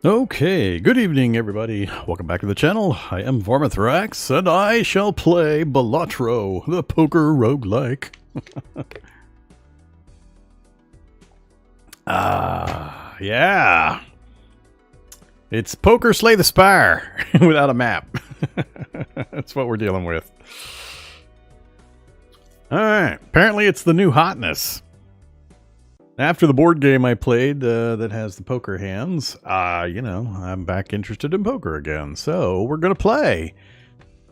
Okay, good evening everybody. Welcome back to the channel. I am Vorm, and I shall play Balatro, the poker roguelike. Yeah. It's Poker Slay the Spire without a map. That's what we're dealing with. Alright, apparently it's the new hotness. After the board game I played that has the poker hands, I'm back interested in poker again. So we're going to play.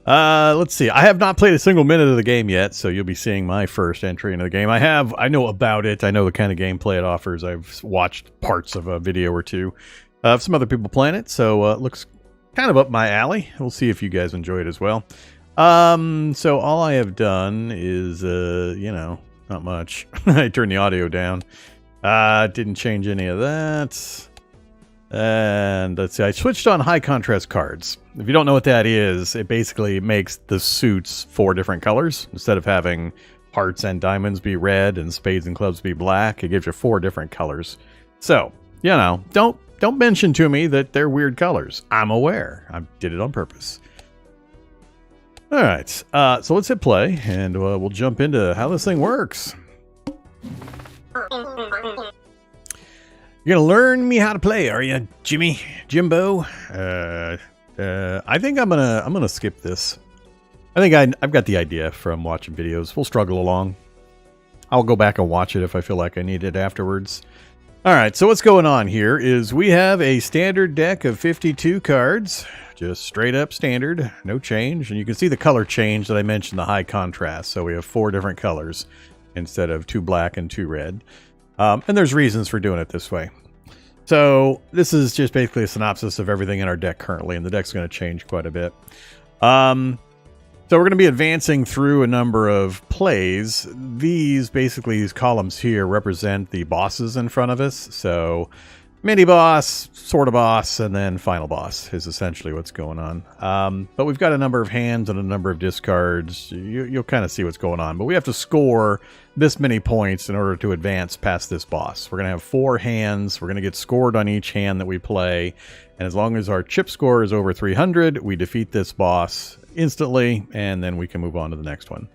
Let's see. I have not played a single minute of the game yet, so you'll be seeing my first entry into the game. I know about it. I know the kind of gameplay it offers. I've watched parts of a video or two of some other people playing it, so it looks kind of up my alley. We'll see if you guys enjoy it as well. So all I have done is, not much. I turned the audio down. Didn't change any of that. And let's see, I switched on high contrast cards. If you don't know what that is, it basically makes the suits 4 different colors. Instead of having hearts and diamonds be red and spades and clubs be black, it gives you 4 different colors. So, don't mention to me that they're weird colors. I'm aware. I did it on purpose. Alright, so let's hit play, and we'll jump into how this thing works. You're gonna learn me how to play, are you, Jimbo? I think I'm gonna skip this. I think I've got the idea from watching videos. We'll struggle along. I'll go back and watch it if I feel like I need it afterwards. Alright, so what's going on here is we have a standard deck of 52 cards. Just straight up standard, no change. And you can see the color change that I mentioned, the high contrast. So we have 4 different colors instead of 2 black and 2 red. And there's reasons for doing it this way. So this is just basically a synopsis of everything in our deck currently, and the deck's going to change quite a bit. So we're going to be advancing through a number of plays. These columns here represent the bosses in front of us. So mini boss, sort of boss, and then final boss is essentially what's going on. But we've got a number of hands and a number of discards. You'll kind of see what's going on. But we have to score this many points in order to advance past this boss. We're going to have 4 hands. We're going to get scored on each hand that we play. And as long as our chip score is over 300, we defeat this boss instantly, and then we can move on to the next one.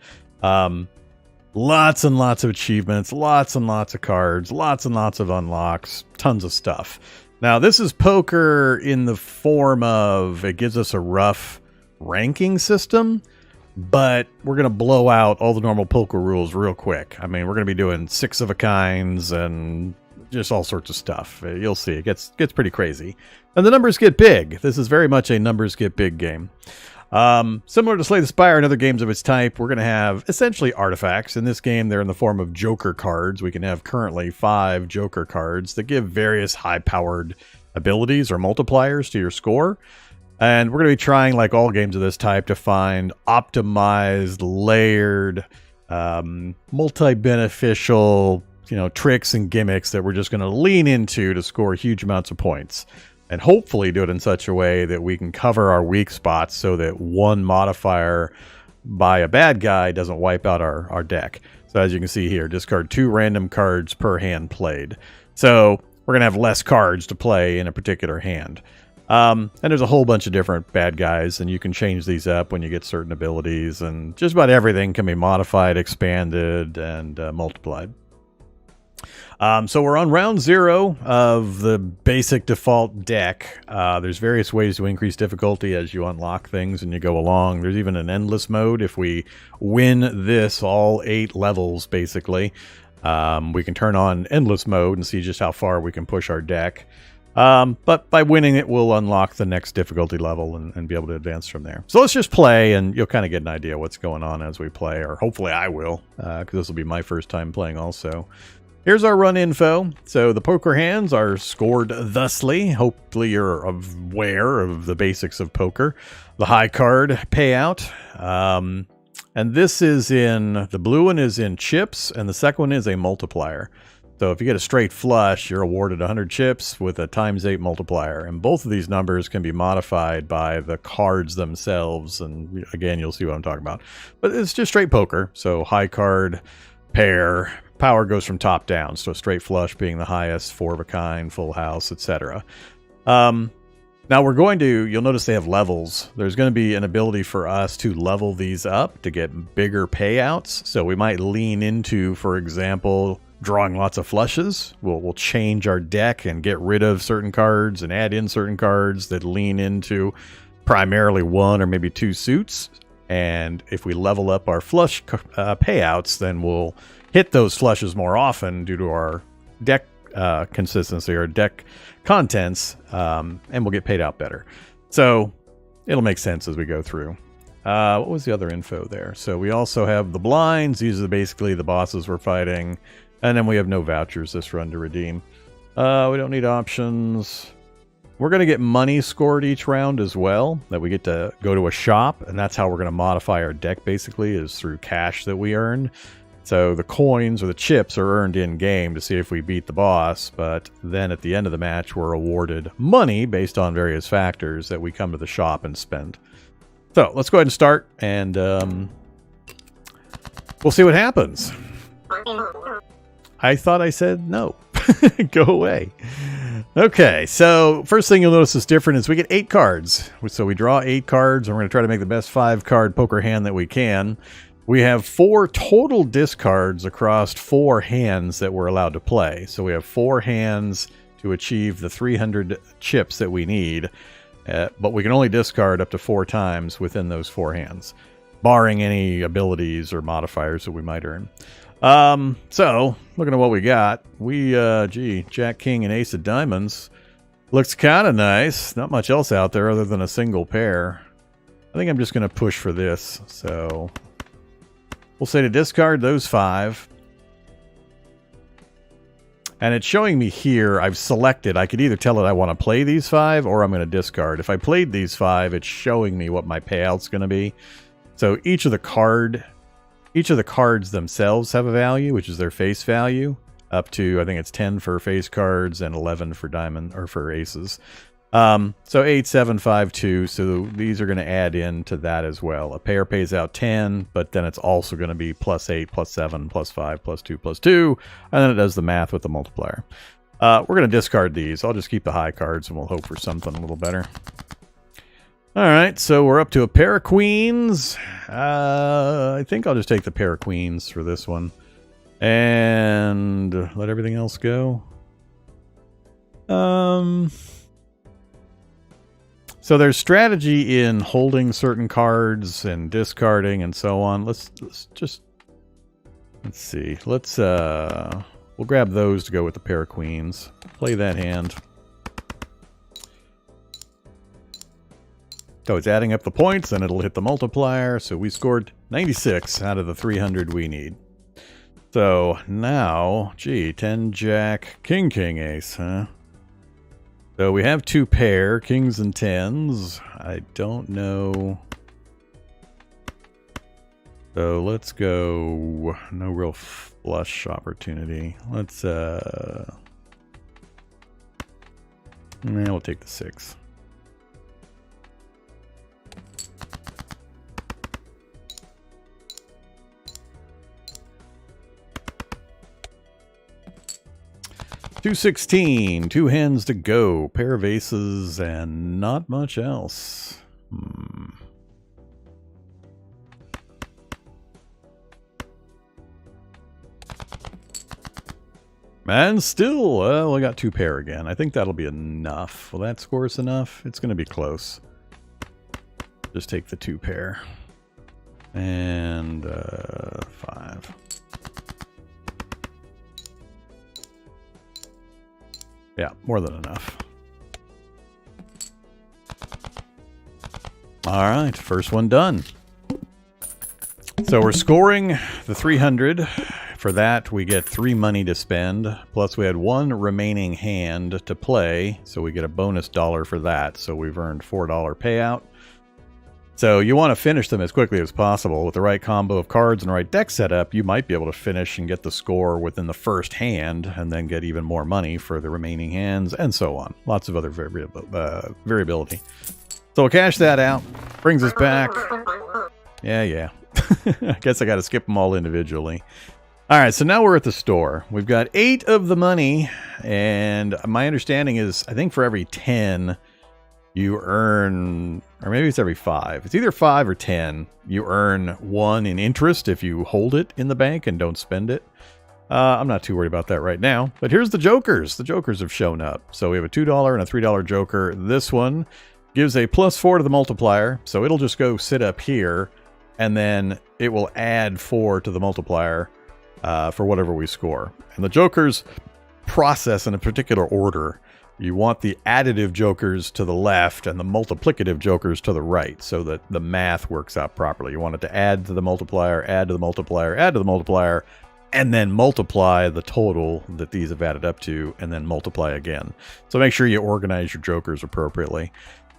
Lots and lots of achievements, lots and lots of cards, lots and lots of unlocks, tons of stuff. Now, this is poker in the form of, it gives us a rough ranking system, but we're going to blow out all the normal poker rules real quick. I mean, we're going to be doing 6 of a kinds and just all sorts of stuff. You'll see, it gets pretty crazy. And the numbers get big. This is very much a numbers get big game. Similar to Slay the Spire and other games of its type, we're going to have essentially artifacts. In this game, they're in the form of Joker cards. We can have currently 5 Joker cards that give various high-powered abilities or multipliers to your score. And we're going to be trying, like all games of this type, to find optimized, layered, multi-beneficial, tricks and gimmicks that we're just going to lean into to score huge amounts of points. And hopefully do it in such a way that we can cover our weak spots so that one modifier by a bad guy doesn't wipe out our deck. So as you can see here, discard 2 random cards per hand played. So we're going to have less cards to play in a particular hand. And there's a whole bunch of different bad guys, and you can change these up when you get certain abilities. And just about everything can be modified, expanded, and multiplied. So we're on round 0 of the basic default deck. There's various ways to increase difficulty as you unlock things and you go along. There's even an endless mode. If we win this all 8 levels, basically, we can turn on endless mode and see just how far we can push our deck. But by winning it, we'll unlock the next difficulty level and be able to advance from there. So let's just play, and you'll kind of get an idea what's going on as we play, or hopefully I will, because this will be my first time playing also. Here's our run info. So the poker hands are scored thusly. Hopefully you're aware of the basics of poker. The high card payout. And this is the blue one is in chips, and the second one is a multiplier. So if you get a straight flush, you're awarded 100 chips with a ×8 multiplier. And both of these numbers can be modified by the cards themselves. And again, you'll see what I'm talking about. But it's just straight poker. So high card, pair, power goes from top down. So straight flush being the highest, 4 of a kind, full house, etc. Now we're going to, you'll notice they have levels. There's going to be an ability for us to level these up to get bigger payouts. So we might lean into, for example, drawing lots of flushes. We'll change our deck and get rid of certain cards and add in certain cards that lean into primarily one or maybe two suits. And if we level up our flush payouts, then we'll hit those flushes more often due to our deck consistency or deck contents, and we'll get paid out better. So it'll make sense as we go through. What was the other info there? So we also have the blinds. These are basically the bosses we're fighting. And then we have no vouchers this run to redeem. We don't need options. We're going to get money scored each round as well, that we get to go to a shop. And that's how we're going to modify our deck, basically, is through cash that we earn. So the coins or the chips are earned in-game to see if we beat the boss, but then at the end of the match, we're awarded money based on various factors that we come to the shop and spend. So let's go ahead and start, and we'll see what happens. I thought I said no. Go away. Okay, so first thing you'll notice is different is we get 8 cards. So we draw 8 cards, and we're going to try to make the best 5-card poker hand that we can. We have 4 total discards across 4 hands that we're allowed to play. So we have 4 hands to achieve the 300 chips that we need. But we can only discard up to 4 times within those 4 hands, barring any abilities or modifiers that we might earn. So, looking at what we got, gee, Jack, King, and Ace of Diamonds. Looks kind of nice. Not much else out there other than a single pair. I think I'm just going to push for this, so... We'll say to discard those 5. And it's showing me here, I've selected, I could either tell it I want to play these 5 or I'm going to discard. If I played these 5, it's showing me what my payout's going to be. So each of the cards themselves have a value, which is their face value, up to, I think it's 10 for face cards and 11 for diamond or for aces. So 8, 7, 5, 2. So these are going to add in to that as well. A pair pays out 10, but then it's also going to be plus 8, plus 7, plus 5, plus 2, plus 2. And then it does the math with the multiplier. We're going to discard these. I'll just keep the high cards and we'll hope for something a little better. All right, so we're up to a pair of queens. I think I'll just take the pair of queens for this one. And let everything else go. So there's strategy in holding certain cards and discarding and so on. Let's see. We'll grab those to go with the pair of queens. Play that hand. So it's adding up the points and it'll hit the multiplier. So we scored 96 out of the 300 we need. So now, gee, 10 Jack, King, King, Ace, huh? So we have 2 pair, kings and 10s. I don't know. So let's go, no real flush opportunity. Let's, we'll take the 6. $2.16, 2 hands to go, pair of aces, and not much else. And still, well, I got 2 pair again. I think that'll be enough. Will that score us enough? It's going to be close. Just take the 2 pair. And 5. Yeah, more than enough. All right, first one done. So we're scoring the 300. For that, we get 3 money to spend. Plus, we had 1 remaining hand to play, so we get a bonus $1 for that. So we've earned $4 payout. So you want to finish them as quickly as possible. With the right combo of cards and the right deck setup, you might be able to finish and get the score within the first hand, and then get even more money for the remaining hands, and so on. Lots of other variability. So we'll cash that out. Brings us back. Yeah. I guess I got to skip them all individually. All right, so now we're at the store. We've got 8 of the money, and my understanding is, I think for every 10, you earn, or maybe it's every 5. It's either 5 or 10. You earn 1 in interest if you hold it in the bank and don't spend it. I'm not too worried about that right now. But here's the jokers. The jokers have shown up. So we have a $2 and a $3 joker. This one gives a +4 to the multiplier. So it'll just go sit up here, and then it will add 4 to the multiplier for whatever we score. And the jokers process in a particular order. You want the additive jokers to the left and the multiplicative jokers to the right so that the math works out properly. You want it to add to the multiplier, add to the multiplier, add to the multiplier, and then multiply the total that these have added up to, and then multiply again. So make sure you organize your jokers appropriately.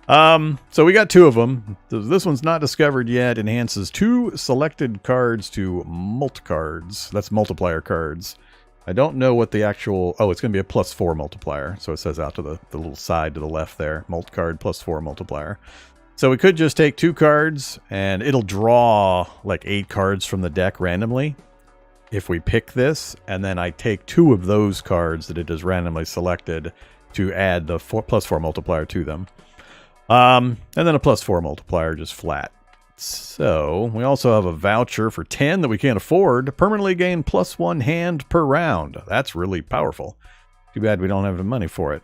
So we got 2 of them. This one's not discovered yet. Enhances 2 selected cards to mult cards. That's multiplier cards. I don't know what the actual... Oh, it's going to be a +4 multiplier. So it says out to the little side to the left there. Mult card +4 multiplier. So we could just take 2 cards, and it'll draw like 8 cards from the deck randomly if we pick this. And then I take 2 of those cards that it has randomly selected to add the +4 multiplier to them. And then a +4 multiplier just flat. So we also have a voucher for 10 that we can't afford to permanently gain +1 hand per round. That's really powerful. Too bad we don't have the money for it.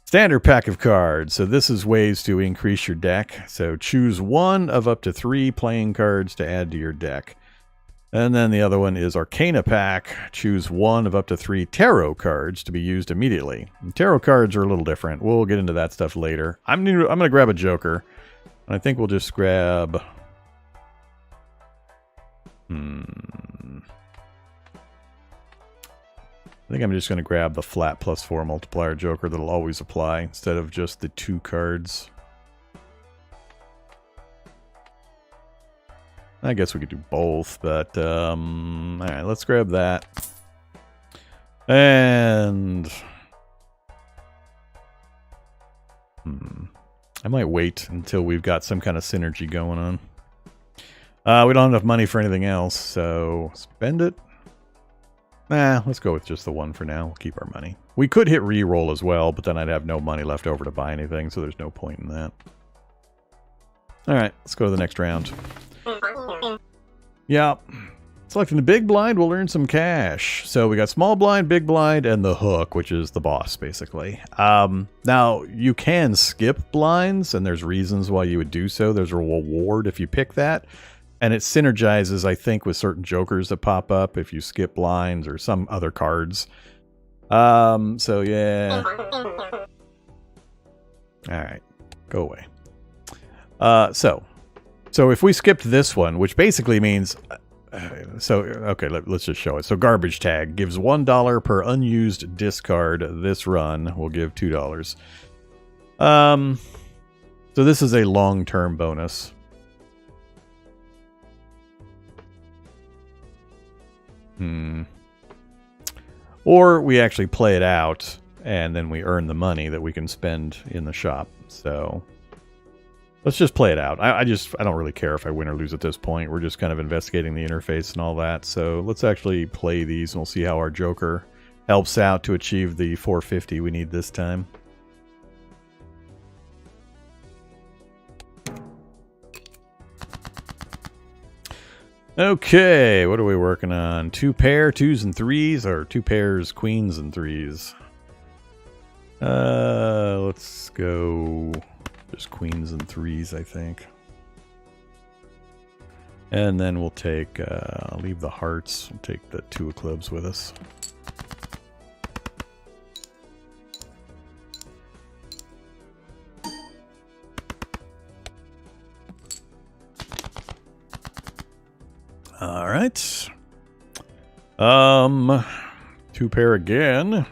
Standard pack of cards. So this is ways to increase your deck. So choose 1 of up to 3 playing cards to add to your deck. And then the other one is Arcana pack. Choose 1 of up to 3 tarot cards to be used immediately. And tarot cards are a little different. We'll get into that stuff later. I'm going to grab a joker. And I think we'll just grab... I think I'm just going to grab the flat +4 multiplier joker that'll always apply instead of just the 2 cards. I guess we could do both, but alright, let's grab that. And... I might wait until we've got some kind of synergy going on. We don't have enough money for anything else, so spend it. Nah, let's go with just the 1 for now. We'll keep our money. We could hit reroll as well, but then I'd have no money left over to buy anything, so there's no point in that. Alright, let's go to the next round. Yeah. Selecting the big blind will earn some cash. So we got small blind, big blind, and the hook, which is the boss, basically. Now, you can skip blinds, and there's reasons why you would do so. There's a reward if you pick that. And it synergizes, I think, with certain jokers that pop up if you skip blinds or some other cards. So, yeah. Alright. Go away. So if we skipped this one, which basically means... okay, let's just show it. So garbage tag gives $1 per unused discard. This run will give $2. So this is a long-term bonus. Or we actually play it out, and then we earn the money that we can spend in the shop. So... let's just play it out. I don't really care if I win or lose at this point. We're just kind of investigating the interface and all that. So let's actually play these and we'll see how our Joker helps out to achieve the 450 we need this time. Okay, what are we working on? 2 pair, 2s and 3s, or 2 pairs, queens and 3s? Let's go... just queens and 3s, I think. And then we'll take, leave the hearts. We'll take the 2 of clubs with us. All right. 2 pair again.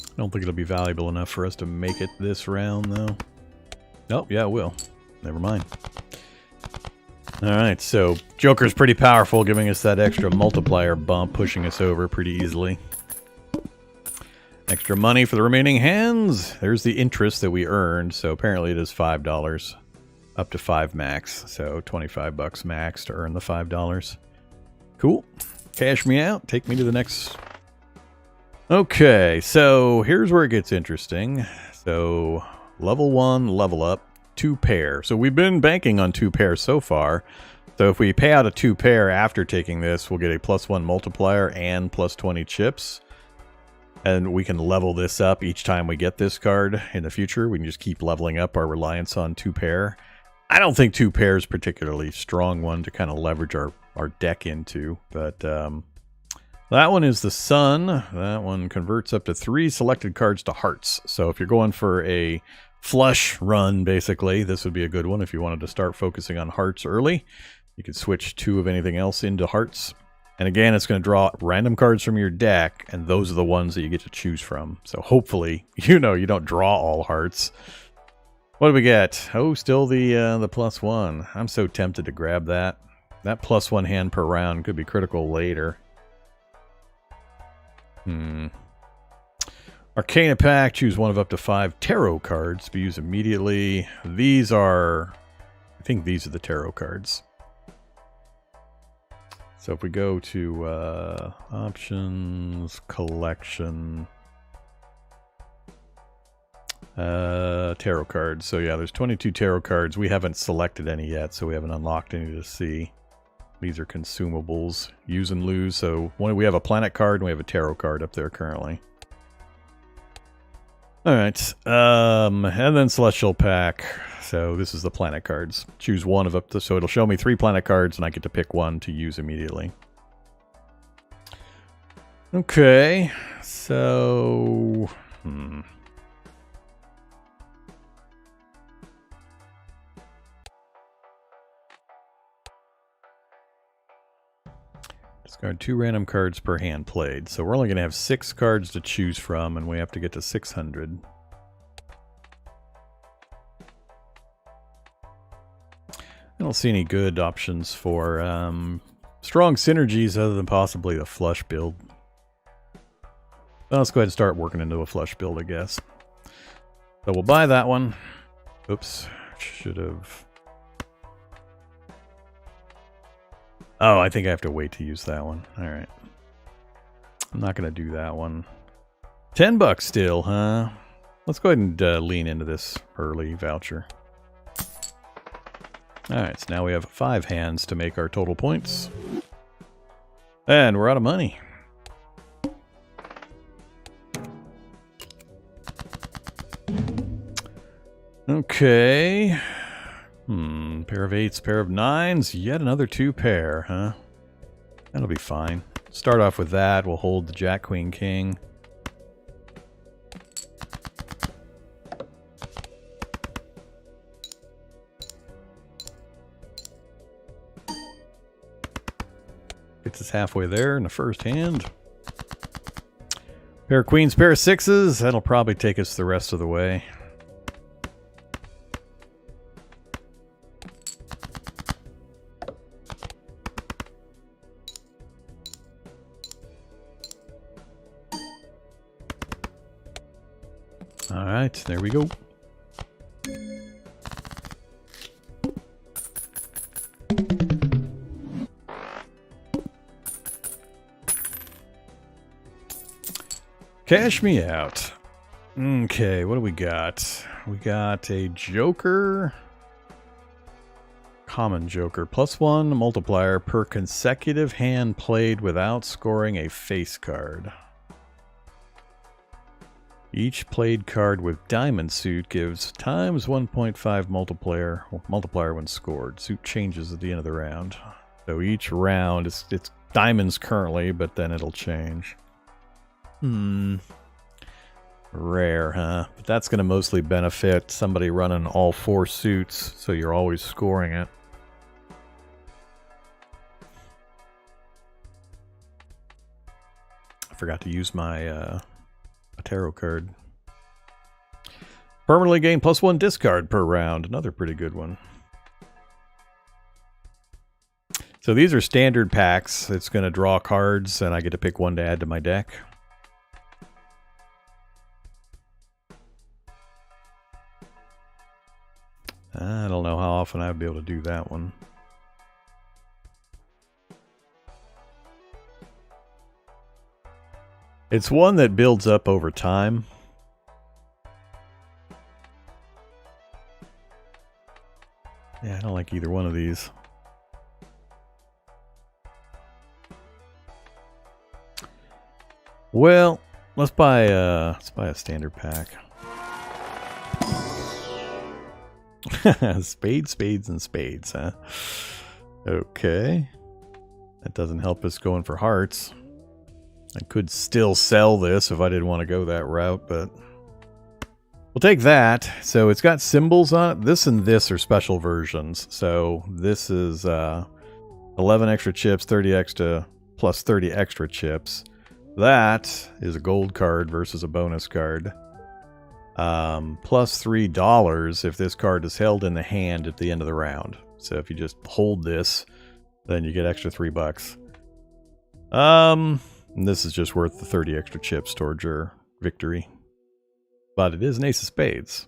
I don't think it'll be valuable enough for us to make it this round, though. Oh, yeah, it will. Never mind. Alright, so Joker's pretty powerful, giving us that extra multiplier bump, pushing us over pretty easily. Extra money for the remaining hands. There's the interest that we earned. So apparently it is $5. Up to 5 max. So 25 bucks max to earn the $5. Cool. Cash me out. Take me to the next. Okay, so here's where it gets interesting. So level 1, level up, 2 pair. So we've been banking on 2 pairs so far. So if we pay out a 2 pair after taking this, we'll get a +1 multiplier and +20 chips. And we can level this up each time we get this card in the future. We can just keep leveling up our reliance on 2 pair. I don't think 2 pair is particularly strong one to kind of leverage our deck into. But that one is the sun. That one converts up to 3 selected cards to hearts. So if you're going for a flush run, basically, this would be a good one if you wanted to start focusing on hearts early. You could switch 2 of anything else into hearts. And again, it's going to draw random cards from your deck, and those are the ones that you get to choose from. So hopefully, you don't draw all hearts. What do we get? Oh, still the +1. I'm so tempted to grab that. That +1 hand per round could be critical later. Arcana pack, choose 1 of up to 5 tarot cards to be used immediately. These are, I think these are the tarot cards. So if we go to options, collection, tarot cards. So yeah, there's 22 tarot cards. We haven't selected any yet, so we haven't unlocked any to see. These are consumables, use and lose. So we have a planet card and we have a tarot card up there currently. All right, and then celestial pack. So this is the planet cards. Choose 1 of up to, so it'll show me 3 planet cards and I get to pick 1 to use immediately. Okay, so discard 2 random cards per hand played. So we're only going to have 6 cards to choose from, and we have to get to 600. I don't see any good options for strong synergies other than possibly the flush build. Well, let's go ahead and start working into a flush build, I guess. So we'll buy that one. Oops, should have. Oh, I think I have to wait to use that one. All right. I'm not going to do that one. $10 still, huh? Let's go ahead and lean into this early voucher. Alright, so now we have 5 hands to make our total points. And we're out of money. Okay. Pair of 8s, pair of 9s. Yet another 2 pair, huh? That'll be fine. Start off with that. We'll hold the Jack, Queen, King. Gets us halfway there in the first hand. Pair of queens, pair of 6s. That'll probably take us the rest of the way. All right, there we go. Cash me out. Okay, what do we got? We got a Joker. Common Joker. +1 multiplier per consecutive hand played without scoring a face card. Each played card with Diamond Suit gives times 1.5 multiplier when scored. Suit changes at the end of the round. So each round, it's diamonds currently, but then it'll change. Rare, huh? But that's going to mostly benefit somebody running all 4 suits, so you're always scoring it. I forgot to use my a tarot card. Permanently gain +1 discard per round. Another pretty good one. So these are standard packs. It's going to draw cards, and I get to pick 1 to add to my deck. I don't know how often I'd be able to do that one. It's one that builds up over time. Yeah, I don't like either one of these. Well, let's buy a standard pack. Spades, spades, and spades, huh? Okay. That doesn't help us going for hearts. I could still sell this if I didn't want to go that route, but we'll take that. So it's got symbols on it. This and this are special versions. So this is 11 extra chips, 30 extra, plus 30 extra chips. That is a gold card versus a bonus card. Plus $3 if this card is held in the hand at the end of the round. So if you just hold this, then you get extra $3. And this is just worth the 30 extra chips towards your victory. But it is an ace of spades.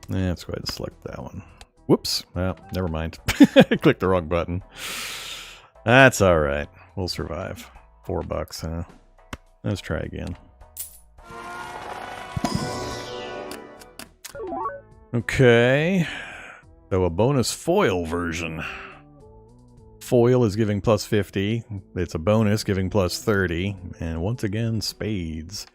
Let's go ahead and select that one. Whoops. Well, never mind. I clicked the wrong button. That's alright. We'll survive. $4, huh? Let's try again. Okay. So a bonus foil version. Foil is giving plus 50. It's a bonus giving plus 30. And once again, spades.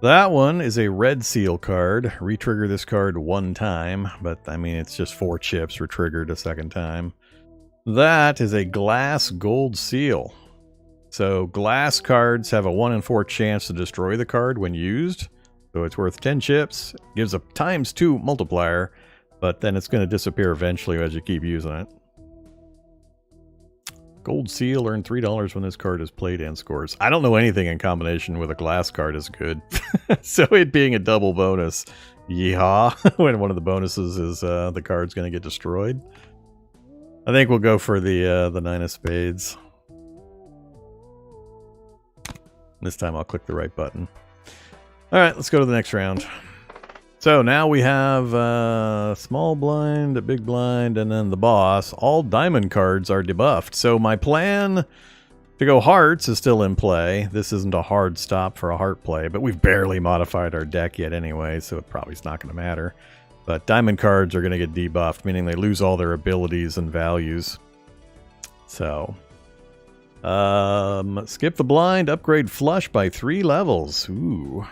That one is a red seal card. Retrigger this card one time. But, I mean, it's just 4 chips. Retriggered a second time. That is a glass gold seal. So glass cards have a 1 in 4 chance to destroy the card when used. So it's worth 10 chips. Gives a ×2 multiplier. But then it's going to disappear eventually as you keep using it. Gold seal, earn $3 when this card is played and scores. I don't know anything in combination with a glass card is good. So it being a double bonus. Yeehaw. When one of the bonuses is the card's going to get destroyed. I think we'll go for the 9 of spades. This time I'll click the right button. Alright, let's go to the next round. So now we have small blind, a big blind, and then the boss. All diamond cards are debuffed. So my plan to go hearts is still in play. This isn't a hard stop for a heart play, but we've barely modified our deck yet anyway, so it probably is not going to matter. But diamond cards are going to get debuffed, meaning they lose all their abilities and values. So, skip the blind, upgrade flush by 3 levels. Ooh.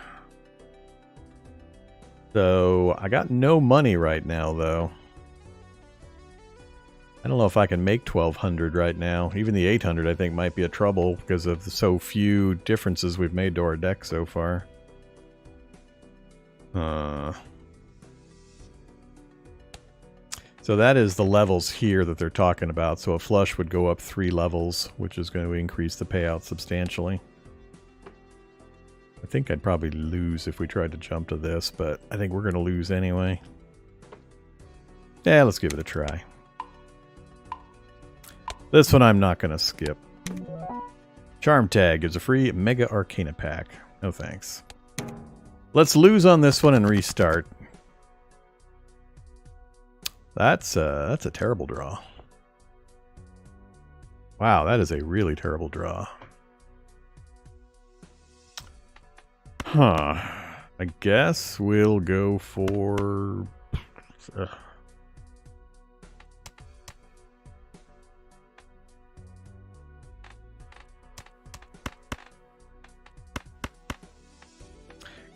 So, I got no money right now, though. I don't know if I can make 1,200 right now. Even the 800, I think, might be a trouble because of the so few differences we've made to our deck so far. So that is the levels here that they're talking about. So a flush would go up 3 levels, which is going to increase the payout substantially. I think I'd probably lose if we tried to jump to this, but I think we're going to lose anyway. Yeah, let's give it a try. This one I'm not going to skip. Charm Tag is a free Mega Arcana pack. No thanks. Let's lose on this one and restart. That's a terrible draw. Wow, that is a really terrible draw. Huh. I guess we'll go for...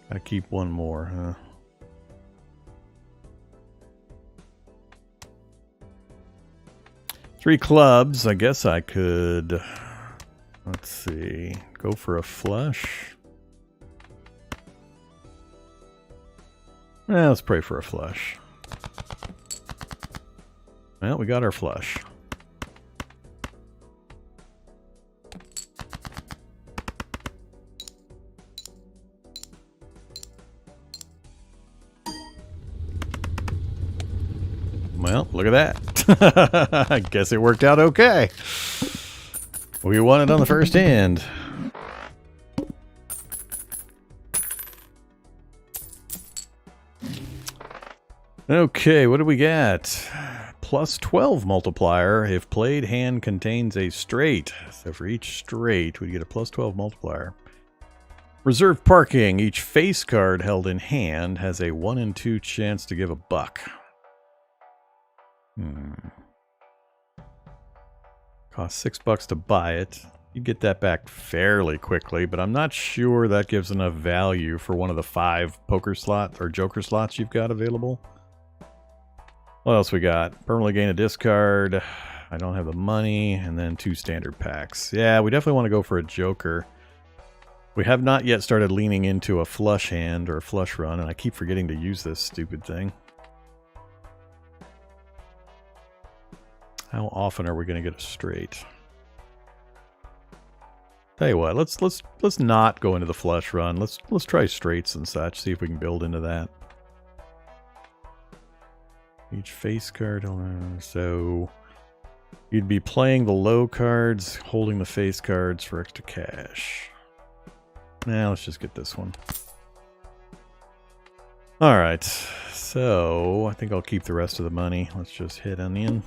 Gotta keep one more, huh? Three clubs. I guess I could... Let's see. Go for a flush. Let's pray for a flush. Well, we got our flush. Well, look at that. I guess it worked out okay. We won it on the first hand. Okay, what do we got? Plus 12 multiplier if played hand contains a straight. So for each straight, we get a plus 12 multiplier. Reserve parking. Each face card held in hand has a 1 in 2 chance to give a buck. Costs $6 to buy it. You get that back fairly quickly, but I'm not sure that gives enough value for one of the 5 poker slots or joker slots you've got available. What else we got? Permanently gain a discard. I don't have the money. And then 2 standard packs. Yeah, we definitely want to go for a joker. We have not yet started leaning into a flush hand or a flush run, and I keep forgetting to use this stupid thing. How often are we going to get a straight? Tell you what, let's not go into the flush run. Let's try straights and such. See if we can build into that. Each face card, so you'd be playing the low cards, holding the face cards for extra cash. Now let's just get this one. All right, so I think I'll keep the rest of the money. Let's just hit onion.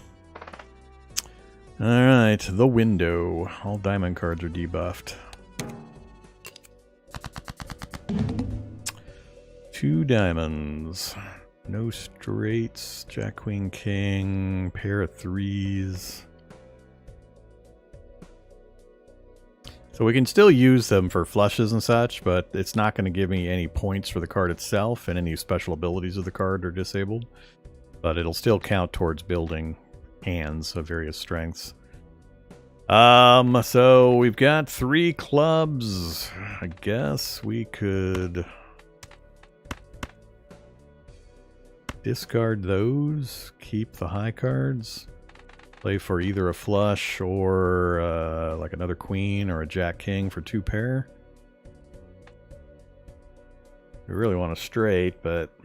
All right, the window. All diamond cards are debuffed. 2 diamonds. No straights. Jack, queen, king. Pair of 3s. So we can still use them for flushes and such, but it's not going to give me any points for the card itself, and any special abilities of the card are disabled. But it'll still count towards building hands of various strengths. So we've got 3 clubs. I guess we could discard those, keep the high cards, play for either a flush or like another queen or a jack king for 2 pair. We really want a straight, but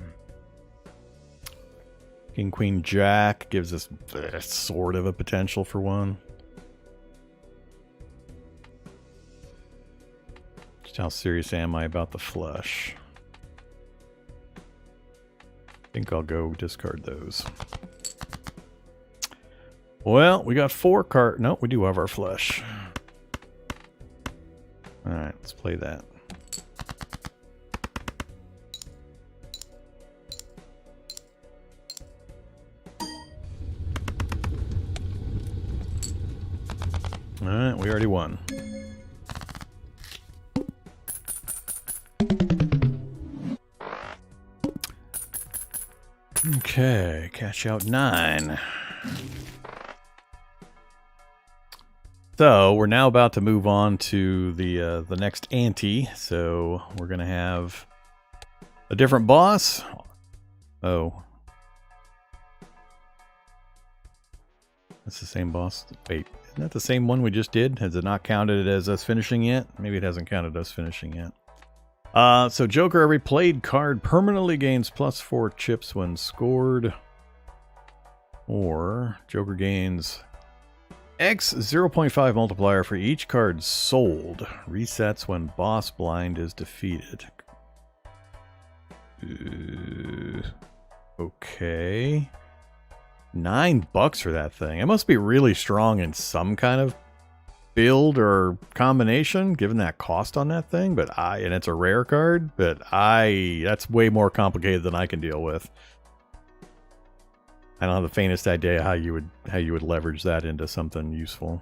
king, queen, jack gives us sort of a potential for one. Just how serious am I about the flush? I think I'll go discard those. Well, we got 4 cards. No, we do have our flush. Alright, let's play that. Alright, we already won. Okay, cash out 9. So we're now about to move on to the next ante. So we're gonna have a different boss. Oh, that's the same boss. Wait, isn't that the same one we just did? Has it not counted as us finishing yet? Maybe it hasn't counted us finishing yet. So Joker, every played card permanently gains +4 chips when scored. Or Joker gains X 0.5 multiplier for each card sold. Resets when boss blind is defeated. Okay. $9 for that thing. It must be really strong in some kind of build or combination, given that cost on that thing. But and it's a rare card, but that's way more complicated than I can deal with. I don't have the faintest idea how you would leverage that into something useful.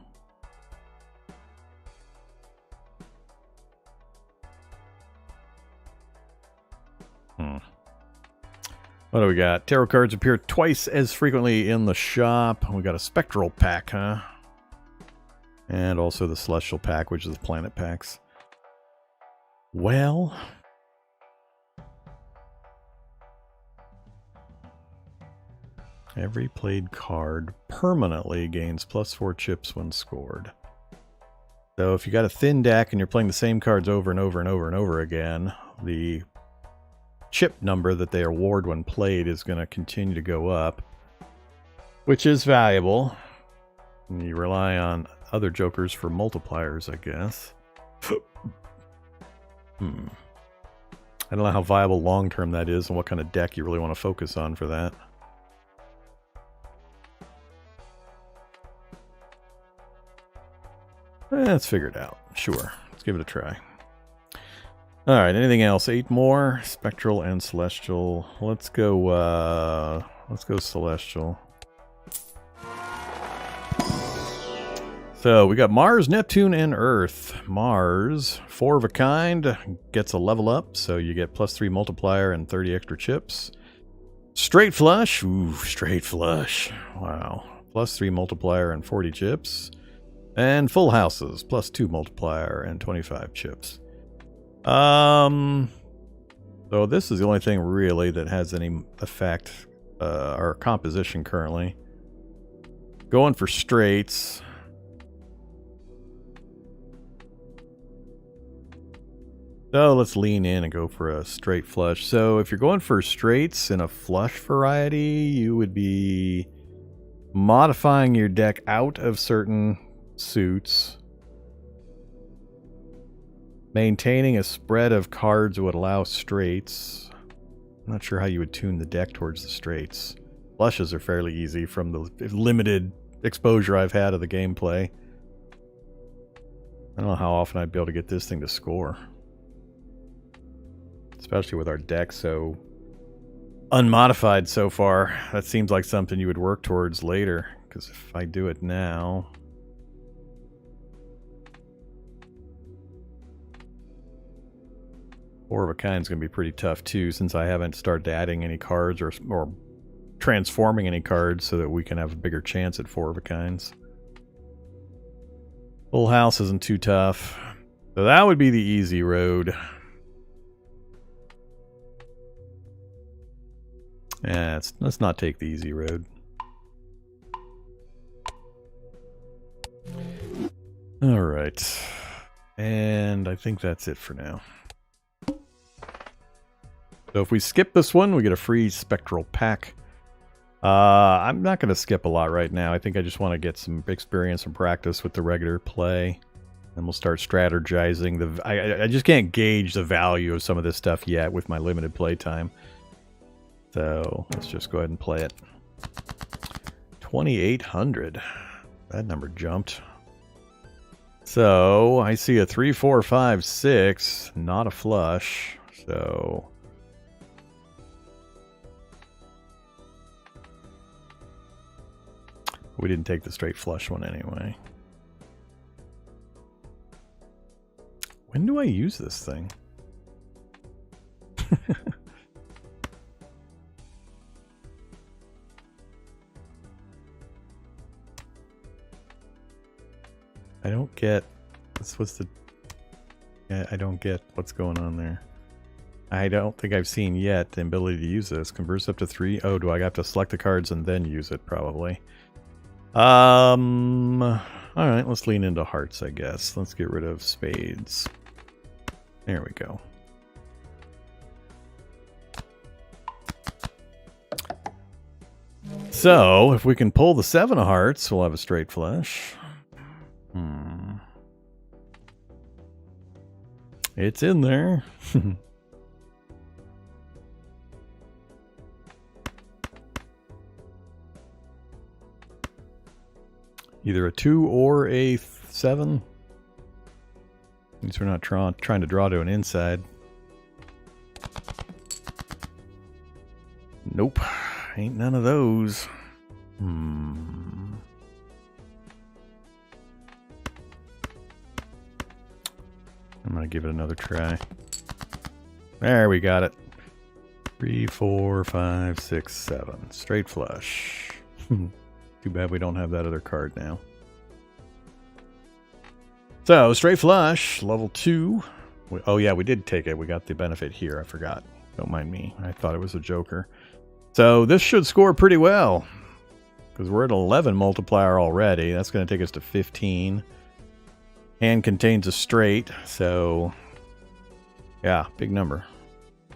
What do we got? Tarot cards appear twice as frequently in the shop. We got a spectral pack, huh? And also the celestial pack, which is the planet packs. Well, every played card permanently gains +4 chips when scored. So if you got a thin deck and you're playing the same cards over and over and over and over again, the chip number that they award when played is going to continue to go up, which is valuable. And you rely on other jokers for multipliers, I guess. I don't know how viable long-term that is and what kind of deck you really want to focus on for that. Let's figure it out. Sure. Let's give it a try. Alright, anything else? 8 more. Spectral and Celestial. Let's go Celestial. So we got Mars, Neptune, and Earth. Mars, 4 of a kind, gets a level up, so you get +3 multiplier and 30 extra chips. Straight flush, ooh, straight flush. Wow. +3 multiplier and 40 chips. And full houses, +2 multiplier and 25 chips. So this is the only thing really that has any effect, our composition currently. Going for straights. So let's lean in and go for a straight flush. So if you're going for straights in a flush variety, you would be modifying your deck out of certain suits. Maintaining a spread of cards would allow straights. I'm not sure how you would tune the deck towards the straights. Flushes are fairly easy from the limited exposure I've had of the gameplay. I don't know how often I'd be able to get this thing to score. Especially with our deck so unmodified so far. That seems like something you would work towards later. Because if I do it now... Four of a kind is going to be pretty tough too, since I haven't started adding any cards or transforming any cards so that we can have a bigger chance at 4 of a kinds. Full house isn't too tough. So that would be the easy road. Yeah, let's not take the easy road. Alright. And I think that's it for now. So if we skip this one, we get a free spectral pack. I'm not going to skip a lot right now. I think I just want to get some experience and practice with the regular play. And we'll start strategizing. I just can't gauge the value of some of this stuff yet with my limited play time. So let's just go ahead and play it. 2,800. That number jumped. So I see a 3, 4, 5, 6. Not a flush. So... we didn't take the straight flush one anyway. When do I use this thing? I don't get... this was the... yeah, I don't get what's going on there. I don't think I've seen yet the ability to use this. Converts up to 3. Oh, do I have to select the cards and then use it? Probably. Alright, let's lean into hearts, I guess. Let's get rid of spades. There we go. So, if we can pull the 7 of hearts, we'll have a straight flush. It's in there. Either a 2 or a 7. At least we're not trying to draw to an inside. Nope. Ain't none of those. I'm gonna give it another try. There, we got it. 3, 4, 5, 6, 7. Straight flush. Too bad we don't have that other card now. So, straight flush, level 2. Oh yeah, we did take it. We got the benefit here. I forgot. Don't mind me. I thought it was a joker. So, this should score pretty well. Because we're at 11 multiplier already. That's going to take us to 15. Hand contains a straight. So, yeah, big number.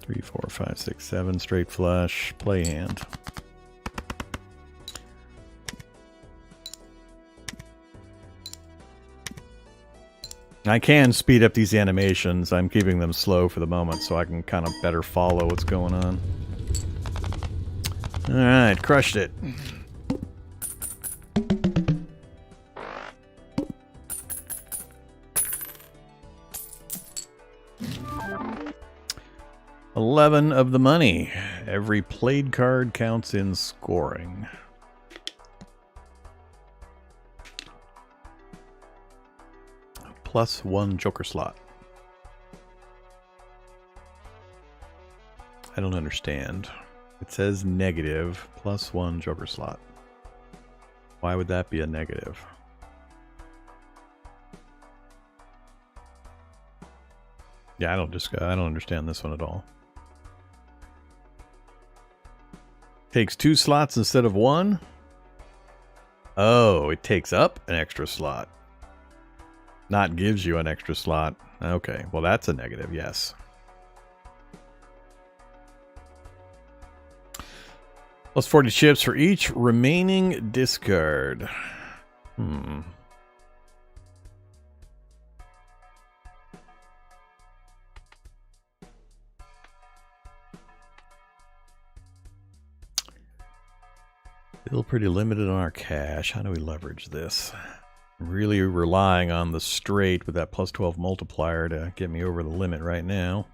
3, 4, 5, 6, 7. Straight flush. Play hand. I can speed up these animations. I'm keeping them slow for the moment so I can kind of better follow what's going on. Alright, crushed it. $11 of the money. Every played card counts in scoring. +1 joker slot. I don't understand. It says negative +1 joker slot. Why would that be a negative? Yeah, I don't understand this one at all. Takes 2 slots instead of 1? Oh, it takes up an extra slot. Not gives you an extra slot. Okay, well that's a negative, yes. +40 chips for each remaining discard. Still pretty limited on our cash. How do we leverage this? I'm really relying on the straight with that +12 multiplier to get me over the limit right now.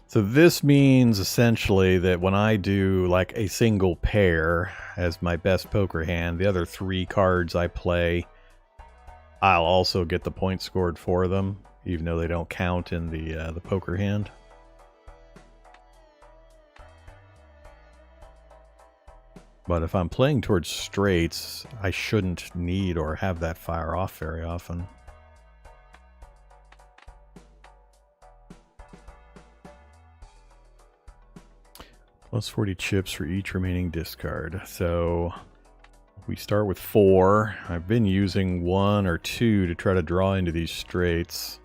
So this means essentially that when I do like a single pair as my best poker hand, the other 3 cards I play, I'll also get the points scored for them, even though they don't count in the poker hand. But if I'm playing towards straights, I shouldn't need or have that fire off very often. +40 chips for each remaining discard. So we start with 4. I've been using 1 or 2 to try to draw into these straights.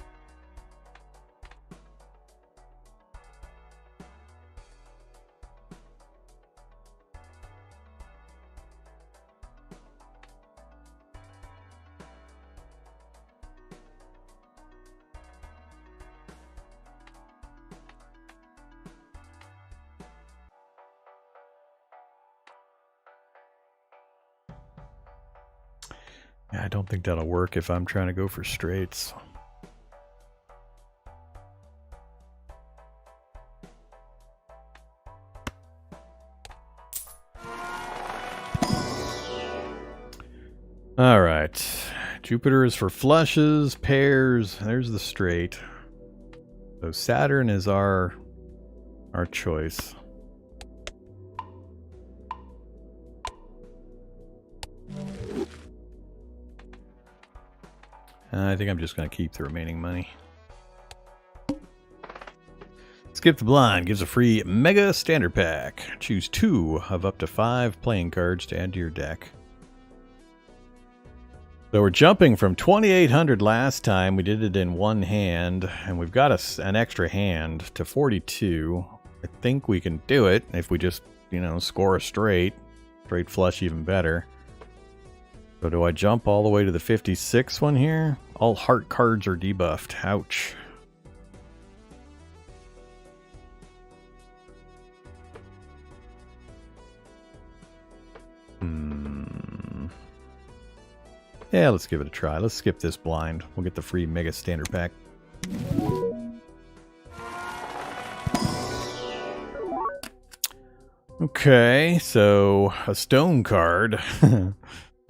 I don't think that'll work if I'm trying to go for straights. All right. Jupiter is for flushes, pairs. There's the straight. So Saturn is our choice. I think I'm just going to keep the remaining money. Skip the blind gives a free mega standard pack. Choose 2 of up to 5 playing cards to add to your deck. So we're jumping from 2,800 last time. We did it in 1 hand, and we've got an extra hand to 42. I think we can do it if we just, score a straight flush even better. So do I jump all the way to the 56 one here? All heart cards are debuffed. Ouch. Yeah, let's give it a try. Let's skip this blind. We'll get the free mega standard pack. Okay, so a stone card.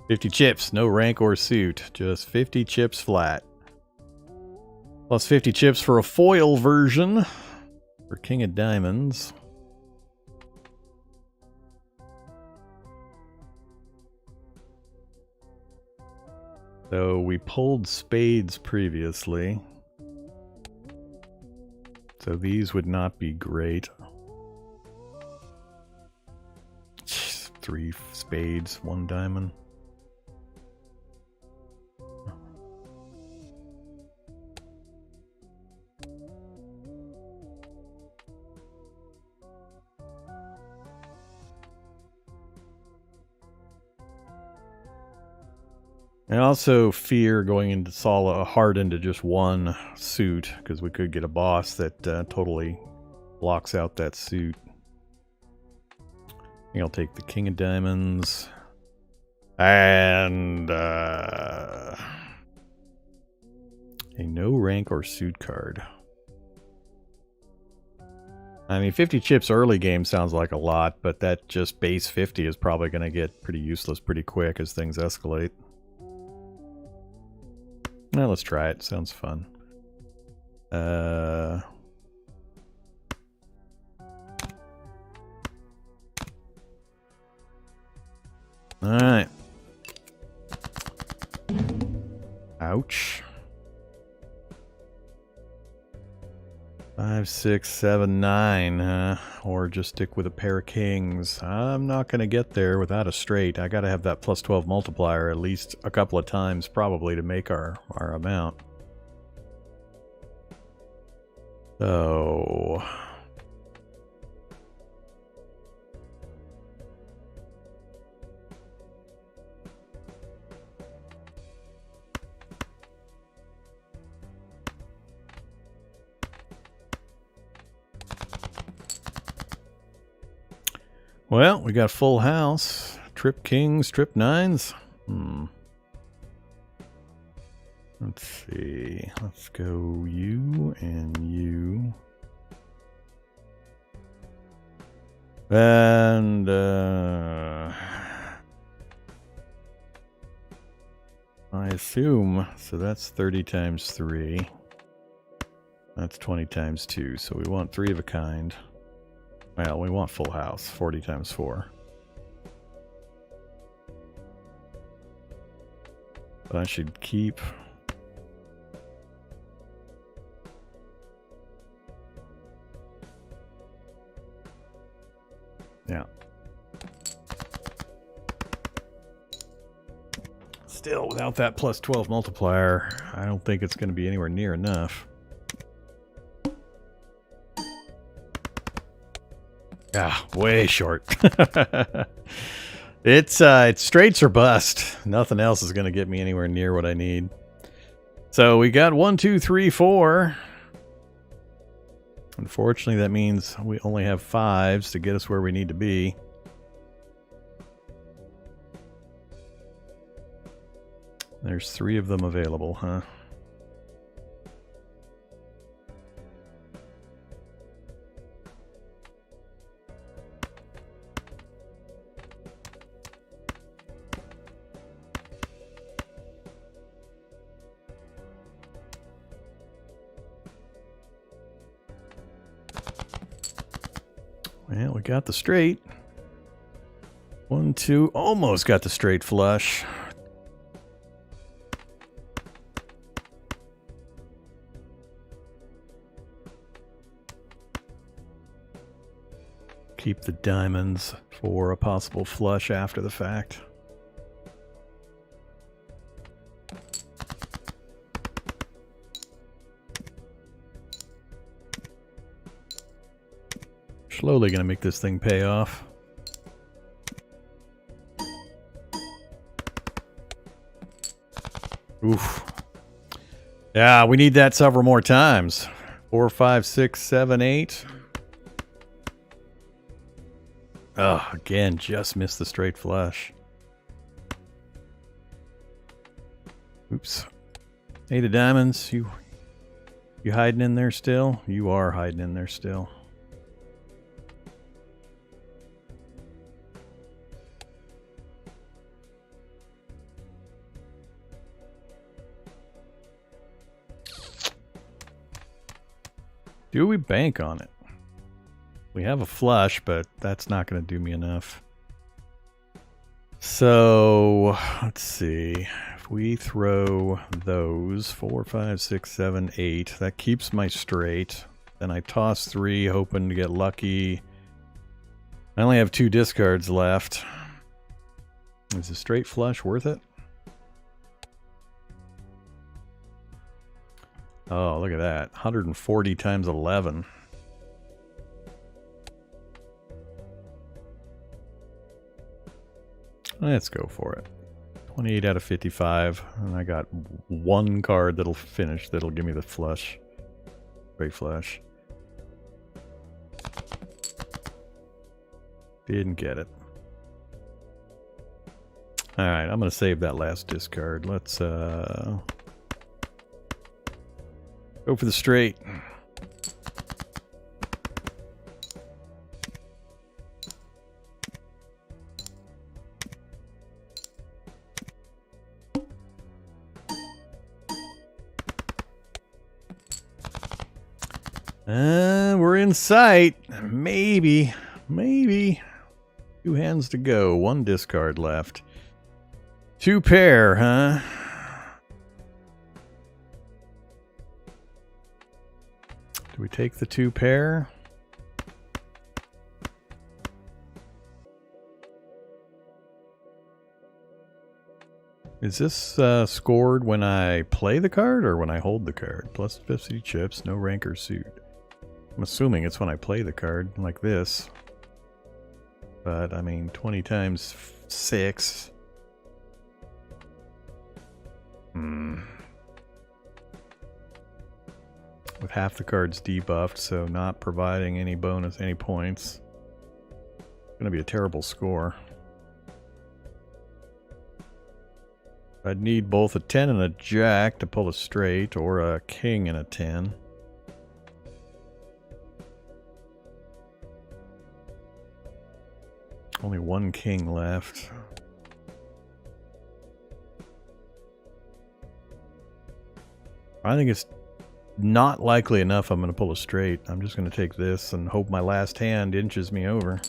50 chips, no rank or suit, just 50 chips flat. Plus 50 chips for a foil version for King of Diamonds. So we pulled spades previously. So these would not be great. 3 spades, 1 diamond. I also fear going into hard into just one suit, because we could get a boss that totally blocks out that suit. I think I'll take the King of Diamonds. And a no rank or suit card. I mean, 50 chips early game sounds like a lot, but that just base 50 is probably going to get pretty useless pretty quick as things escalate. Well, let's try it. Sounds fun. Alright. Ouch. 5, 6, 7, 9, or just stick with a pair of kings. I'm not going to get there without a straight. I got to have that plus 12 multiplier at least a couple of times probably to make our amount. So... well, we got full house. Trip kings, trip nines. Let's see. Let's go you and you. And I assume, so that's 30 times 3. That's 20 times 2. So we want 3 of a kind. Well, we want full house, 40 times 4. But I should keep... yeah. Still, without that plus 12 multiplier, I don't think it's going to be anywhere near enough. Ah, way short. It's straights or bust. Nothing else is going to get me anywhere near what I need. So we got 1, 2, 3, 4. Unfortunately, that means we only have 5s to get us where we need to be. There's 3 of them available, huh? Well, we got the straight. 1, 2, almost got the straight flush. Keep the diamonds for a possible flush after the fact. Slowly gonna make this thing pay off. Oof. Yeah, we need that several more times. 4, 5, 6, 7, 8. Oh, again, just missed the straight flush. Oops. 8 of diamonds. You hiding in there still? You are hiding in there still. Do we bank on it? We have a flush, but that's not going to do me enough. So, let's see. If we throw those, 4, 5, 6, 7, 8, that keeps my straight. Then I toss 3, hoping to get lucky. I only have 2 discards left. Is a straight flush worth it? Oh, look at that. 140 times 11. Let's go for it. 28 out of 55. And I got one card that'll finish. That'll give me the flush. Great flush. Didn't get it. Alright, I'm going to save that last discard. Let's go for the straight. We're in sight. Maybe. 2 hands to go. 1 discard left. 2 pair, huh? Do we take the 2 pair? Is this scored when I play the card or when I hold the card? Plus 50 chips, no rank or suit. I'm assuming it's when I play the card, like this. But, I mean, 20 times 6. With half the cards debuffed, so not providing any bonus, any points. It's gonna be a terrible score. I'd need both a 10 and a jack to pull a straight, or a king and a 10. Only 1 king left. I think it's not likely enough I'm going to pull a straight. I'm just going to take this and hope my last hand inches me over.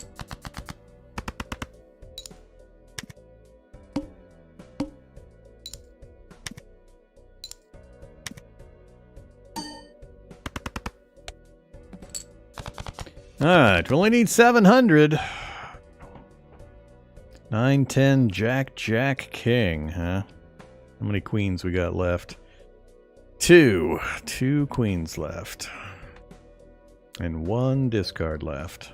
Alright, we only need 700. 9, 10, jack, jack, king, huh? How many queens we got left? 2. 2 queens left. And 1 discard left.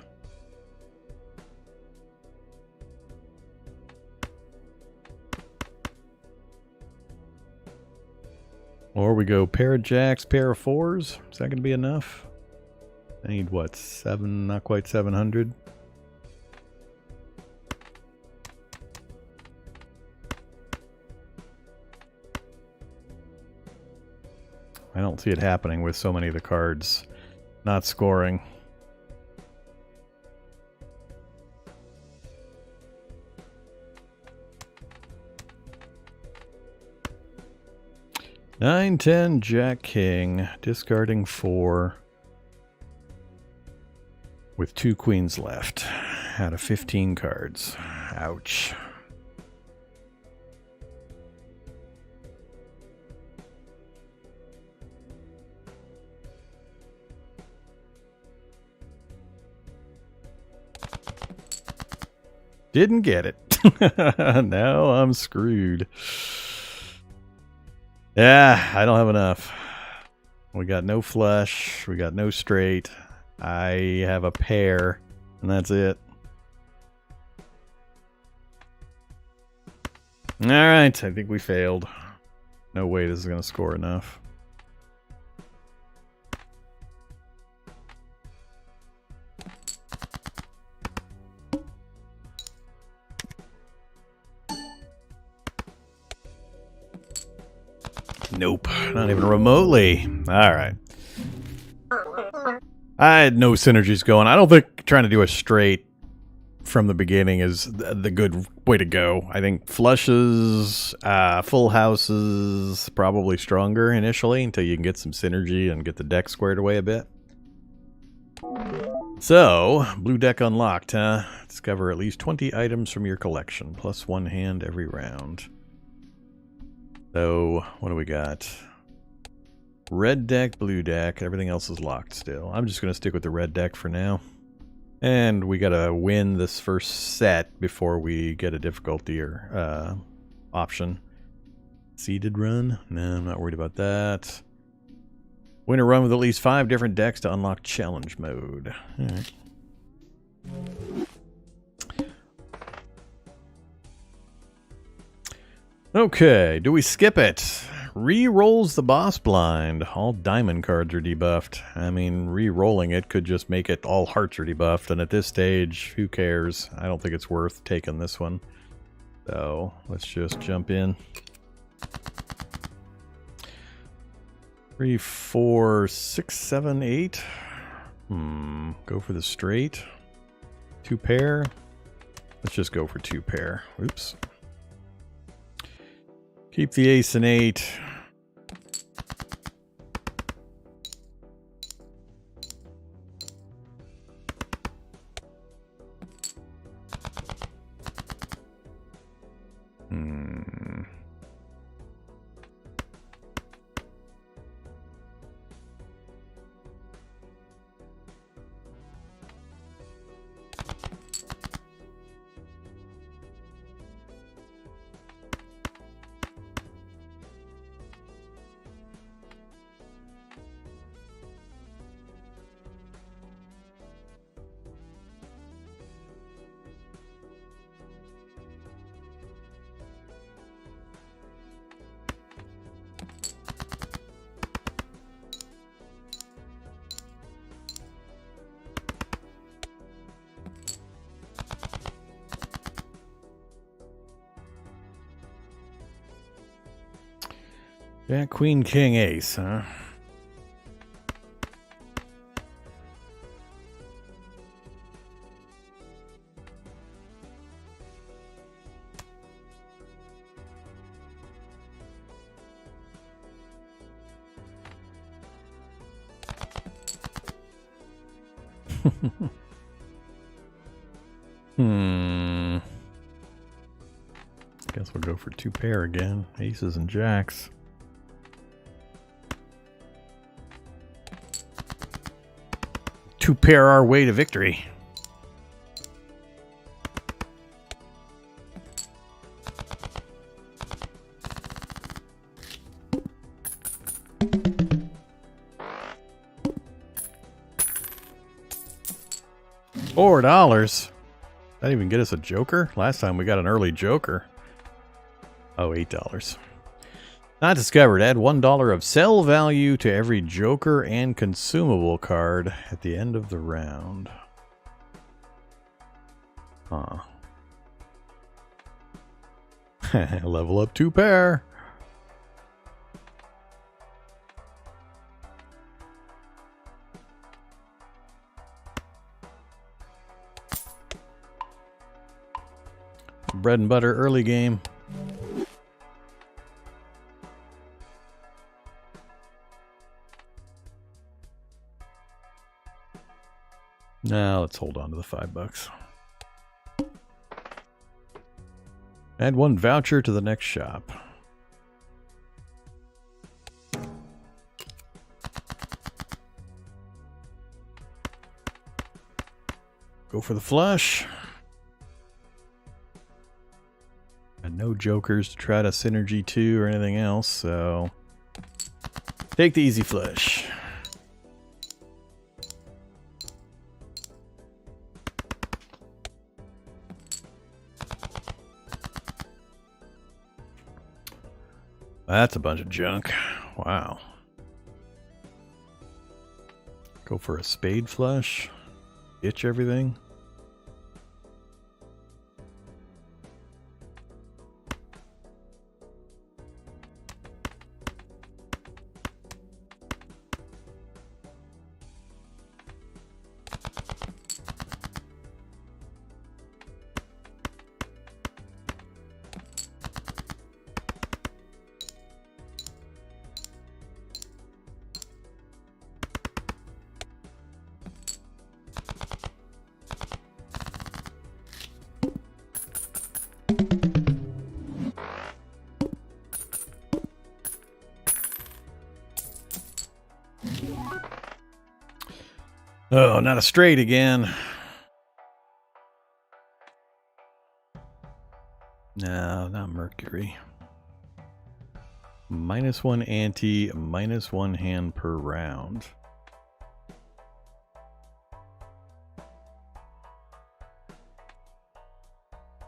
Or we go pair of jacks, pair of 4s. Is that going to be enough? I need what, 7, not quite 700? I don't see it happening with so many of the cards not scoring. Nine, 10, jack, king, discarding 4 with 2 queens left out of 15 cards. Ouch. Didn't get it. Now I'm screwed. Yeah, I don't have enough. We got no flush. We got no straight. I have a pair, and that's it. Alright, I think we failed. No way this is going to score enough. Nope, not even remotely. Alright. I had no synergies going. I don't think trying to do a straight from the beginning is the good way to go. I think flushes, full houses, probably stronger initially until you can get some synergy and get the deck squared away a bit. So, blue deck unlocked, huh? Discover at least 20 items from your collection, plus 1 hand every round. So, what do we got? Red deck, blue deck, everything else is locked still. I'm just going to stick with the red deck for now. And we got to win this first set before we get a difficulty or option. Seeded run? No, I'm not worried about that. Win a run with at least 5 different decks to unlock challenge mode. All right. Okay, do we skip it? Re-rolls the boss blind. All diamond cards are debuffed. I mean, re-rolling it could just make it all hearts are debuffed, and at this stage, who cares? I don't think it's worth taking this one. So, let's just jump in. 3, 4, 6, 7, 8. Go for the straight. 2 pair. Let's just go for 2 pair. Oops. Keep the ace and 8. Jack, Queen, King, Ace, huh? Guess we'll go for 2 pair again. Aces and jacks. Two pair our way to victory. $4. That even get us a joker? Last time we got an early joker. Oh, $8. Not discovered. Add $1 of sell value to every joker and consumable card at the end of the round. Huh. Level up 2 pair. Bread and butter early game. Now let's hold on to the $5. Add 1 voucher to the next shop. Go for the flush. And no jokers to try to synergy 2 or anything else, so take the easy flush. That's a bunch of junk. Wow. Go for a spade flush. Itch everything. Oh, not a straight again. No, not Mercury. -1 ante, -1 hand per round.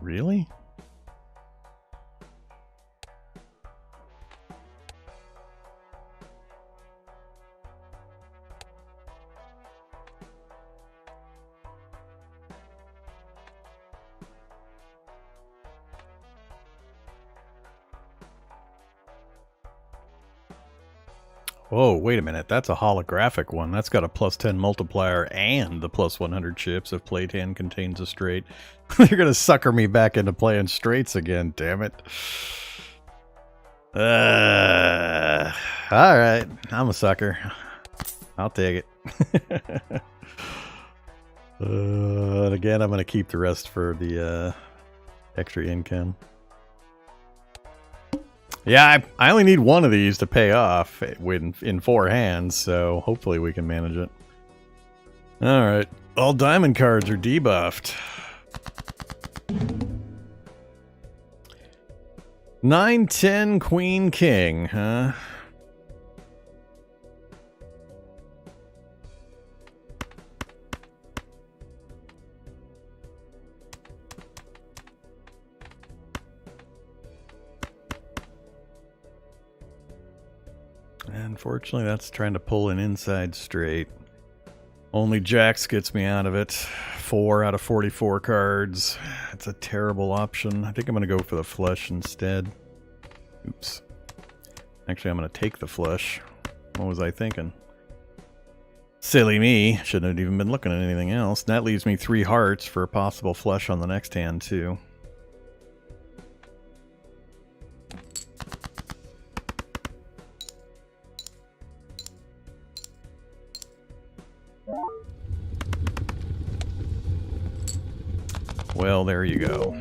Really? Whoa, wait a minute. That's a holographic one. That's got a +10 multiplier and the +100 chips if played hand contains a straight. They're going to sucker me back into playing straights again, damn it. Alright, I'm a sucker. I'll take it. And again, I'm going to keep the rest for the extra income. Yeah, I only need one of these to pay off in 4 hands, so hopefully we can manage it. Alright, all diamond cards are debuffed. 9, 10, Queen, King, huh? Unfortunately, that's trying to pull an inside straight. Only Jacks gets me out of it. 4 out of 44 cards. It's a terrible option. I think I'm going to go for the flush instead. Oops. Actually, I'm going to take the flush. What was I thinking? Silly me. Shouldn't have even been looking at anything else. That leaves me 3 hearts for a possible flush on the next hand, too. Well, there you go.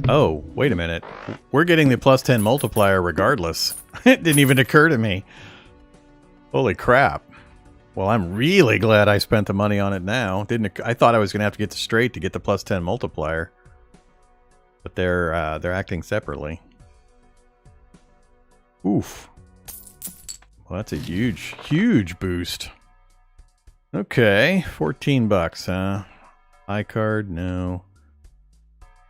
Oh, wait a minute. We're getting the +10 multiplier regardless. It didn't even occur to me. Holy crap. Well, I'm really glad I spent the money on it now. I thought I was going to have to get the straight to get the +10 multiplier. But they're acting separately. Oof. Well, that's a huge, huge boost. Okay, 14 bucks, huh? High card, no.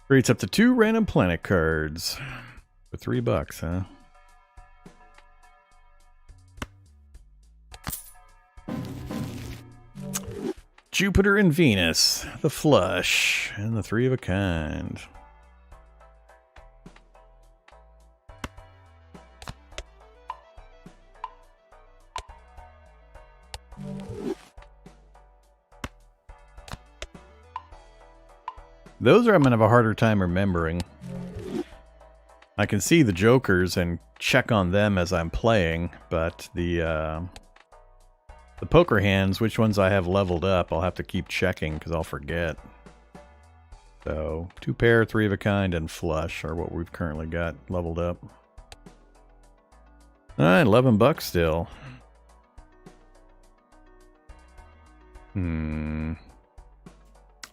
Creates up to 2 random planet cards for 3 bucks, huh? Jupiter and Venus, the flush, and the 3 of a kind. Those are I'm going to have a harder time remembering. I can see the jokers and check on them as I'm playing, but the poker hands, which ones I have leveled up, I'll have to keep checking because I'll forget. So, 2 pair, 3 of a kind, and flush are what we've currently got leveled up. Alright, 11 bucks still. I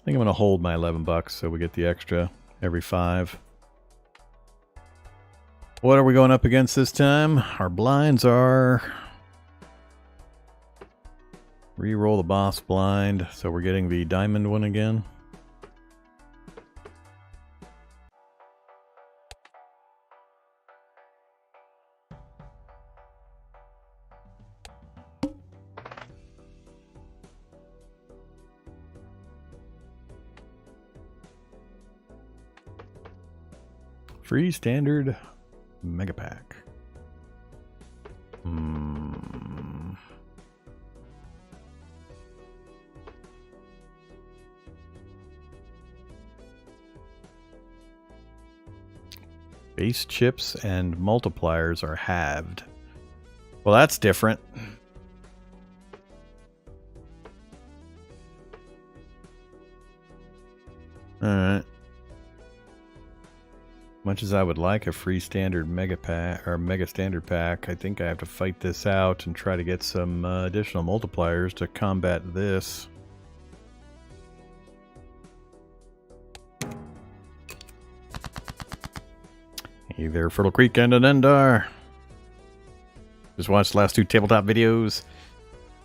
think I'm going to hold my 11 bucks so we get the extra every 5. What are we going up against this time? Our blinds are... Reroll the boss blind, so we're getting the diamond one again. Free standard mega pack. Base chips and multipliers are halved. Well, that's different. Alright. Much as I would like a free standard mega pack or mega standard pack, I think I have to fight this out and try to get some additional multipliers to combat this. Hey there, Fertile Creek and Anendar. Just watched the last 2 tabletop videos.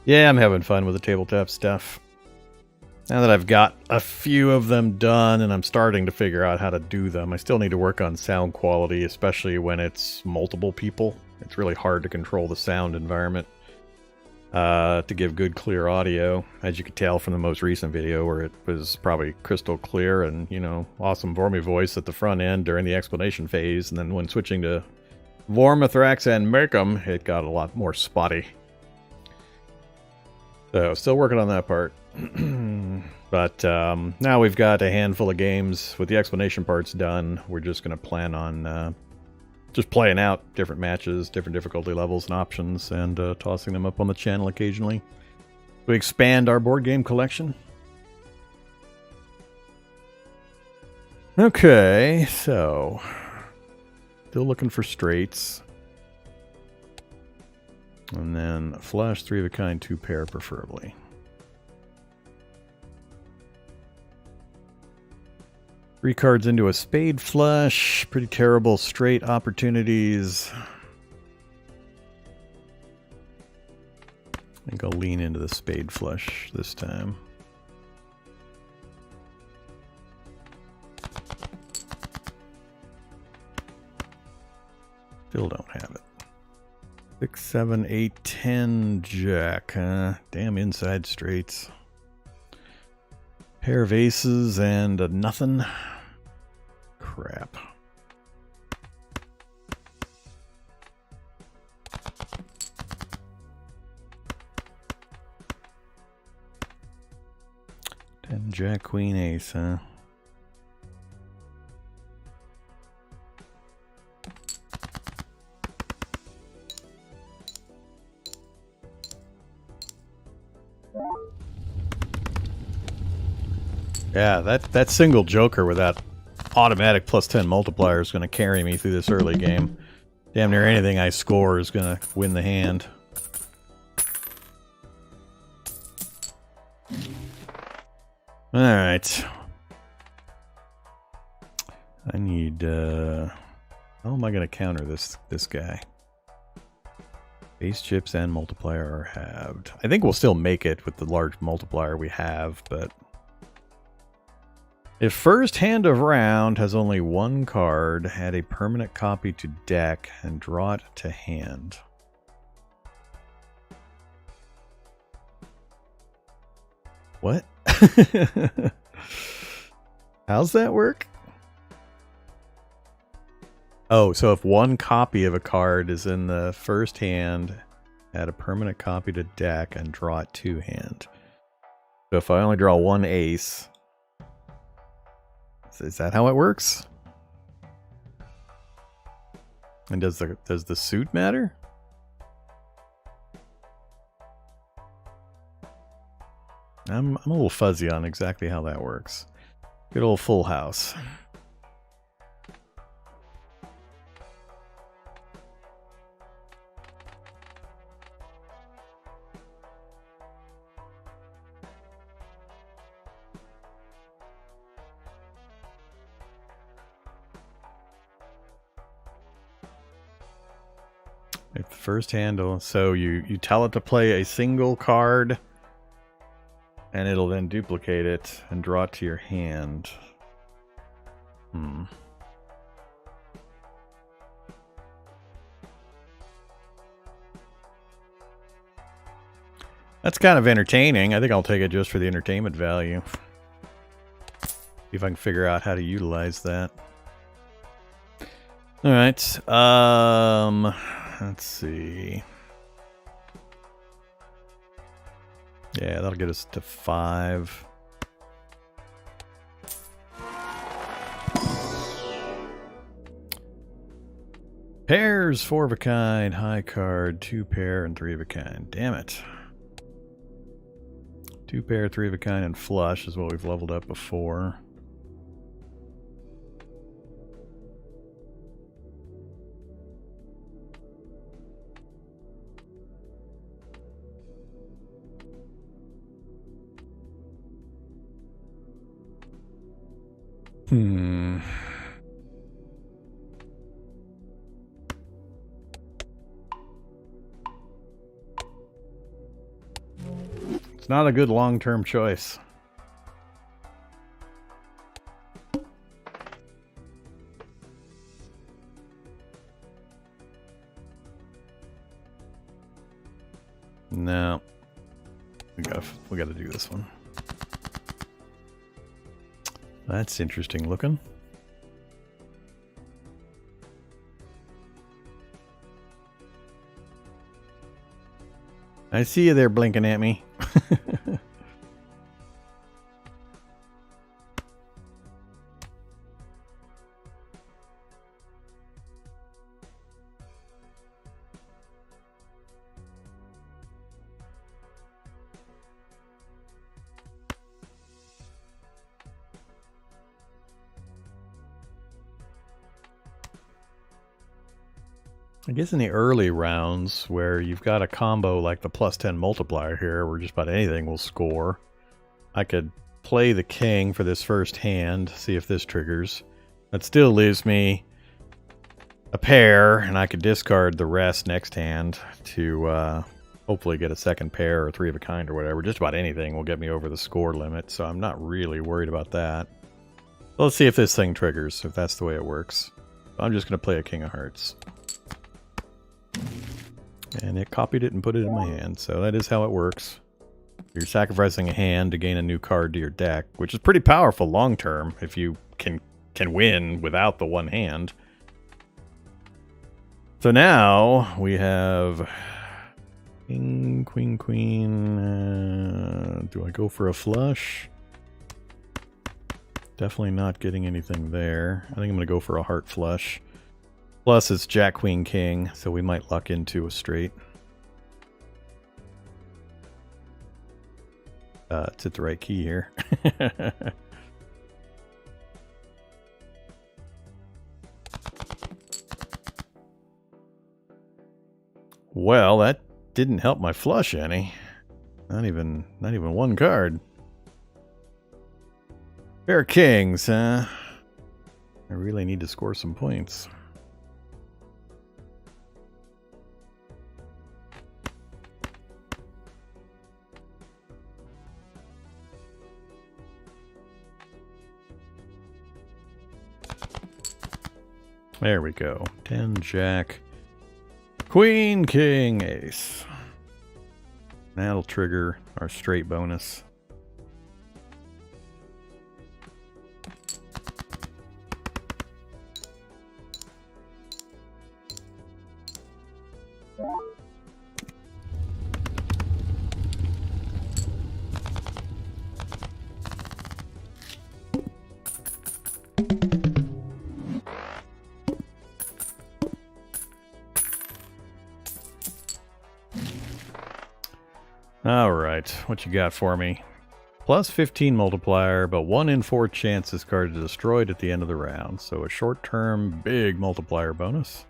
Yeah, I'm having fun with the tabletop stuff. Now that I've got a few of them done and I'm starting to figure out how to do them, I still need to work on sound quality, especially when it's multiple people. It's really hard to control the sound environment. to give good, clear audio, as you could tell from the most recent video where it was probably crystal clear and, you know, awesome Vormy voice at the front end during the explanation phase, and then when switching to Vormithrax and Mercum, it got a lot more spotty. So, still working on that part. But now we've got a handful of games with the explanation parts done. We're just going to plan on just playing out different matches, different difficulty levels and options, and tossing them up on the channel occasionally. We expand our board game collection. Okay, so still looking for straights. And then flash 3 of a kind, 2 pair preferably. Three cards into a spade flush. Pretty terrible straight opportunities. I think I'll lean into the spade flush this time. Still don't have it. 6, 7, 8, 10, jack. Damn inside straights. Pair of aces and a nothing. Crap. Ten, jack, queen, ace, huh? Yeah, that single joker with that automatic +10 multiplier is going to carry me through this early game. Damn near anything I score is going to win the hand. Alright. I need, how am I going to counter this guy? Base chips and multiplier are halved. I think we'll still make it with the large multiplier we have, but... If first hand of round has only one card, add a permanent copy to deck and draw it to hand. What? How's that work? Oh, so if one copy of a card is in the first hand, add a permanent copy to deck and draw it to hand. So if I only draw one ace... Is that how it works? And does the suit matter? I'm a little fuzzy on exactly how that works. Good old full house. If the first handle, so you tell it to play a single card, and it'll then duplicate it and draw it to your hand. That's kind of entertaining. I think I'll take it just for the entertainment value. See if I can figure out how to utilize that. All right. Let's see. Yeah, that'll get us to 5. Pairs, 4 of a kind, high card, 2 pair, and 3 of a kind. Damn it. 2 pair, 3 of a kind, and flush is what we've leveled up before. It's not a good long-term choice. No. We gotta do this one. That's interesting looking. I see you there blinking at me. I guess in the early rounds where you've got a combo like the +10 multiplier here where just about anything will score, I could play the king for this first hand, see if this triggers. That still leaves me a pair, and I could discard the rest next hand to hopefully get a second pair or 3 of a kind or whatever. Just about anything will get me over the score limit, so I'm not really worried about that. So let's see if this thing triggers, if that's the way it works. I'm just going to play a king of hearts. And it copied it and put it in my hand, so that is how it works. You're sacrificing a hand to gain a new card to your deck, which is pretty powerful long term if you can win without the one hand. So now we have king, queen, queen. Do I go for a flush? Definitely not getting anything there. I think I'm going to go for a heart flush. Plus it's jack, queen, king, so we might luck into a straight. It's at the right key here. Well, that didn't help my flush any. Not even one card. Pair of kings, huh? I really need to score some points. There we go. 10, jack, queen, king, ace. That'll trigger our straight bonus. Alright, what you got for me? Plus 15 multiplier, but 1 in 4 chance this card is destroyed at the end of the round. So a short-term big multiplier bonus.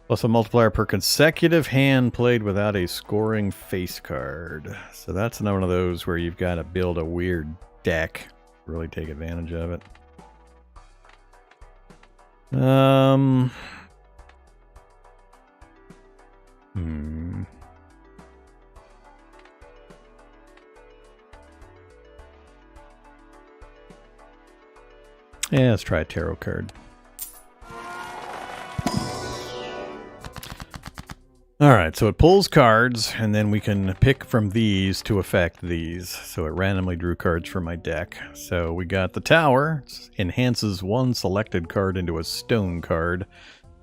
Plus a multiplier per consecutive hand played without a scoring face card. So that's another one of those where you've got to build a weird deck to really take advantage of it. Yeah, let's try a tarot card. Alright, so it pulls cards, and then we can pick from these to affect these. So it randomly drew cards for my deck. So we got the Tower. It enhances one selected card into a stone card.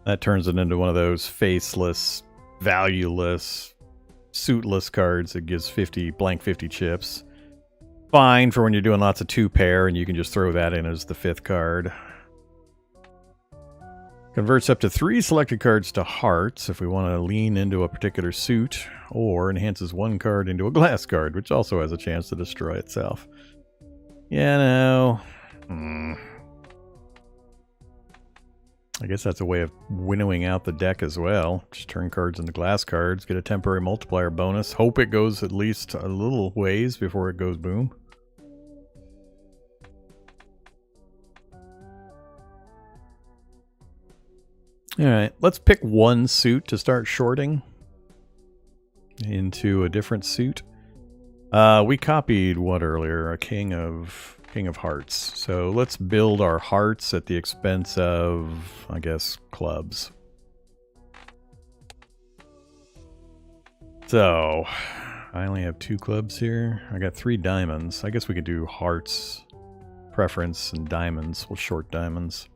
That turns it into one of those faceless, valueless, suitless cards that gives 50 chips. Fine for when you're doing lots of 2-pair and you can just throw that in as the 5th card. Converts up to 3 selected cards to hearts if we want to lean into a particular suit, or enhances 1 card into a glass card, which also has a chance to destroy itself. Yeah, no. I guess that's a way of winnowing out the deck as well. Just turn cards into glass cards, get a temporary multiplier bonus. Hope it goes at least a little ways before it goes boom. Alright, let's pick one suit to start shorting into a different suit. We copied what earlier? A king of hearts. So let's build our hearts at the expense of, I guess, clubs. So, I only have 2 clubs here. I got 3 diamonds. I guess we could do hearts, preference, and diamonds. We'll short diamonds.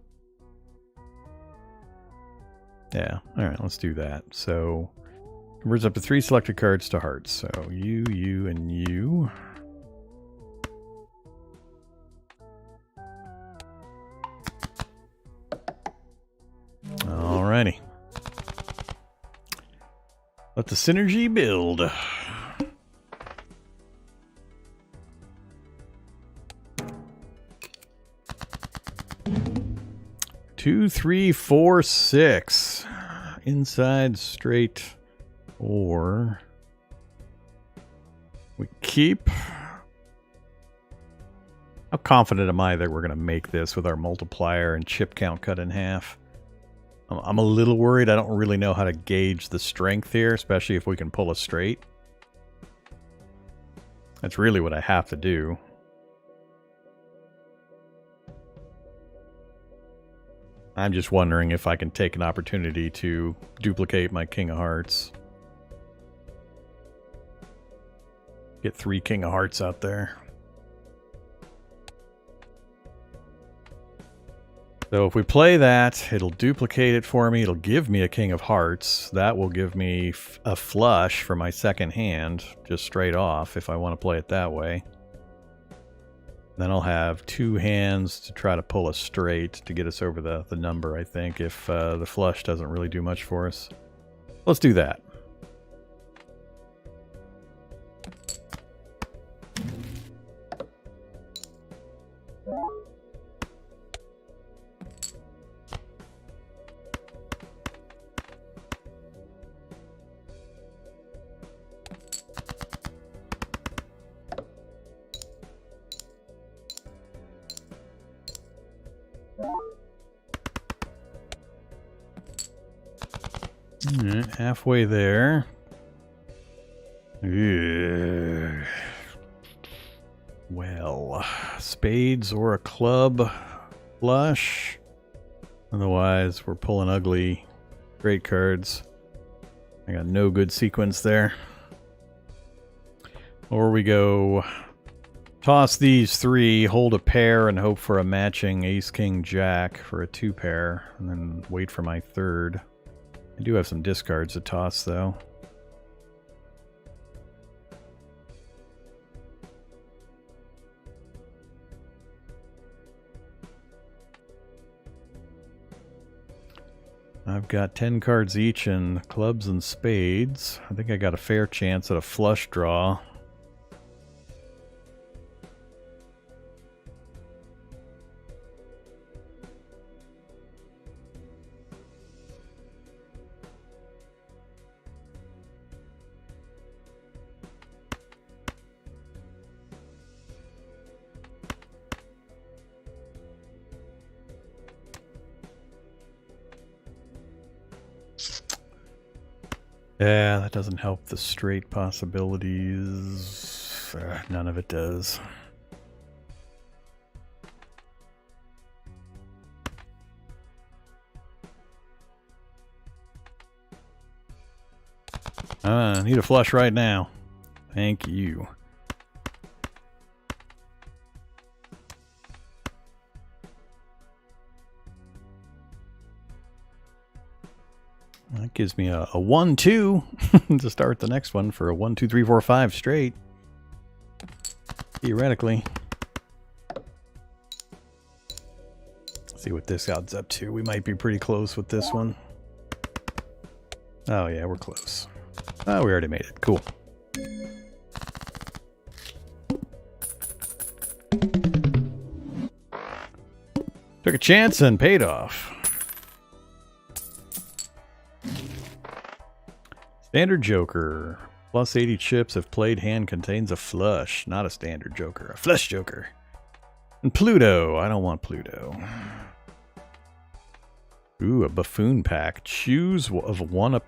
Yeah, alright, let's do that. So, converts up to 3 selected cards to hearts. So, you, and you. Alrighty. Let the synergy build. Two, 3, 4, 6. Inside, straight, or we keep. How confident am I that we're going to make this with our multiplier and chip count cut in half? I'm a little worried. I don't really know how to gauge the strength here, especially if we can pull a straight. That's really what I have to do. I'm just wondering if I can take an opportunity to duplicate my King of Hearts. Get 3 King of Hearts out there. So if we play that, it'll duplicate it for me. It'll give me a King of Hearts. That will give me a flush for my second hand, just straight off, if I want to play it that way. Then I'll have 2 hands to try to pull a straight to get us over the number, I think, if the flush doesn't really do much for us. Let's do that. Halfway there. Ugh. Well, spades or a club flush. Otherwise, we're pulling ugly great cards. I got no good sequence there. Or we go toss these 3, hold a pair, and hope for a matching ace, king, jack for a 2 pair, and then wait for my 3rd. I do have some discards to toss, though. I've got 10 cards each in clubs and spades. I think I got a fair chance at a flush draw. Yeah, that doesn't help the straight possibilities. None of it does. I need a flush right now. Thank you. That gives me a 1-2 to start the next one for a 1, 2, 3, 4, 5 straight. Theoretically. Let's see what this odds up to. We might be pretty close with this one. Oh yeah, we're close. Oh, we already made it. Cool. Took a chance and paid off. Standard Joker. Plus 80 chips if played hand contains a flush. Not a standard Joker. A flush Joker. And Pluto. I don't want Pluto. Ooh, a buffoon pack. Choose of one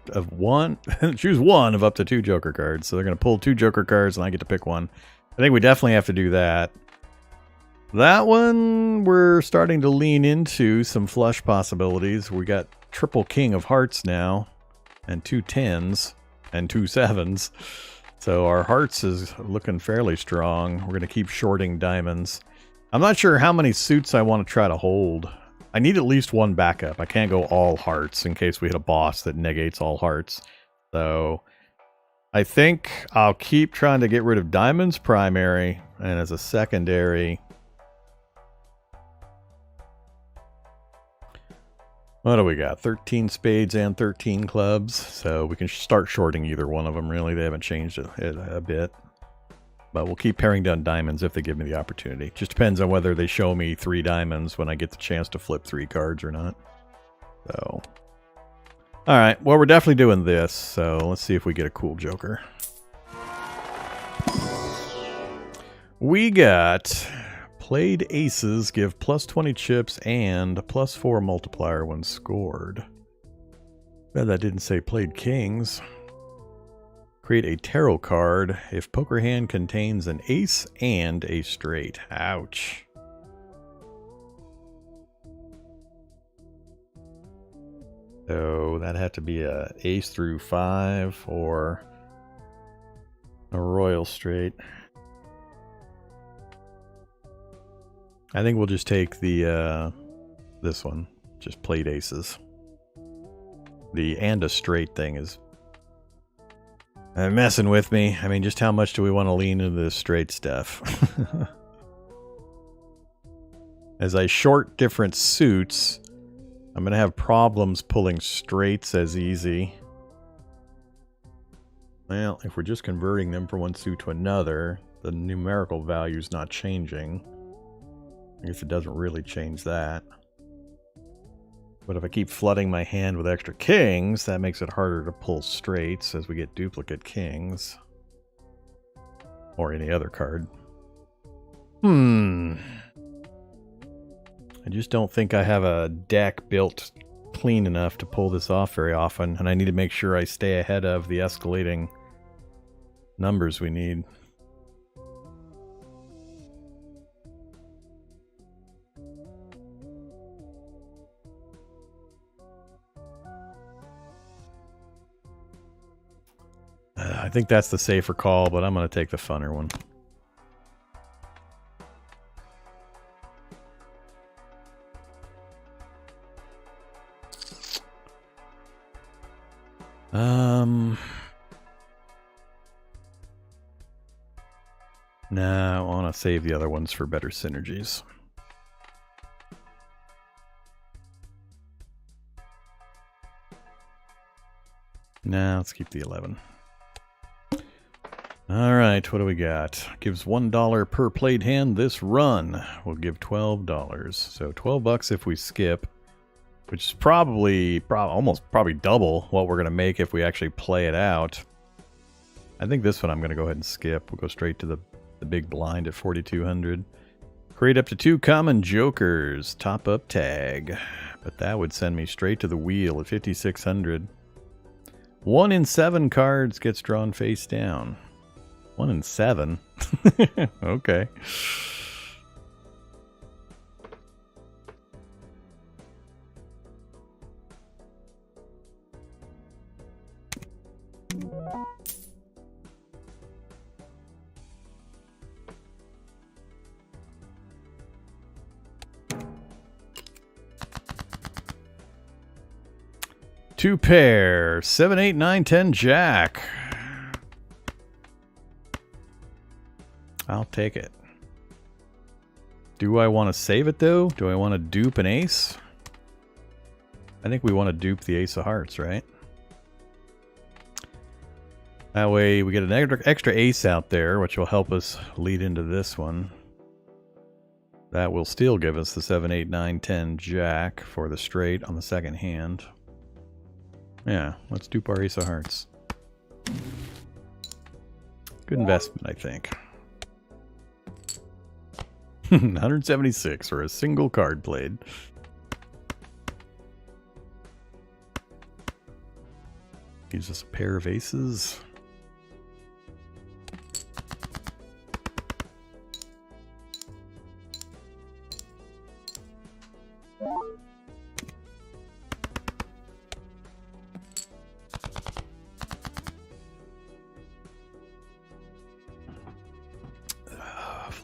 choose one of up to 2 Joker cards. So they're going to pull 2 Joker cards and I get to pick one. I think we definitely have to do that. That one, we're starting to lean into some flush possibilities. We got triple King of Hearts now. And 2 10s. and 2 sevens. So our hearts is looking fairly strong. We're going to keep shorting diamonds. I'm not sure how many suits I want to try to hold. I need at least one backup. I can't go all hearts in case we hit a boss that negates all hearts. So I think I'll keep trying to get rid of diamonds primary, and as a secondary, what do we got? 13 spades and 13 clubs. So we can start shorting either one of them, really. They haven't changed it a bit. But we'll keep paring down diamonds if they give me the opportunity. Just depends on whether they show me 3 diamonds when I get the chance to flip 3 cards or not. So, alright, well, we're definitely doing this. So let's see if we get a cool joker. We got played aces give plus 20 chips and plus 4 multiplier when scored. Bet that didn't say played kings. Create a tarot card if poker hand contains an ace and a straight. Ouch. So that had to be a ace through 5 or a royal straight. I think we'll just take the this one. Just played aces. The and a straight thing is messing with me. I mean, just how much do we want to lean into this straight stuff? As I short different suits, I'm going to have problems pulling straights as easy. Well, if we're just converting them from one suit to another, the numerical value's not changing. I guess it doesn't really change that. But if I keep flooding my hand with extra kings, that makes it harder to pull straights as we get duplicate kings. Or any other card. I just don't think I have a deck built clean enough to pull this off very often, and I need to make sure I stay ahead of the escalating numbers we need. I think that's the safer call, but I'm going to take the funner one. Nah, I want to save the other ones for better synergies. Nah, let's keep the 11. Alright, what do we got? Gives $1 per played hand this run. We'll give $12. So $12 if we skip, which is probably double what we're going to make if we actually play it out. I think this one I'm going to go ahead and skip. We'll go straight to the big blind at 4,200. Create up to 2 common jokers. Top up tag. But that would send me straight to the wheel at 5,600. 1 in 7 cards gets drawn face down. 1 in 7? Okay. Two pair, 7, 8, 9, 10, jack. I'll take it. Do I want to save it though? Do I want to dupe an ace? I think we want to dupe the ace of hearts, right? That way we get an extra ace out there, which will help us lead into this one. That will still give us the 7, 8, 9, 10 jack for the straight on the second hand. Yeah, let's dupe our ace of hearts. Good investment, I think. 176 for a single card played. Gives us a pair of aces.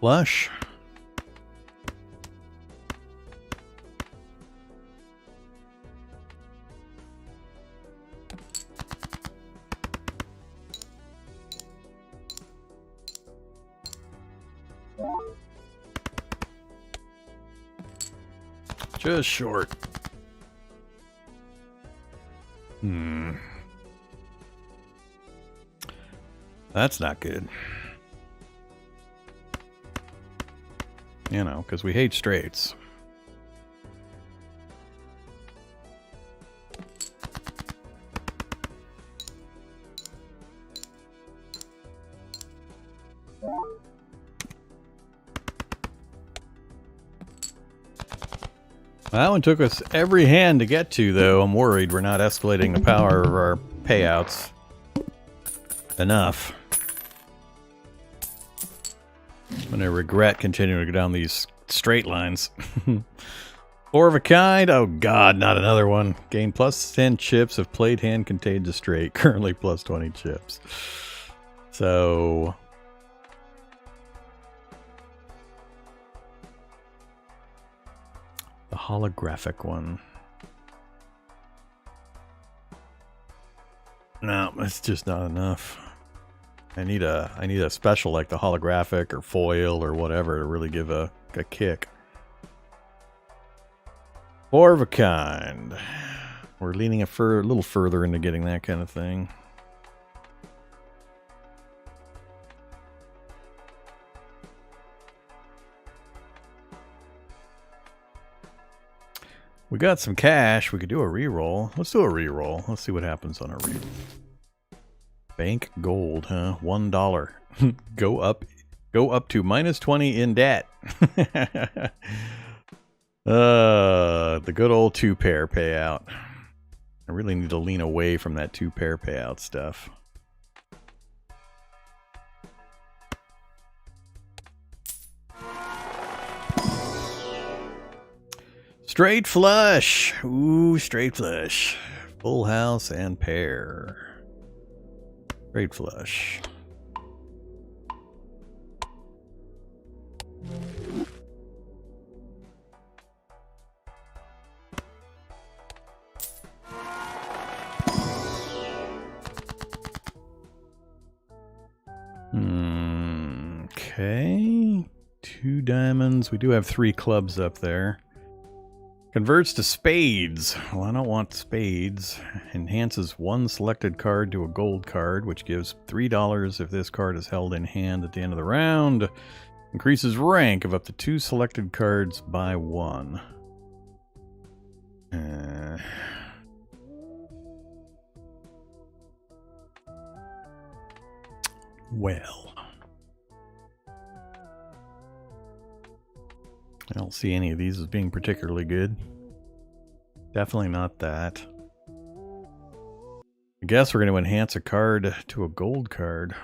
flush. Just short. That's not good. You know, because we hate straights. That one took us every hand to get to, though. I'm worried we're not escalating the power of our payouts enough. I'm going to regret continuing to go down these straight lines. 4 of a kind. Oh, God, not another one. Gain plus 10 chips if played hand contains a straight. Currently plus 20 chips. So... the holographic one. No, it's just not enough. I need a special like the holographic or foil or whatever to really give a kick. 4 of a kind. We're leaning a little further into getting that kind of thing. We got some cash. We could do a reroll. Let's do a reroll. Let's see what happens on a reroll. Bank gold, huh? $1. Go up to minus 20 in debt. The good old 2-pair payout. I really need to lean away from that 2-pair payout stuff. Straight flush. Ooh, straight flush. Full house and pair. Straight flush. Okay. 2 diamonds. We do have 3 clubs up there. Converts to spades. Well, I don't want spades. Enhances 1 selected card to a gold card, which gives $3 if this card is held in hand at the end of the round. Increases rank of up to 2 selected cards by 1. Well. I don't see any of these as being particularly good. Definitely not that. I guess we're going to enhance a card to a gold card.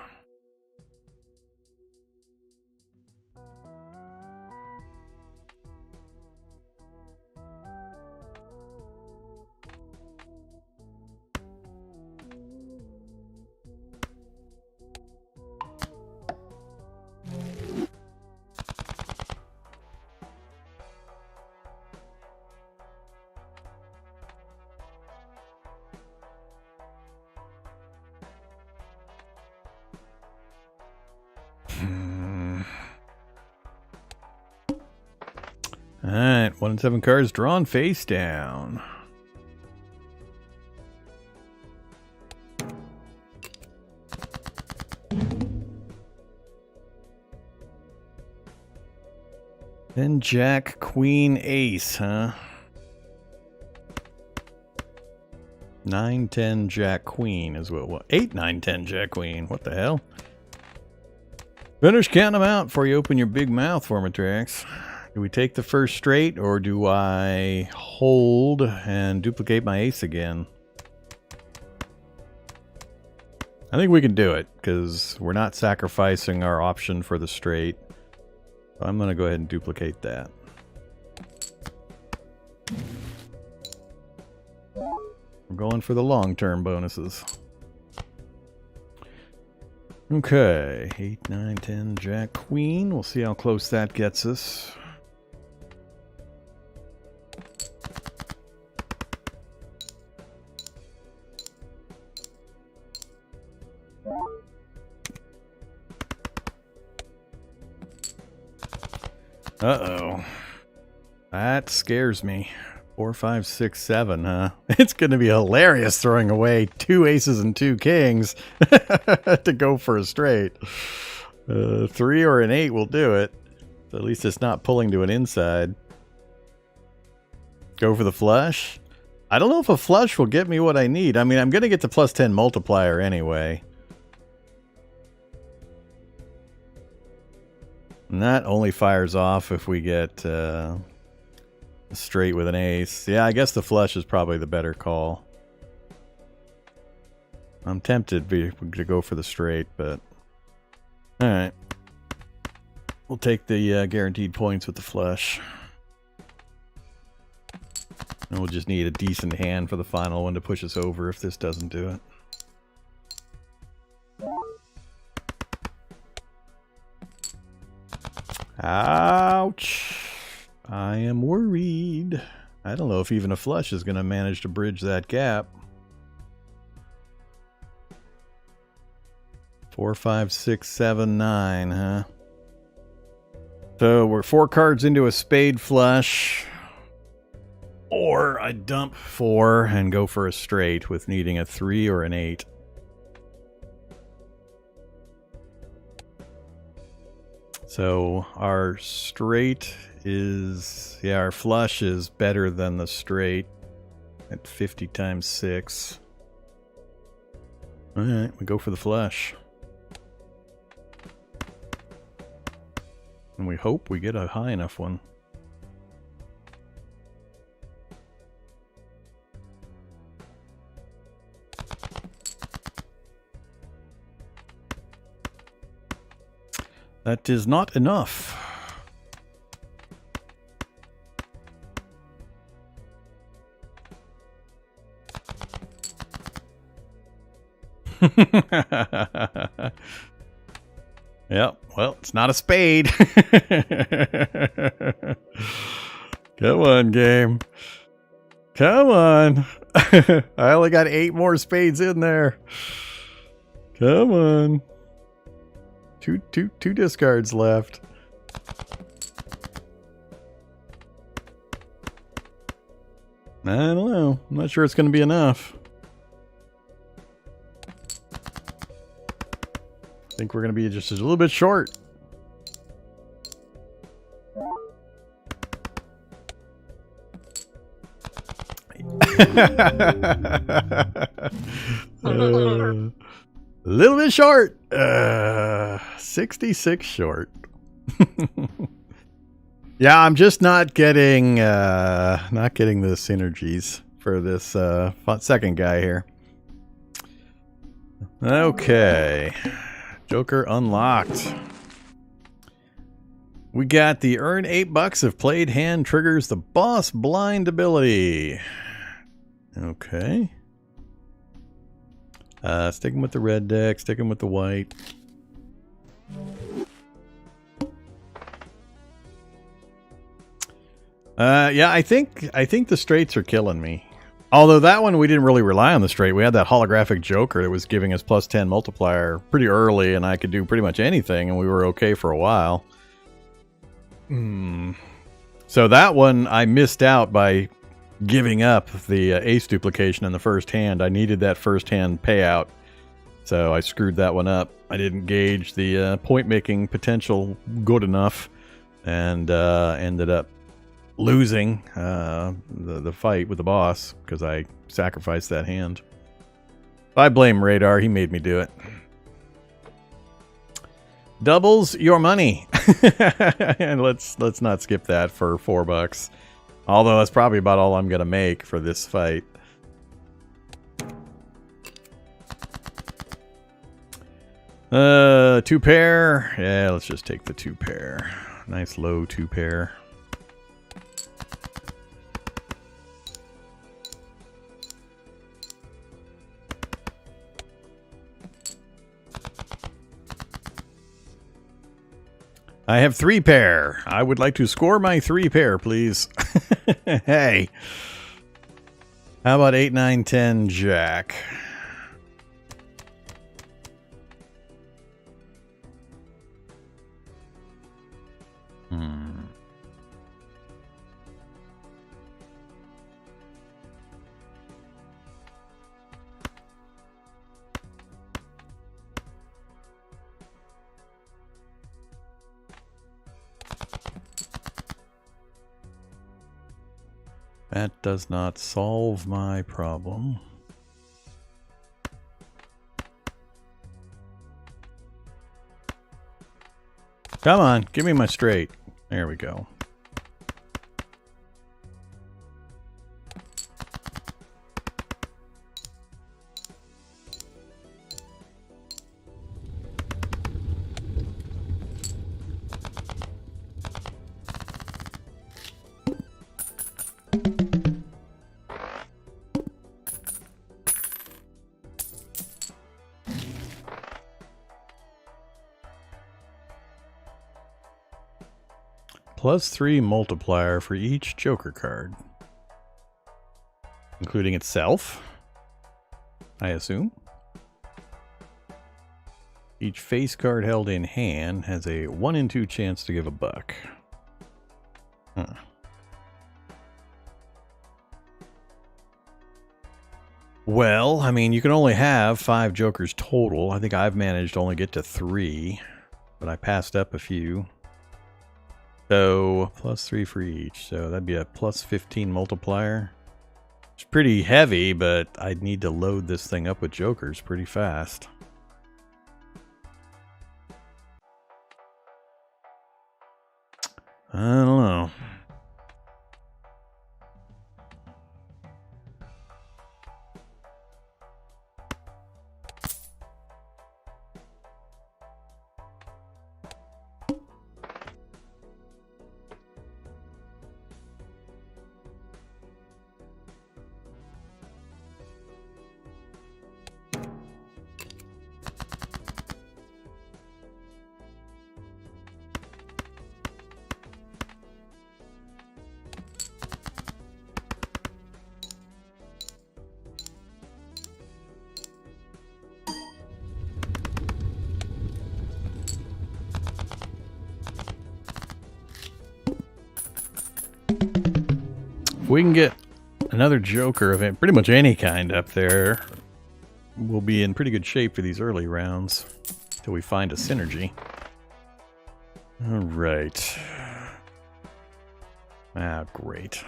Alright, 1 in 7 cards drawn face down. Then Jack, Queen, Ace, huh? 9, 10, Jack, Queen is what? 8, 9, 10, Jack, Queen. What the hell? Finish counting them out before you open your big mouth, Formatrax. Do we take the first straight, or do I hold and duplicate my ace again? I think we can do it, because we're not sacrificing our option for the straight. So I'm going to go ahead and duplicate that. We're going for the long-term bonuses. Okay, 8, 9, 10, Jack, Queen. We'll see how close that gets us. Uh-oh. That scares me. 4, 5, 6, 7, huh? It's going to be hilarious throwing away 2 aces and 2 kings to go for a straight. 3 or an 8 will do it. So at least it's not pulling to an inside. Go for the flush. I don't know if a flush will get me what I need. I mean, I'm going to get the plus 10 multiplier anyway. And that only fires off if we get straight with an ace. Yeah, I guess the flush is probably the better call. I'm tempted to go for the straight, but... Alright. We'll take the guaranteed points with the flush. And we'll just need a decent hand for the final one to push us over if this doesn't do it. Ouch. I am worried. I don't know if even a flush is going to manage to bridge that gap. 4, 5, 6, 7, 9, huh? So we're 4 cards into a spade flush. Or I dump 4 and go for a straight with needing a 3 or an 8. So our straight is, yeah, our flush is better than the straight at 50 times 6. All right, we go for the flush. And we hope we get a high enough one. That is not enough. Yep, well, it's not a spade. Come on, game. Come on. I only got 8 more spades in there. Come on. Two discards left. I don't know. I'm not sure it's going to be enough. I think we're going to be just a little bit short. A little bit short. 66 short. Yeah, I'm just not getting the synergies for this second guy here. Okay. Joker unlocked. We got the earn $8 if played hand triggers the boss blind ability. Okay. Sticking with the red deck, sticking with the white. Yeah, I think the straights are killing me. Although that one we didn't really rely on the straight. We had that holographic Joker that was giving us plus 10 multiplier pretty early, and I could do pretty much anything, and we were okay for a while. So that one I missed out by giving up the ace duplication in the first hand. I needed that first hand payout, so I screwed that one up. I didn't gauge the point-making potential good enough, and ended up losing the fight with the boss because I sacrificed that hand. I blame Radar. He made me do it. Doubles your money. And let's not skip that for $4. Although that's probably about all I'm gonna make for this fight. Two pair. Yeah, let's just take the 2 pair. Nice low 2 pair. I have 3 pair. I would like to score my 3 pair, please. Hey. How about 8, 9, 10, Jack? That does not solve my problem. Come on, give me my straight. There we go. +3 multiplier for each Joker card. Including itself, I assume. Each face card held in hand has a 1 in 2 chance to give a buck. Huh. Well, I mean, you can only have 5 Jokers total. I think I've managed to only get to 3, but I passed up a few. So, +3 for each. So that'd be a +15 multiplier. It's pretty heavy, but I'd need to load this thing up with Jokers pretty fast. I don't know. If we can get another Joker of it, pretty much any kind up there, we'll be in pretty good shape for these early rounds till we find a synergy. Alright. Ah, great.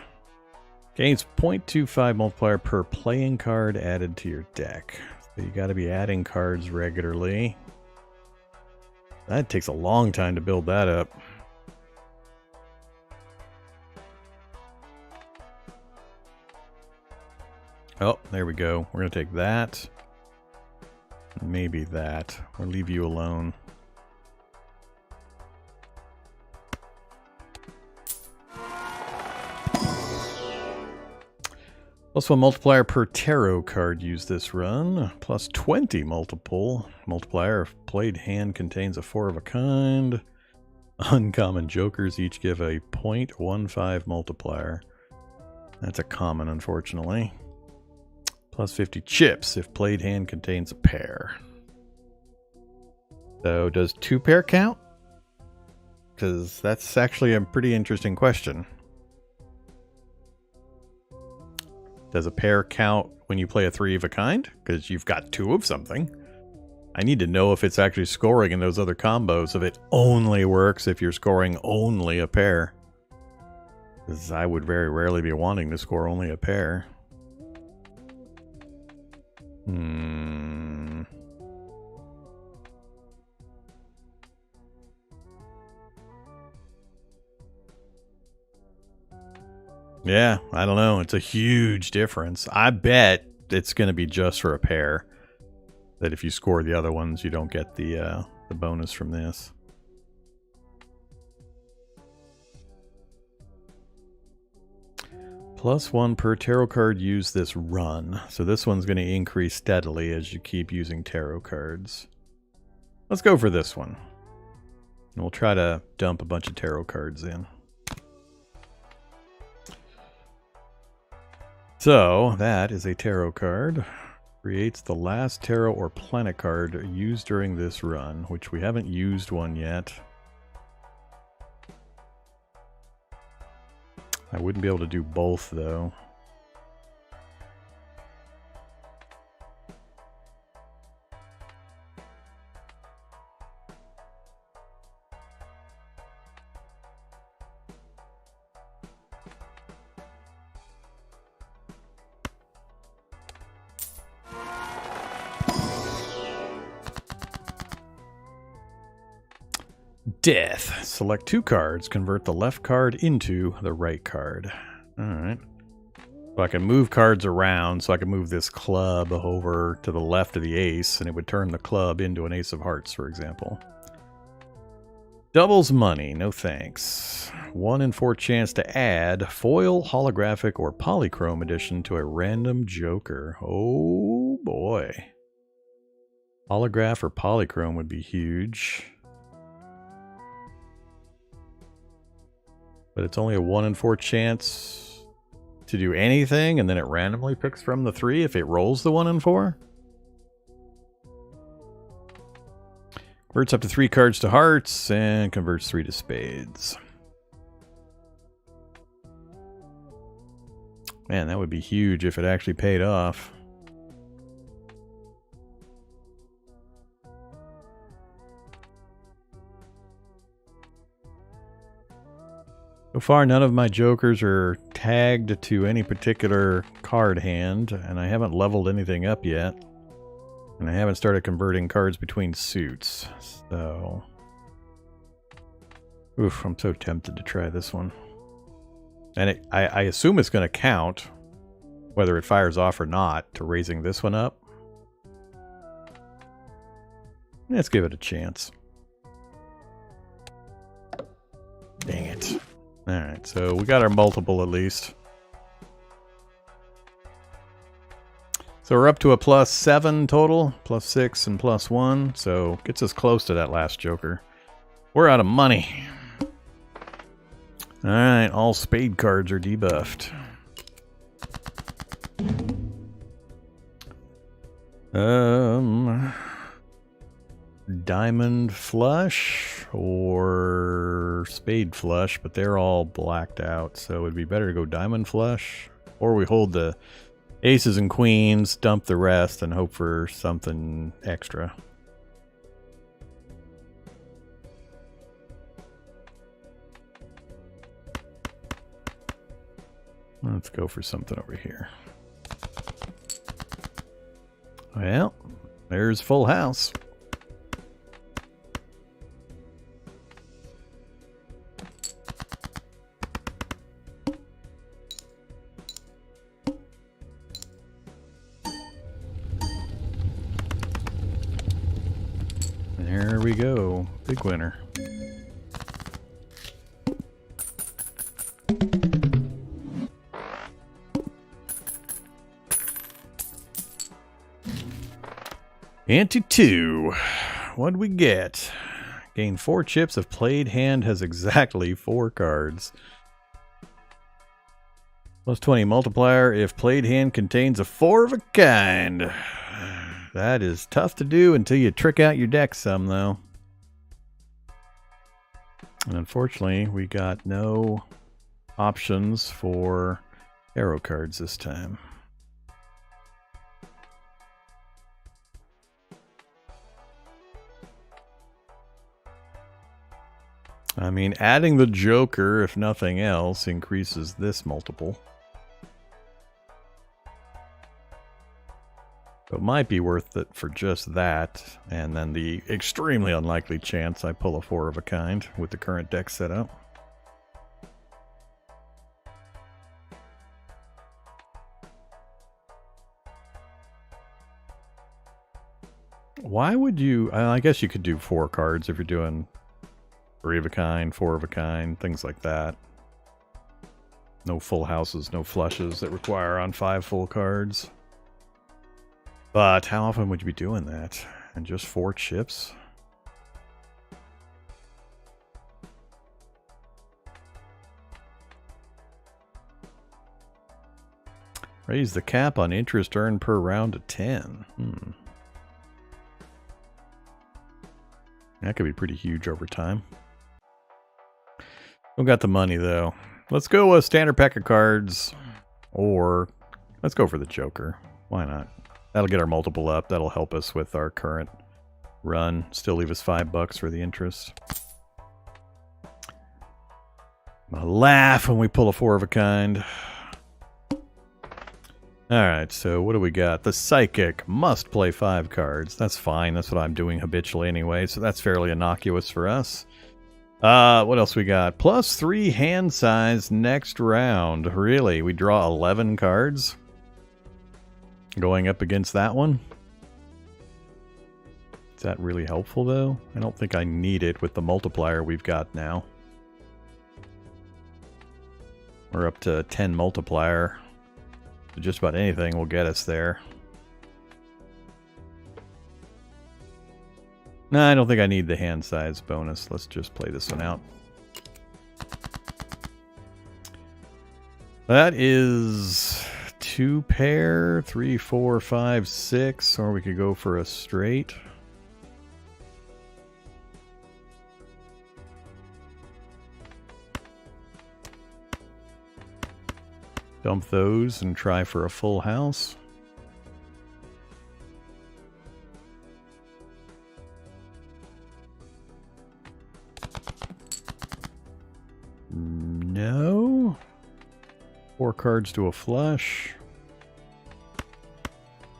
Gains 0.25 multiplier per playing card added to your deck. So you gotta be adding cards regularly. That takes a long time to build that up. Oh, there we go. We're going to take that. Maybe that. Or leave you alone. +1 multiplier per tarot card used this run. +20 multiplier if played hand contains a 4 of a kind. Uncommon Jokers each give a 0.15 multiplier. That's a common, unfortunately. +50 chips if played hand contains a pair. So does 2 pair count? Because that's actually a pretty interesting question. Does a pair count when you play a 3 of a kind? Because you've got 2 of something. I need to know if it's actually scoring in those other combos, if it only works if you're scoring only a pair. Because I would very rarely be wanting to score only a pair. Yeah, I don't know. It's a huge difference. I bet it's going to be just for a pair. That if you score the other ones, you don't get the bonus from this. +1 per tarot card used this run. So this one's going to increase steadily as you keep using tarot cards. Let's go for this one. And we'll try to dump a bunch of tarot cards in. So, that is a tarot card. Creates the last tarot or planet card used during this run, which we haven't used one yet. I wouldn't be able to do both, though. Death. Select 2 cards. Convert the left card into the right card. Alright. So I can move cards around. So I can move this club over to the left of the ace, and it would turn the club into an ace of hearts, for example. Doubles money. No thanks. 1 in 4 chance to add foil, holographic, or polychrome edition to a random joker. Oh boy. Holograph or polychrome would be huge. But it's only a 1 in 4 chance to do anything, and then it randomly picks from the 3 if it rolls the 1 in 4. Converts up to 3 cards to hearts, and converts 3 to spades. Man, that would be huge if it actually paid off. So far, none of my jokers are tagged to any particular card hand, and I haven't leveled anything up yet. And I haven't started converting cards between suits, so... Oof, I'm so tempted to try this one. And I assume it's going to count, whether it fires off or not, to raising this one up. Let's give it a chance. Dang it. Alright, so we got our multiple at least. So we're up to a +7 total, +6 and +1, so gets us close to that last joker. We're out of money. Alright, all spade cards are debuffed. Diamond flush or spade flush, but they're all blacked out, so it'd be better to go diamond flush, or we hold the aces and queens, dump the rest, and hope for something extra. Let's go for something over here. Well, there's full house. There we go. Big winner. Ante 2. What'd we get? Gain 4 chips if played hand has exactly 4 cards. +20 multiplier if played hand contains a 4 of a kind. That is tough to do until you trick out your deck some, though. And unfortunately, we got no options for arrow cards this time. I mean, adding the Joker, if nothing else, increases this multiple. So it might be worth it for just that, and then the extremely unlikely chance I pull a 4 of a kind with the current deck setup. Why would you... I guess you could do 4 cards if you're doing 3 of a kind, 4 of a kind, things like that. No full houses, no flushes that require on 5 full cards. But how often would you be doing that? And just 4 chips? Raise the cap on interest earned per round to 10. That could be pretty huge over time. Don't got the money, though. Let's go with standard pack of cards. Or let's go for the Joker. Why not? That'll get our multiple up. That'll help us with our current run. Still leave us $5 for the interest. I'm gonna laugh when we pull a 4 of a kind. Alright, so what do we got? The Psychic must play 5 cards. That's fine. That's what I'm doing habitually anyway, so that's fairly innocuous for us. What else we got? +3 hand size next round. Really? We draw 11 cards? Going up against that one? Is that really helpful, though? I don't think I need it with the multiplier we've got now. We're up to 10 multiplier. So just about anything will get us there. No, I don't think I need the hand size bonus. Let's just play this one out. That is 2 pair, 3, 4, 5, 6, or we could go for a straight. Dump those and try for a full house. No. 4 cards to a flush.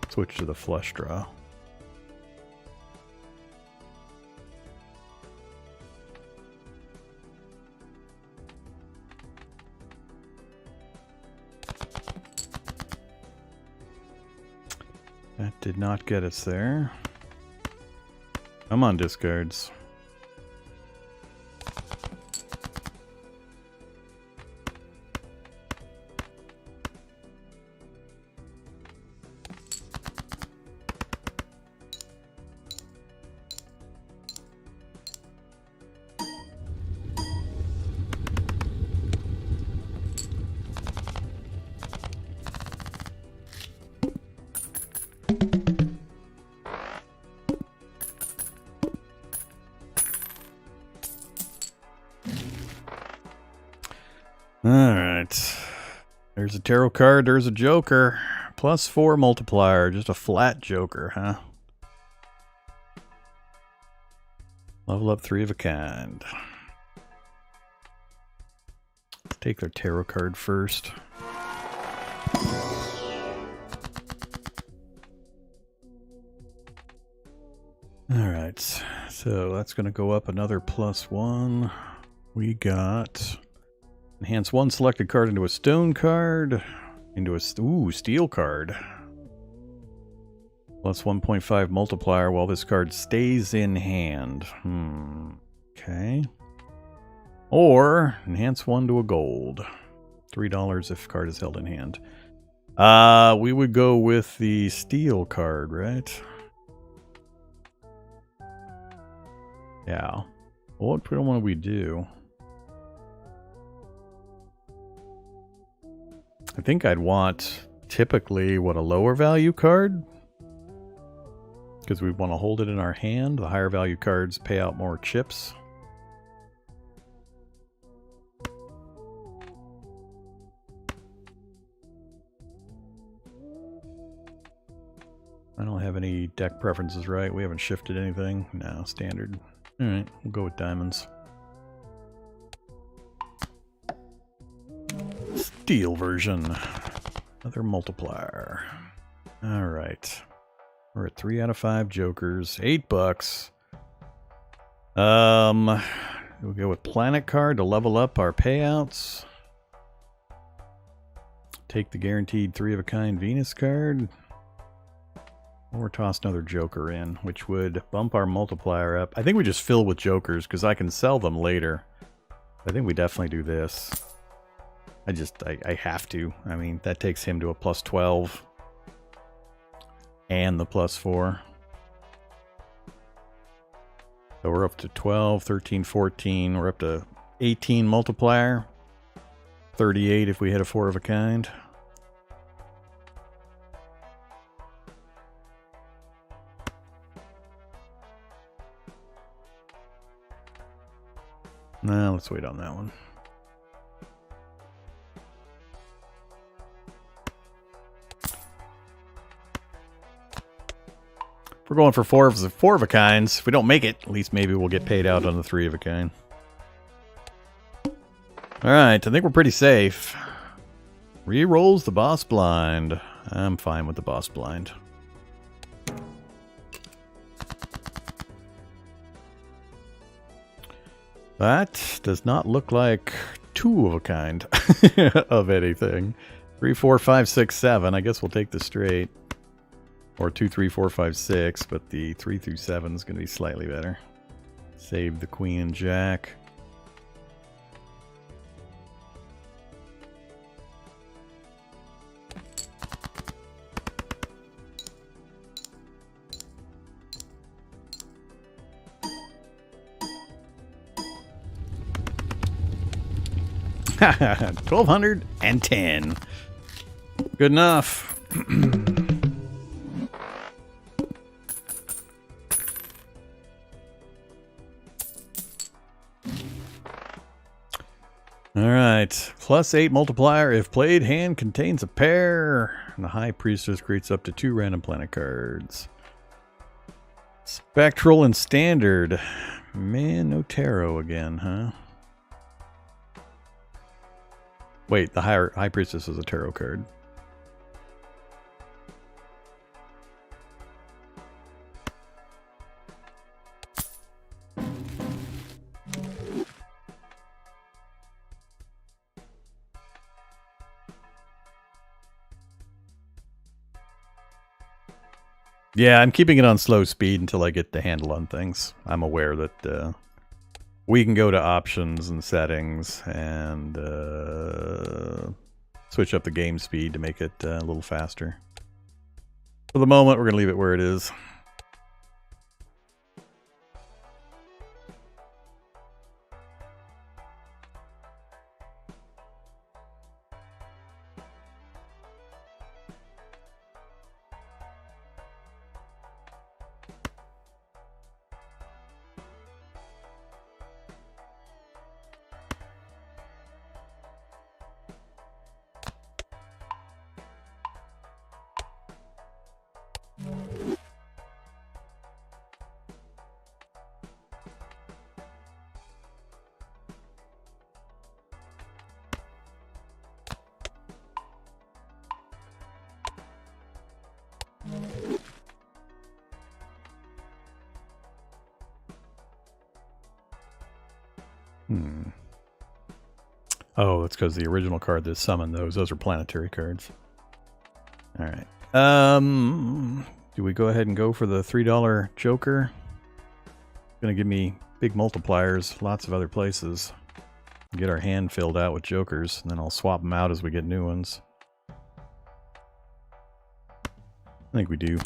Switch to the flush draw. That did not get us there. Come on, discards. Alright. There's a tarot card, there's a joker. +4 multiplier, just a flat joker, huh? Level up 3 of a kind. Let's take their tarot card first. Alright, so that's going to go up another +1. We got enhance 1 selected card into a stone card, into a steel card. Plus 1.5 multiplier while this card stays in hand. Okay. Or enhance 1 to a gold. $3 if card is held in hand. We would go with the steel card, right? Yeah. What would we do? I think I'd want typically what, a lower value card? Because we want to hold it in our hand. The higher value cards pay out more chips. I don't have any deck preferences, right? We haven't shifted anything. No, standard. Alright, we'll go with diamonds. Steel version. Another multiplier. Alright. We're at 3 out of 5 jokers. $8. We'll go with planet card to level up our payouts. Take the guaranteed 3 of a kind Venus card. Or toss another joker in, which would bump our multiplier up. I think we just fill with jokers because I can sell them later. I think we definitely do this. I have to. I mean, that takes him to a +12. And the +4. So we're up to 12, 13, 14. We're up to 18 multiplier. 38 if we hit a 4 of a kind. No, let's wait on that one. If we're going for four of a kinds, if we don't make it, at least maybe we'll get paid out on the 3 of a kind. Alright, I think we're pretty safe. Rerolls the boss blind. I'm fine with the boss blind. That does not look like 2 of a kind of anything. 3, 4, 5, 6, 7. I guess we'll take the straight. Or 2, 3, 4, 5, 6. But the 3 through 7 is going to be slightly better. Save the queen and jack. $1,210. Good enough. Alright. +8 multiplier if played. Hand contains a pair. And the High Priestess creates up to 2 random planet cards. Spectral and Standard. Man, no tarot again, huh? Wait, the High Priestess is a tarot card. Yeah, I'm keeping it on slow speed until I get the handle on things. I'm aware that we can go to options and settings and switch up the game speed to make it a little faster. For the moment, we're going to leave it where it is. Oh, it's because the original card that summoned those are planetary cards. Alright. Do we go ahead and go for the $3 Joker? Gonna give me big multipliers, lots of other places. Get our hand filled out with Jokers, and then I'll swap them out as we get new ones. I think we do.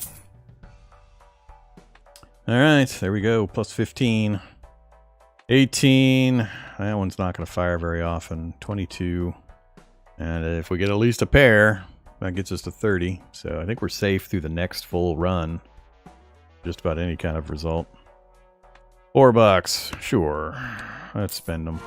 Alright, there we go. Plus 15. 18. That one's not going to fire very often. 22. And if we get at least a pair, that gets us to 30. So I think we're safe through the next full run. Just about any kind of result. $4. Sure. Let's spend them.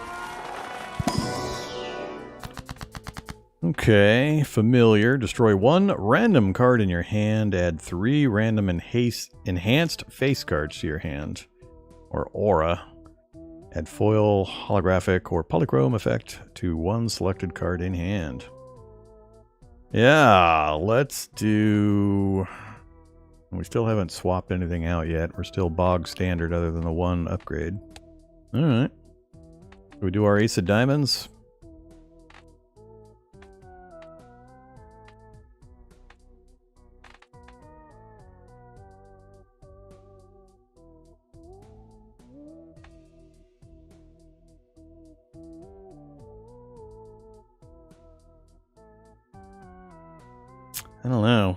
Okay. Familiar. Destroy 1 random card in your hand. Add 3 random enhanced face cards to your hand. Or aura. Add foil, holographic, or polychrome effect to 1 selected card in hand. Yeah, let's do... We still haven't swapped anything out yet. We're still bog standard other than the 1 upgrade. Alright. We do our Ace of Diamonds. I don't know.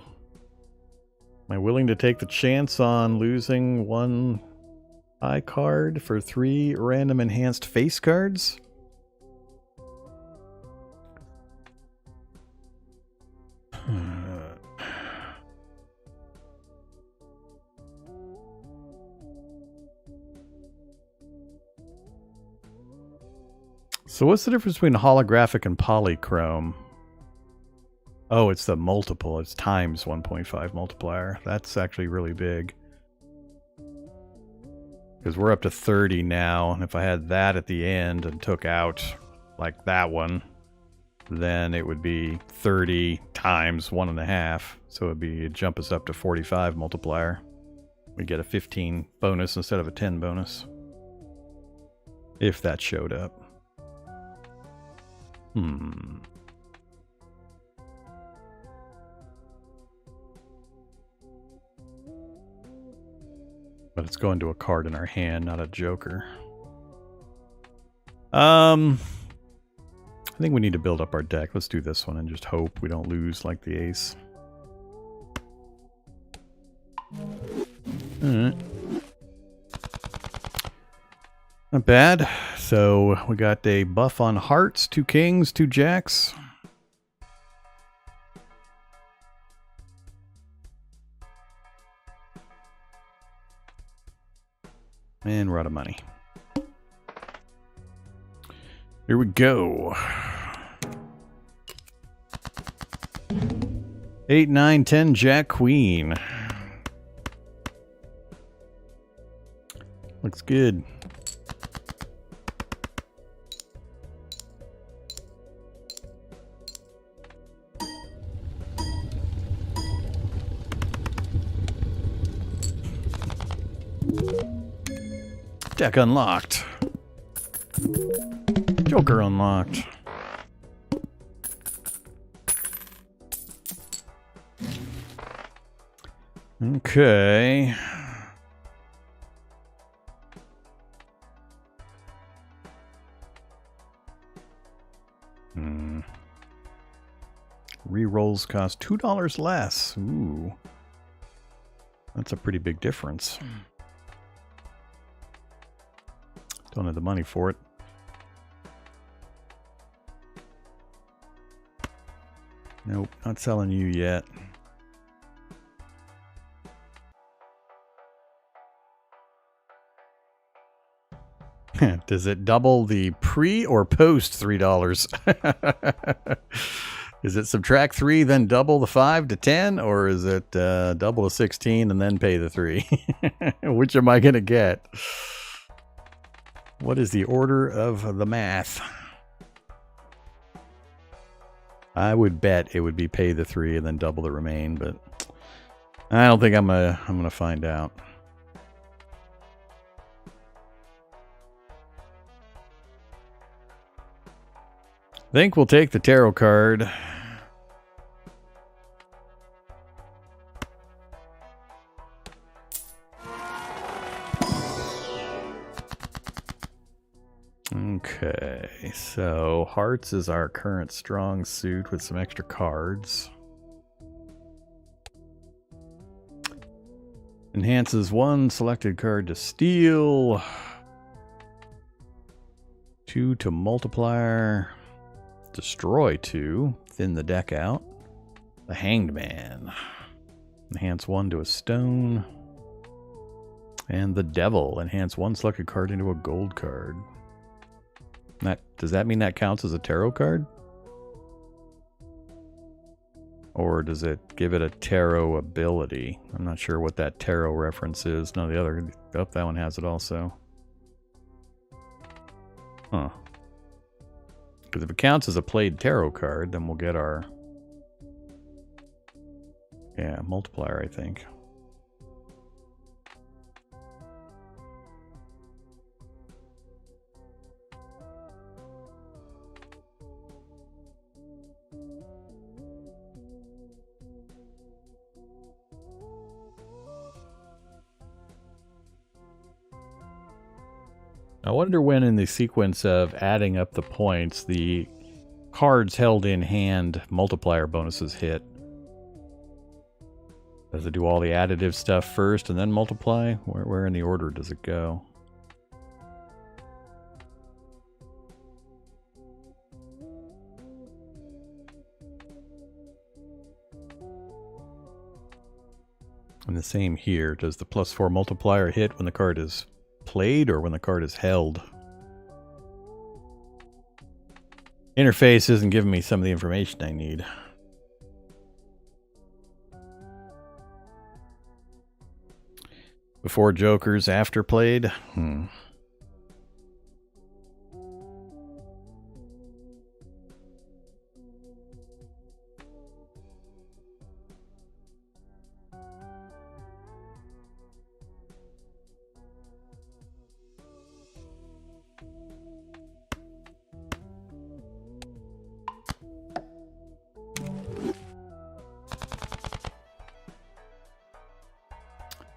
Am I willing to take the chance on losing 1 eye card for 3 random enhanced face cards? So what's the difference between holographic and polychrome? Oh, it's the multiple. It's times 1.5 multiplier. That's actually really big. Because we're up to 30 now, and if I had that at the end and took out, like that one, then it would be 30 times 1.5. So it'd jump us up to 45 multiplier. We get a 15 bonus instead of a 10 bonus. If that showed up. But it's going to a card in our hand, not a joker. I think we need to build up our deck. Let's do this one and just hope we don't lose like the ace. Alright. Not bad. So we got a buff on hearts, 2 kings, 2 jacks. And we're out of money. Here we go. 8, 9, 10, jack, queen. Looks good. Deck unlocked. Joker unlocked. Okay. Rerolls cost $2 less. Ooh. That's a pretty big difference. Don't have the money for it. Nope, not selling you yet. Does it double the pre or post $3? Is it subtract 3, then double the 5 to 10? Or is it double to 16 and then pay the 3? Which am I going to get? What is the order of the math? I would bet it would be pay the 3 and then double the remain, but I don't think I'm gonna find out. I think we'll take the tarot card. Okay, so hearts is our current strong suit with some extra cards. Enhances 1 selected card to steal. 2 to multiplier. Destroy 2. Thin the deck out. The Hanged Man. Enhance 1 to a stone. And the Devil. Enhance 1 selected card into a gold card. Does that mean that counts as a tarot card? Or does it give it a tarot ability? I'm not sure what that tarot reference is. No, the other... Oh, that one has it also. Huh. Because if it counts as a played tarot card, then we'll get our... Yeah, multiplier, I think. I wonder when in the sequence of adding up the points, the cards held in hand multiplier bonuses hit. Does it do all the additive stuff first and then multiply? Where in the order does it go? And the same here. Does the +4 multiplier hit when the card is played or when the card is held? Interface isn't giving me some of the information I need. Before Jokers, after played?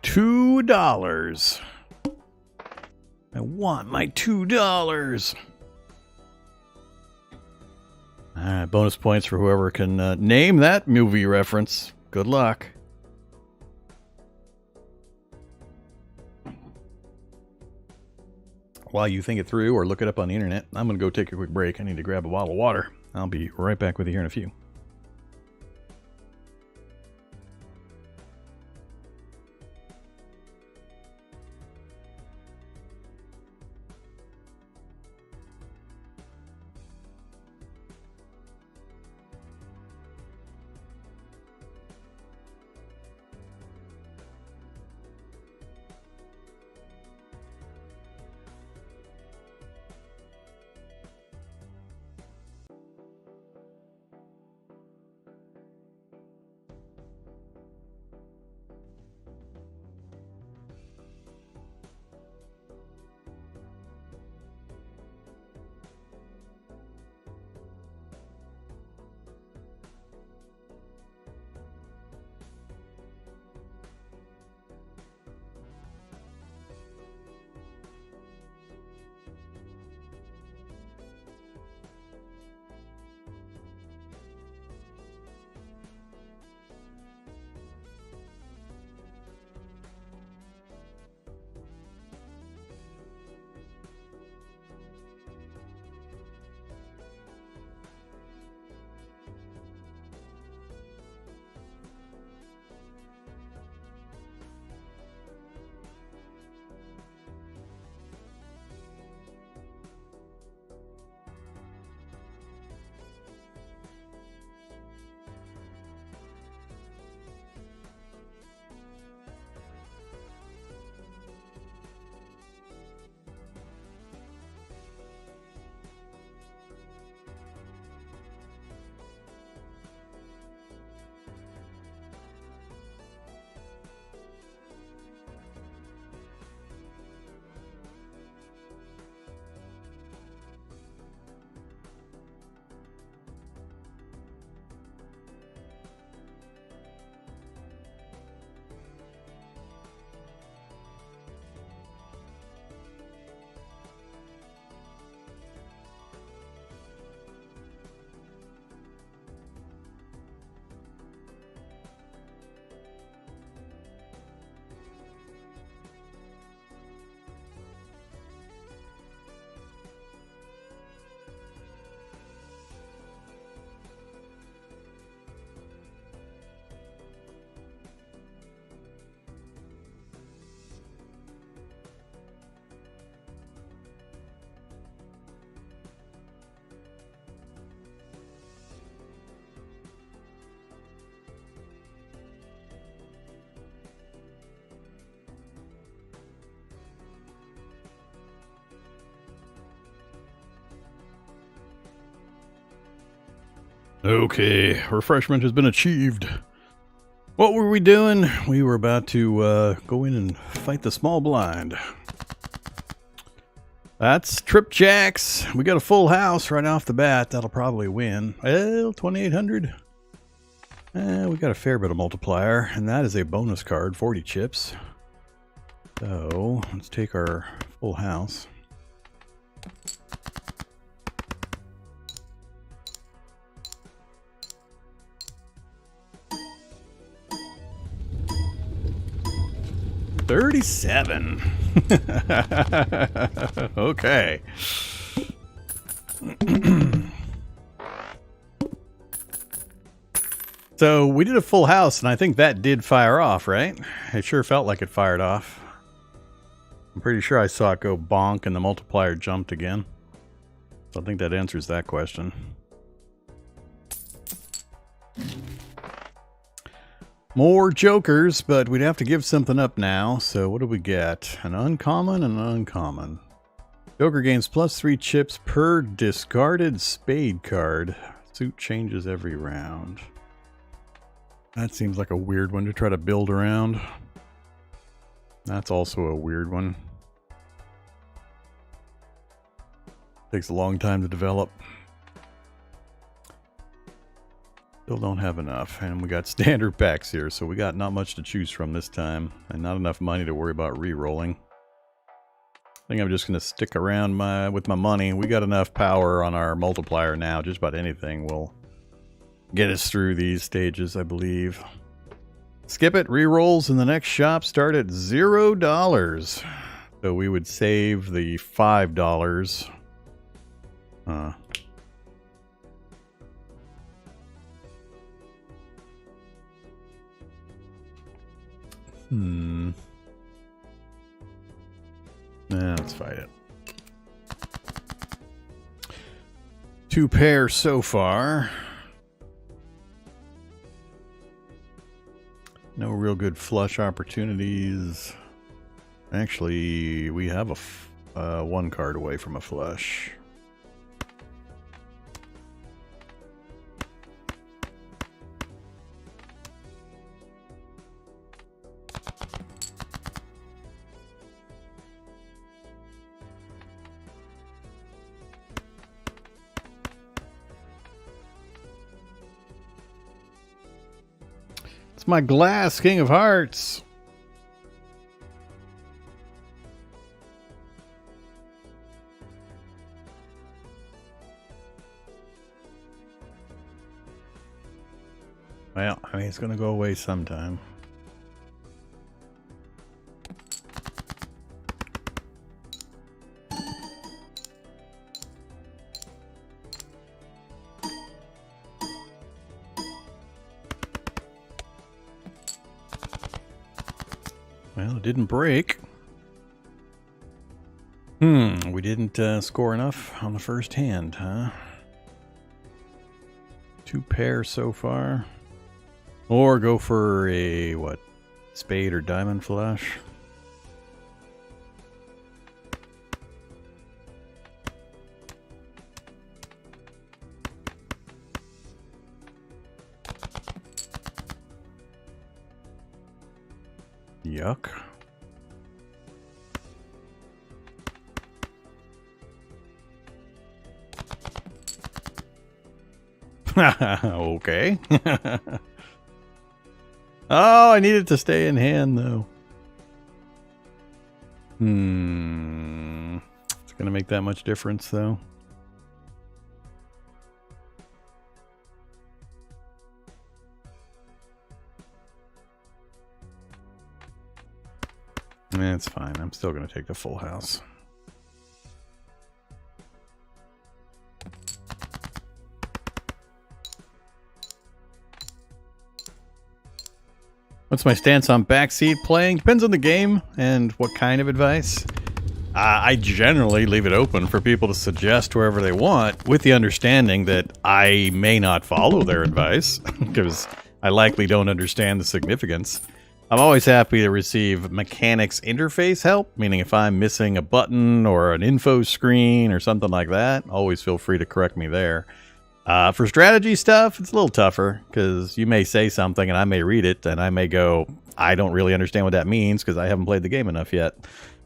$2. I want my $2. Alright, bonus points for whoever can name that movie reference. Good luck. While you think it through or look it up on the internet, I'm going to go take a quick break. I need to grab a bottle of water. I'll be right back with you here in a few. Okay, refreshment has been achieved. What were we doing? We were about to go in and fight the small blind. That's Trip Jacks. We got a full house right off the bat. That'll probably win. Well, 2,800. We got a fair bit of multiplier, and that is a bonus card, 40 chips. So let's take our full house. $37. Okay. So we did a full house, and I think that did fire off, right? It sure felt like it fired off. I'm pretty sure I saw it go bonk and the multiplier jumped again. So I think that answers that question. More jokers, but we'd have to give something up now. So what do we get? An uncommon and an uncommon. Joker gains +3 chips per discarded spade card. Suit changes every round. That seems like a weird one to try to build around. That's also a weird one. Takes a long time to develop. Still don't have enough, and we got standard packs here, so we got not much to choose from this time, and not enough money to worry about re-rolling. I think I'm just going to stick around with my money. We got enough power on our multiplier now. Just about anything will get us through these stages, I believe. Skip it. Re-rolls in the next shop start at $0. So we would save the $5. Let's fight it. 2 pair so far. No real good flush opportunities. Actually, we have a 1 card away from a flush. It's my glass King of Hearts. Well, I mean, it's going to go away sometime. Well, it didn't break. We didn't score enough on the first hand, huh? 2 pair so far. Or go for a, what, spade or diamond flush? Yuck. Okay. Oh, I need it to stay in hand, though. It's going to make that much difference, though. That's fine. I'm still going to take the full house. What's my stance on backseat playing? Depends on the game and what kind of advice. I generally leave it open for people to suggest wherever they want, with the understanding that I may not follow their advice, because I likely don't understand the significance. I'm always happy to receive mechanics interface help, meaning if I'm missing a button or an info screen or something like that, always feel free to correct me there. For strategy stuff, it's a little tougher, because you may say something and I may read it and I may go, I don't really understand what that means because I haven't played the game enough yet.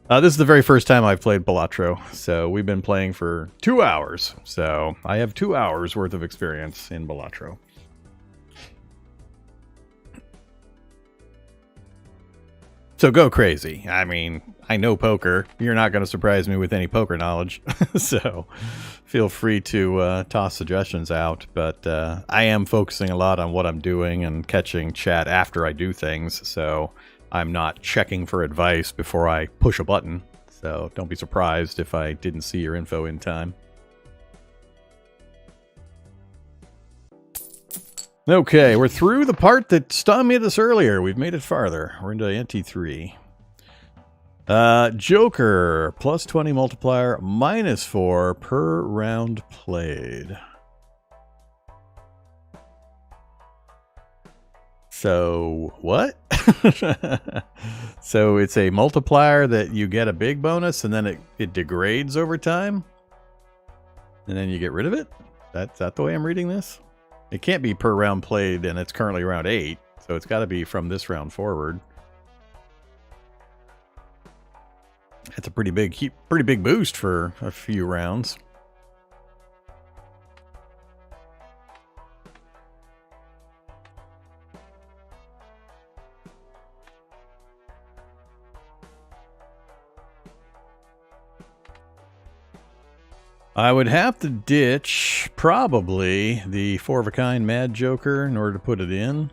This is the very first time I've played Balatro, so we've been playing for 2 hours. So I have 2 hours worth of experience in Balatro. So go crazy. I mean, I know poker. You're not going to surprise me with any poker knowledge. So feel free to toss suggestions out. But I am focusing a lot on what I'm doing and catching chat after I do things. So I'm not checking for advice before I push a button. So don't be surprised if I didn't see your info in time. Okay, we're through the part that stunned me this earlier. We've made it farther. We're into NT3. Joker, plus 20 multiplier, -4 per round played. So, what? So it's a multiplier that you get a big bonus and then it degrades over time? And then you get rid of it? That's that the way I'm reading this? It can't be per round played and it's currently round 8, so it's got to be from this round forward. That's a pretty big boost for a few rounds. I would have to ditch probably the 4 of a kind Mad Joker in order to put it in.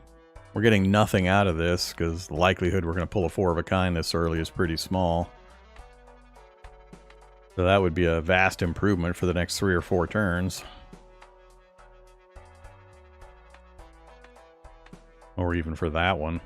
We're getting nothing out of this because the likelihood we're going to pull a 4 of a kind this early is pretty small. So that would be a vast improvement for the next 3 or 4 turns. Or even for that one.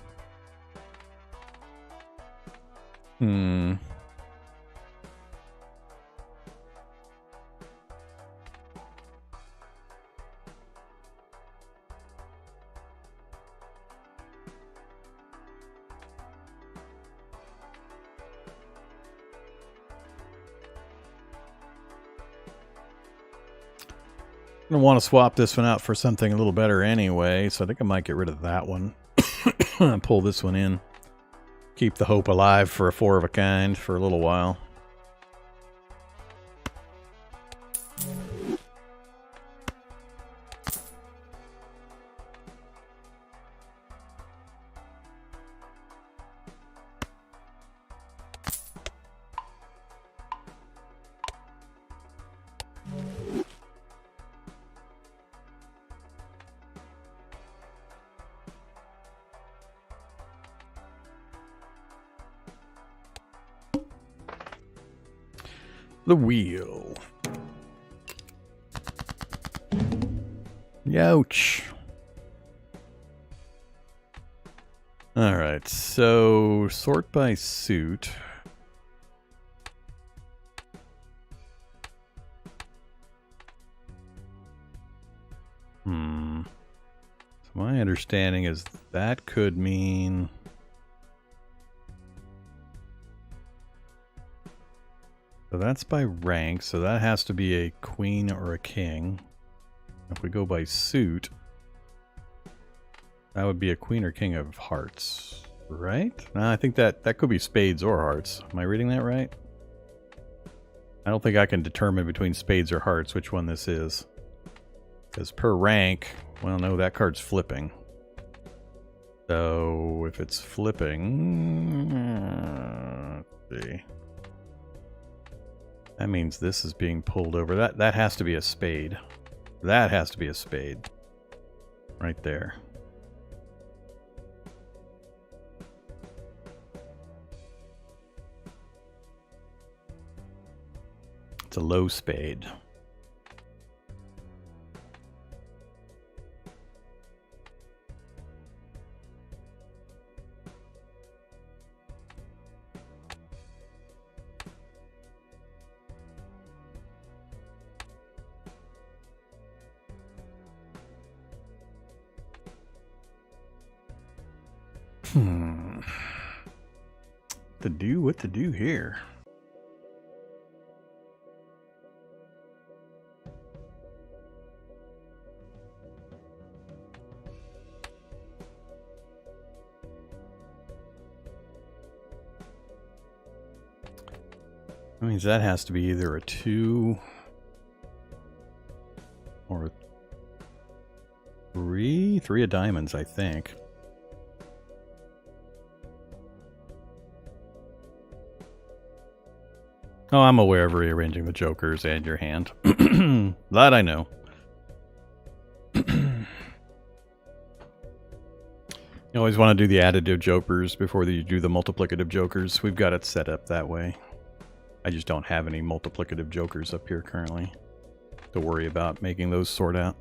I'm going to want to swap this one out for something a little better anyway, so I think I might get rid of that one. Pull this one in. Keep the hope alive for a 4 of a kind for a little while. The wheel. Youch. Alright, so sort by suit. So my understanding is that could mean... So that's by rank, so that has to be a queen or a king. If we go by suit, that would be a queen or king of hearts, right? I think that could be spades or hearts. Am I reading that right? I don't think I can determine between spades or hearts which one this is. Because per rank, well, no, that card's flipping. So if it's flipping, let's see. That means this is being pulled over. That has to be a spade. That has to be a spade. Right there. It's a low spade. What to do here? That means that has to be either a 2 or a 3. 3 of diamonds, I think. Oh, I'm aware of rearranging the jokers and your hand. That I know. You always want to do the additive jokers before you do the multiplicative jokers. We've got it set up that way. I just don't have any multiplicative jokers up here currently to worry about making those sort out.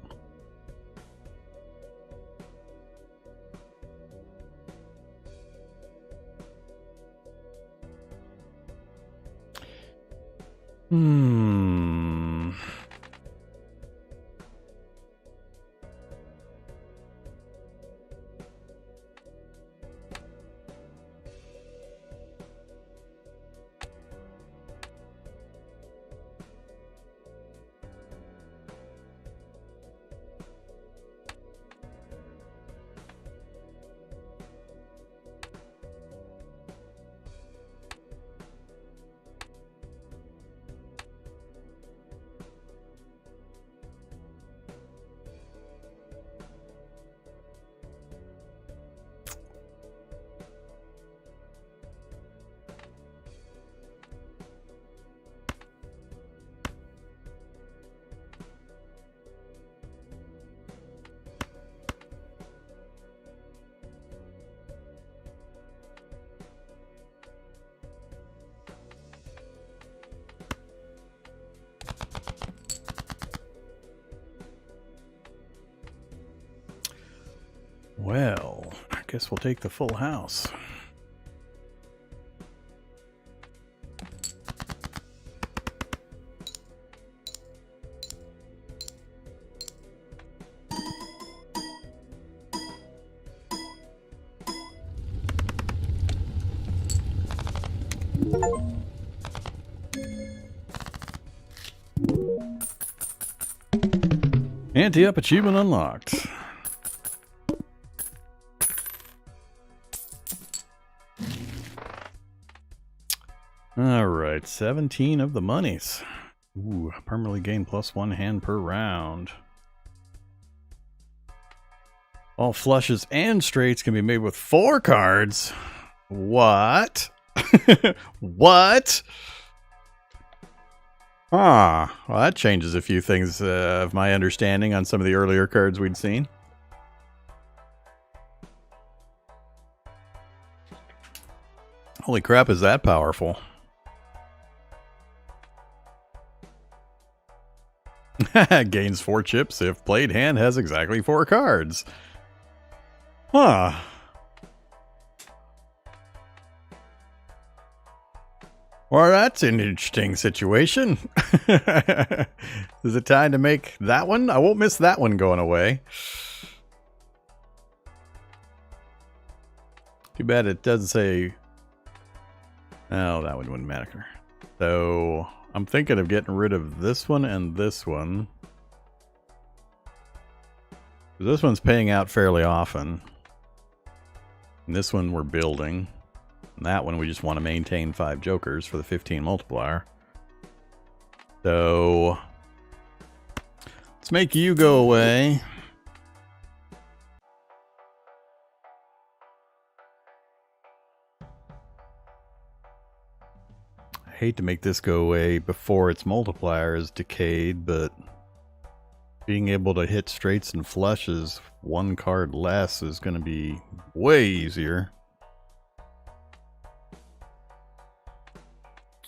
Hmm. Well, I guess we'll take the full house. Ante-up achievement unlocked. Alright, 17 of the monies. Ooh, permanently gain +1 hand per round. All flushes and straights can be made with 4 cards. What? What? Ah, well, that changes a few things of my understanding on some of the earlier cards we'd seen. Holy crap, is that powerful? Gains 4 chips if played hand has exactly 4 cards. Huh. Well, that's an interesting situation. Is it time to make that one? I won't miss that one going away. Too bad it doesn't say... Oh, that one wouldn't matter. So, I'm thinking of getting rid of this one and this one. This one's paying out fairly often. And this one we're building. And that one we just want to maintain 5 jokers for the 15 multiplier. So let's make you go away. I hate to make this go away before its multiplier is decayed, but being able to hit straights and flushes 1 card less is going to be way easier.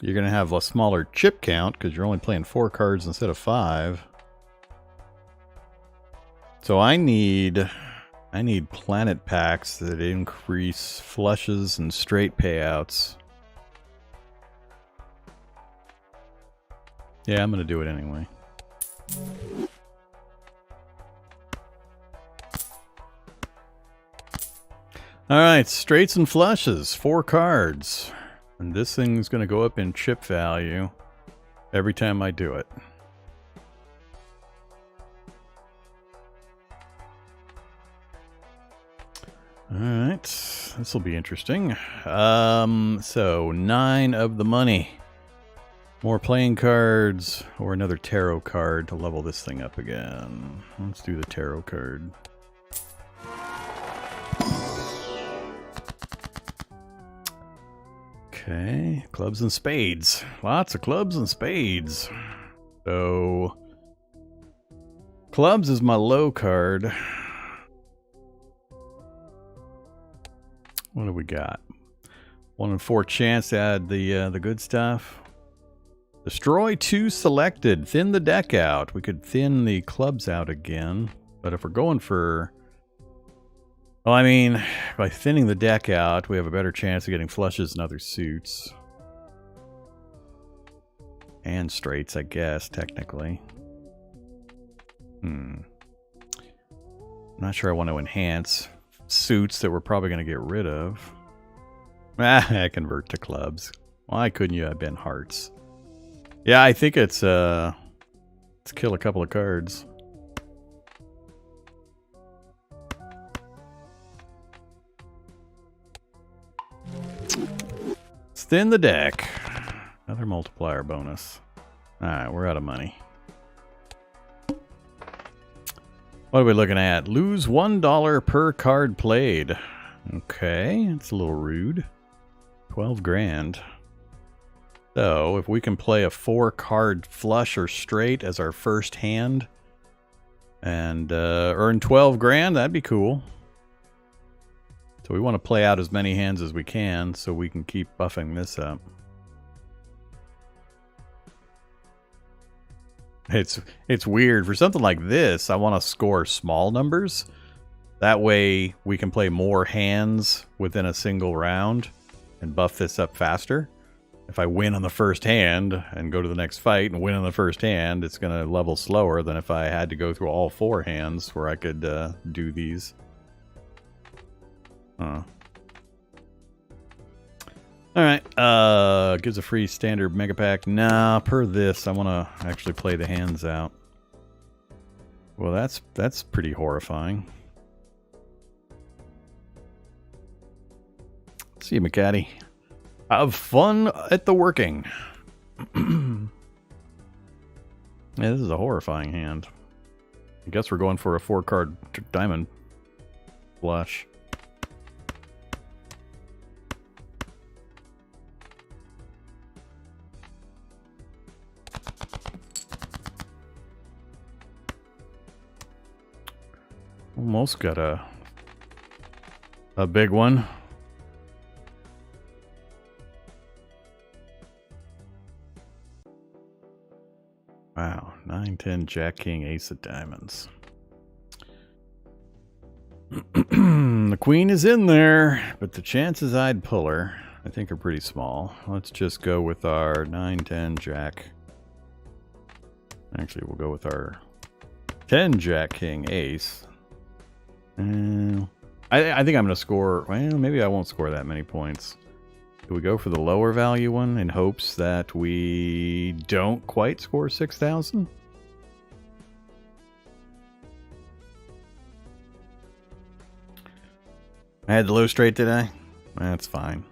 You're going to have a smaller chip count because you're only playing 4 cards instead of 5. So I need planet packs that increase flushes and straight payouts. Yeah, I'm going to do it anyway. Alright, straights and flushes, 4 cards. And this thing's going to go up in chip value every time I do it. Alright, this will be interesting. So 9 of the money. More playing cards or another tarot card to level this thing up again. Let's do the tarot card. Okay, clubs and spades. Lots of clubs and spades. So, clubs is my low card. What do we got? 1 in 4 chance to add the good stuff. Destroy 2 selected. Thin the deck out. We could thin the clubs out again. But if we're going for... Well, I mean, by thinning the deck out, we have a better chance of getting flushes and other suits. And straights, I guess, technically. I'm not sure I want to enhance suits that we're probably going to get rid of. Ah, convert to clubs. Why couldn't you have been hearts? Yeah, I think it's let's kill a couple of cards. Let's thin the deck. Another multiplier bonus. Alright, we're out of money. What are we looking at? Lose $1 per card played. Okay, it's a little rude. 12 grand. So, if we can play a 4-card flush or straight as our first hand and earn 12 grand, that'd be cool. So we want to play out as many hands as we can so we can keep buffing this up. It's weird. For something like this, I want to score small numbers. That way we can play more hands within a single round and buff this up faster. If I win on the first hand and go to the next fight and win on the first hand, it's going to level slower than if I had to go through all 4 hands where I could do these. Huh. Alright, gives a free standard mega pack. Nah, per this, I want to actually play the hands out. Well, that's pretty horrifying. See you, McCaddy. Have fun at the working. Yeah, this is a horrifying hand. I guess we're going for a 4-card diamond flush. Almost got a big one. Wow, 9, 10, Jack, King, Ace of Diamonds. The Queen is in there, but the chances I'd pull her, I think, are pretty small. Let's just go with our 9, 10, Jack. Actually, we'll go with our 10, Jack, King, Ace. I think I'm going to score... Well, maybe I won't score that many points. Do we go for the lower value one in hopes that we don't quite score 6,000? I had the low straight today. That's fine.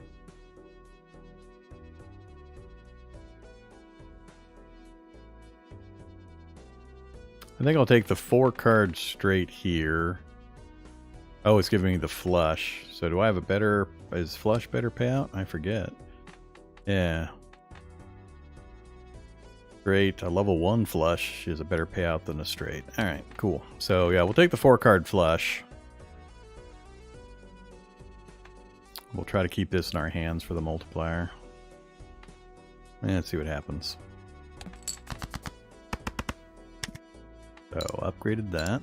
I think I'll take the 4-card straight here. Oh, it's giving me the flush. So do I have a better... Is flush better payout? I forget. Yeah. Straight. A level 1 flush is a better payout than a straight. Alright, cool. So yeah, we'll take the 4-card flush. We'll try to keep this in our hands for the multiplier. And let's see what happens. So, upgraded that.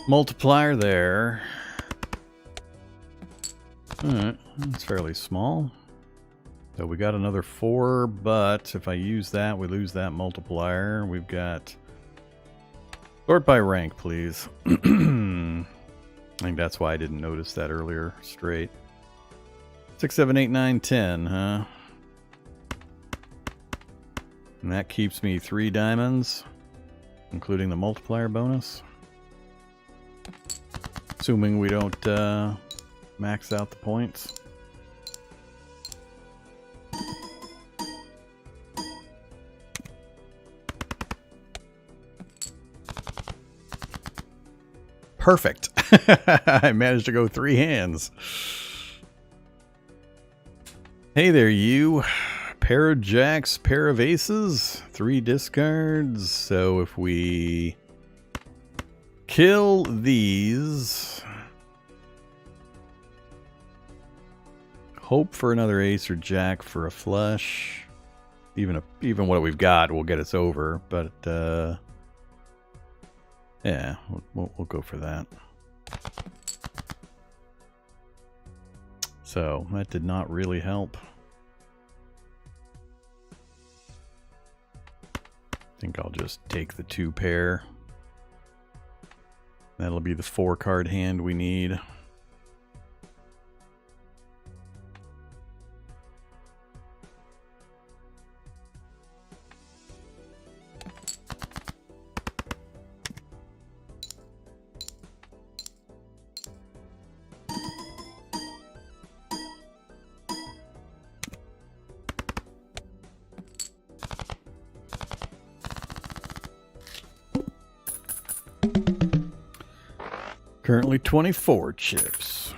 Multiplier there. Alright, that's fairly small. So we got another 4, but if I use that, we lose that multiplier. We've got... Sort by rank, please. I think that's why I didn't notice that earlier. Straight. 6, 7, 8, 9, 10, huh? And that keeps me 3 diamonds, including the multiplier bonus. Assuming we don't max out the points. Perfect. I managed to go 3 hands. Hey there, you. Pair of jacks, pair of aces, 3 discards. So if we kill these, hope for another ace or jack for a flush. Even what we've got will get us over, but yeah, we'll go for that. So that did not really help. I think I'll just take the 2 pair. That'll be the 4 card hand we need. Currently 24 chips.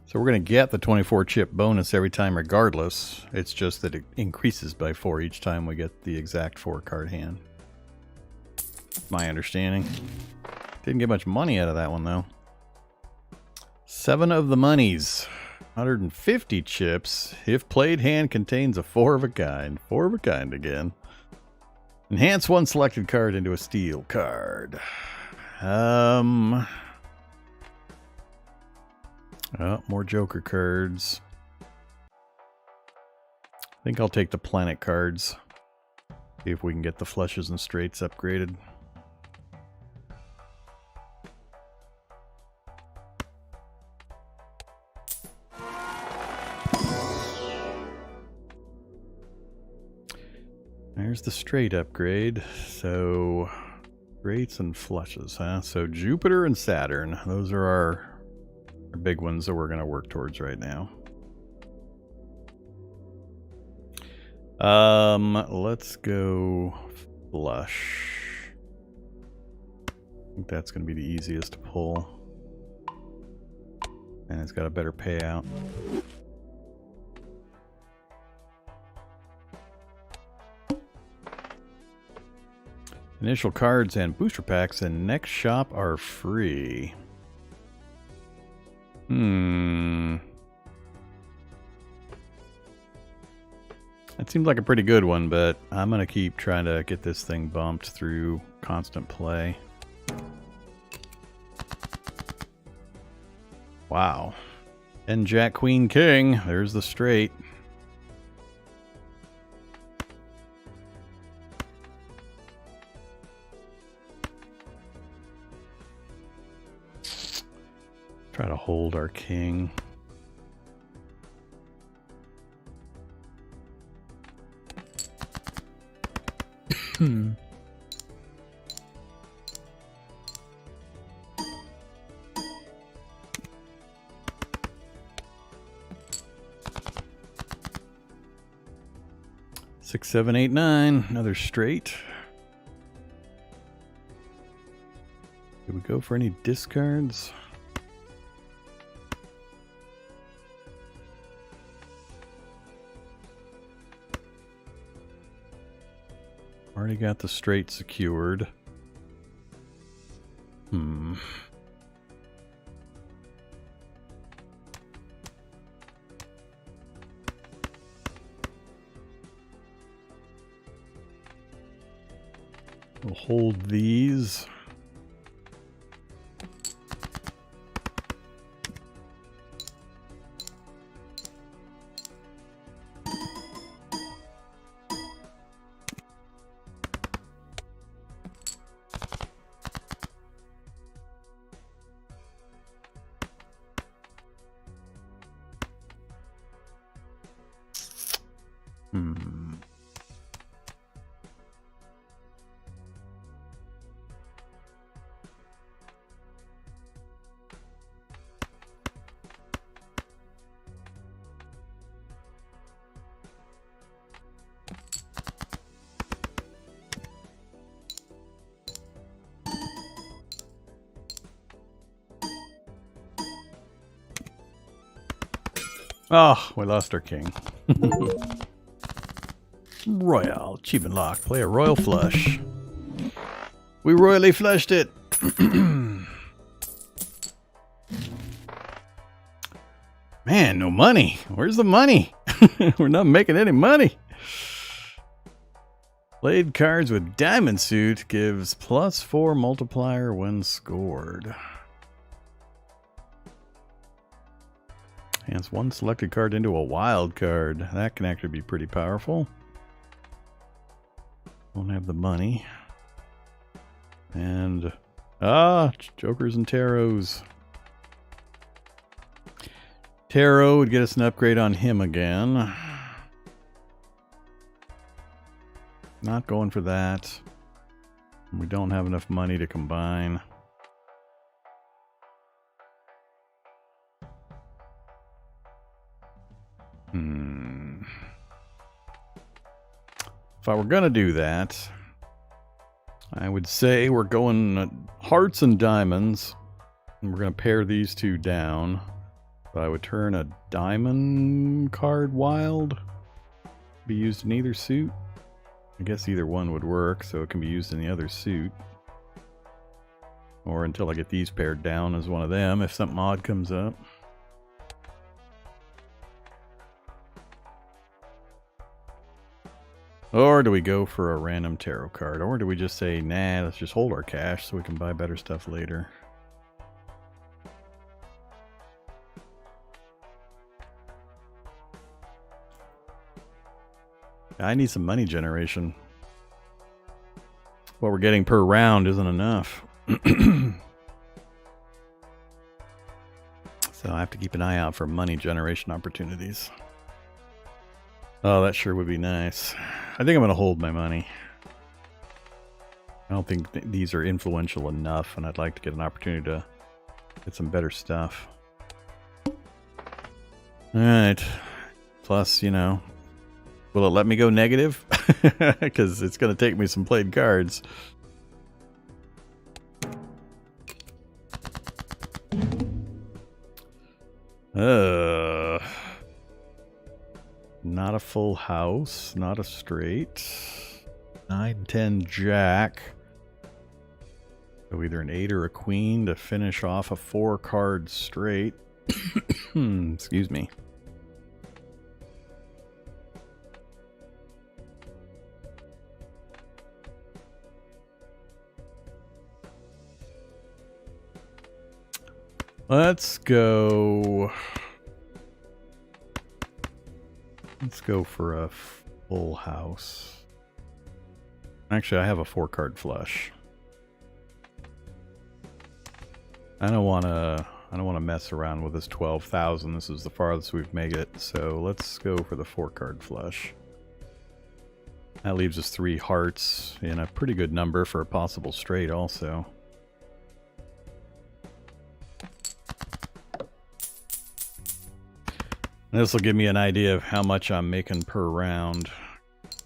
So we're going to get the 24 chip bonus every time regardless. It's just that it increases by 4 each time we get the exact 4 card hand. My understanding. Didn't get much money out of that one though. 7 of the monies. 150 chips. If played, hand contains a 4 of a kind. 4 of a kind again. Enhance one selected card into a steel card. Oh, more Joker cards. I think I'll take the planet cards. See if we can get the flushes and straights upgraded. There's the straight upgrade. So, straights and flushes, huh? So, Jupiter and Saturn. Those are our big ones that we're going to work towards right now. Let's go flush. I think that's going to be the easiest to pull. And it's got a better payout. Initial cards and booster packs in next shop are free. That seems like a pretty good one, but I'm going to keep trying to get this thing bumped through constant play. Wow. And Jack, Queen, King. There's the straight. Try to hold our king. Hmm. Six, seven, eight, nine. Another straight. Did we go for any discards? Already got the straight secured. We'll hold these. Oh, we lost our king. Royal achievement lock. Play a royal flush. We royally flushed it. Man, no money. Where's the money? We're not making any money. Played cards with diamond suit gives +4 multiplier when scored. Hands one selected card into a wild card. That can actually be pretty powerful. Don't have the money. And jokers and tarots. Tarot would get us an upgrade on him again. Not going for that. We don't have enough money to combine. If I were going to do that, I would say we're going hearts and diamonds. And we're going to pair these two down. So I would turn a diamond card wild. Be used in either suit. I guess either one would work, so it can be used in the other suit. Or until I get these paired down as one of them, if something odd comes up. Or do we go for a random tarot card? Or do we just say, nah, let's just hold our cash so we can buy better stuff later? I need some money generation. What we're getting per round isn't enough. So I have to keep an eye out for money generation opportunities. Oh, that sure would be nice. I think I'm going to hold my money. I don't think these are influential enough, and I'd like to get an opportunity to get some better stuff. Alright. Plus, you know, will it let me go negative? Because it's going to take me some played cards. Not a full house, not a straight. 9, 10, jack. So either an 8 or a queen to finish off a 4-card straight. Excuse me. Let's go for a full house. Actually, I have a 4-card flush. I don't want to mess around with this 12,000. This is the farthest we've made it. So let's go for the 4-card flush. That leaves us 3 hearts in a pretty good number for a possible straight also. This will give me an idea of how much I'm making per round.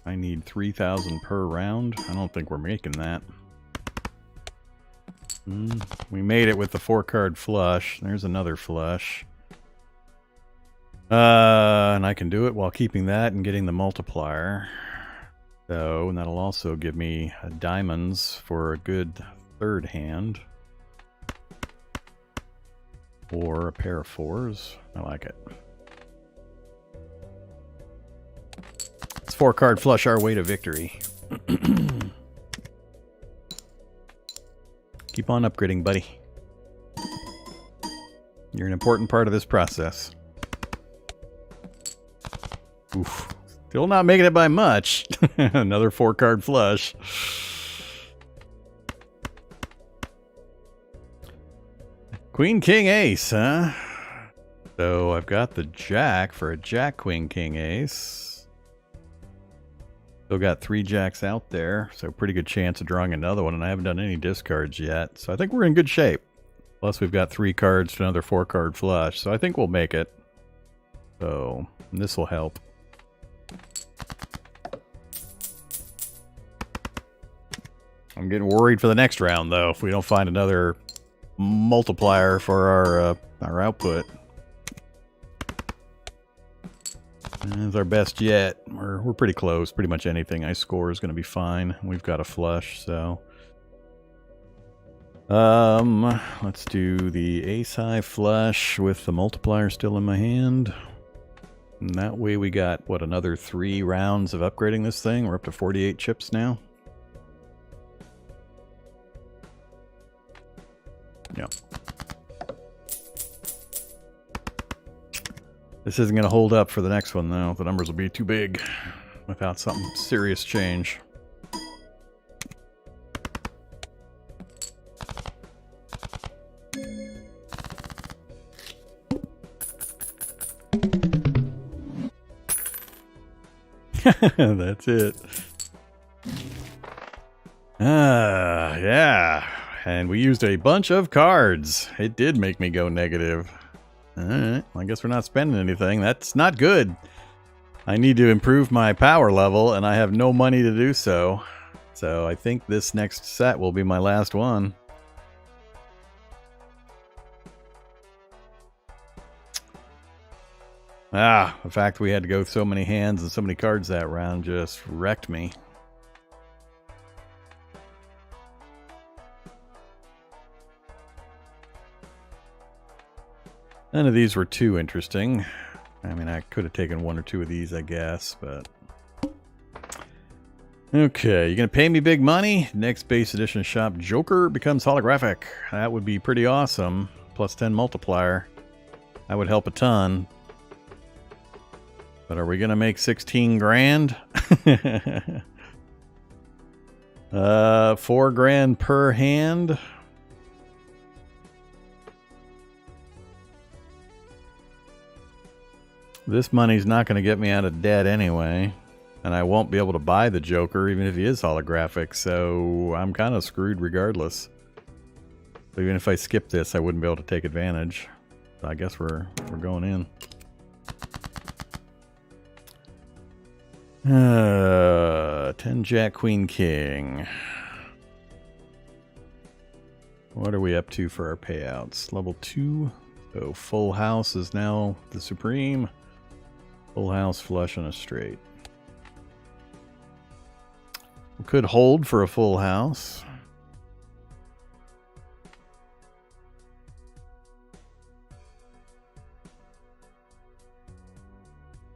I need 3,000 per round. I don't think we're making that. We made it with the 4-card flush. There's another flush. And I can do it while keeping that and getting the multiplier. So, and that'll also give me diamonds for a good 3rd hand. Or a pair of 4s. I like it. 4-card flush our way to victory. Keep on upgrading, buddy. You're an important part of this process. Oof. Still not making it by much. Another 4-card flush. Queen, King, Ace, huh? So I've got the Jack for a Jack, Queen, King, Ace. Still got 3 jacks out there, so pretty good chance of drawing another one, and I haven't done any discards yet, so I think we're in good shape. Plus we've got 3 cards to another 4-card flush, so I think we'll make it. So, this will help. I'm getting worried for the next round, though, if we don't find another multiplier for our output. It's our best yet. We're pretty close. Pretty much anything I score is going to be fine. We've got a flush, so... let's do the ace high flush with the multiplier still in my hand. And that way we got, what, another 3 rounds of upgrading this thing? We're up to 48 chips now. Yeah. This isn't going to hold up for the next one, though. The numbers will be too big without some serious change. That's it. Yeah. And we used a bunch of cards. It did make me go negative. Alright, well, I guess we're not spending anything. That's not good. I need to improve my power level, and I have no money to do so. So I think this next set will be my last one. The fact we had to go so many hands and so many cards that round just wrecked me. None of these were too interesting. I mean, I could have taken 1 or 2 of these, I guess, but... Okay, you gonna pay me big money? Next base edition shop, Joker becomes holographic. That would be pretty awesome. Plus 10 multiplier. That would help a ton. But are we gonna make 16 grand? 4 grand per hand. This money's not going to get me out of debt anyway. And I won't be able to buy the Joker even if he is holographic. So I'm kind of screwed regardless. So even if I skip this, I wouldn't be able to take advantage. So I guess we're going in. 10 Jack Queen King. What are we up to for our payouts? Level 2. So full house is now the supreme. Full house, flush, and a straight. We could hold for a full house.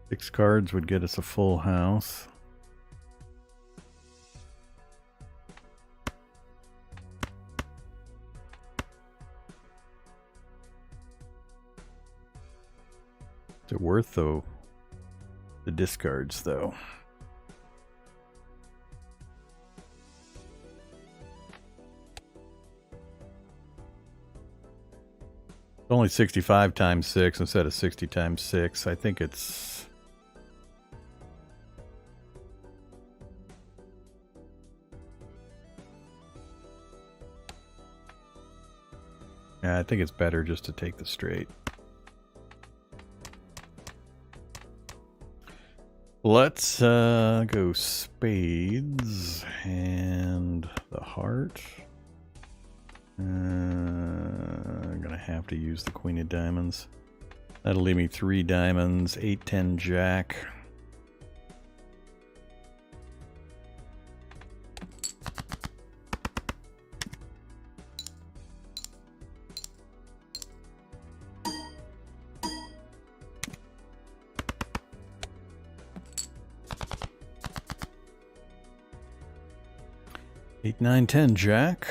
Six cards would get us a full house. Is it worth the discards, though? It's only 65 times 6 instead of 60 times 6. I think it's... Yeah, I think it's better just to take the straight. Let's go spades and the heart. I'm gonna have to use the queen of diamonds. That'll leave me 3 diamonds, 8, 10 jack. Eight, 9, 10 jack.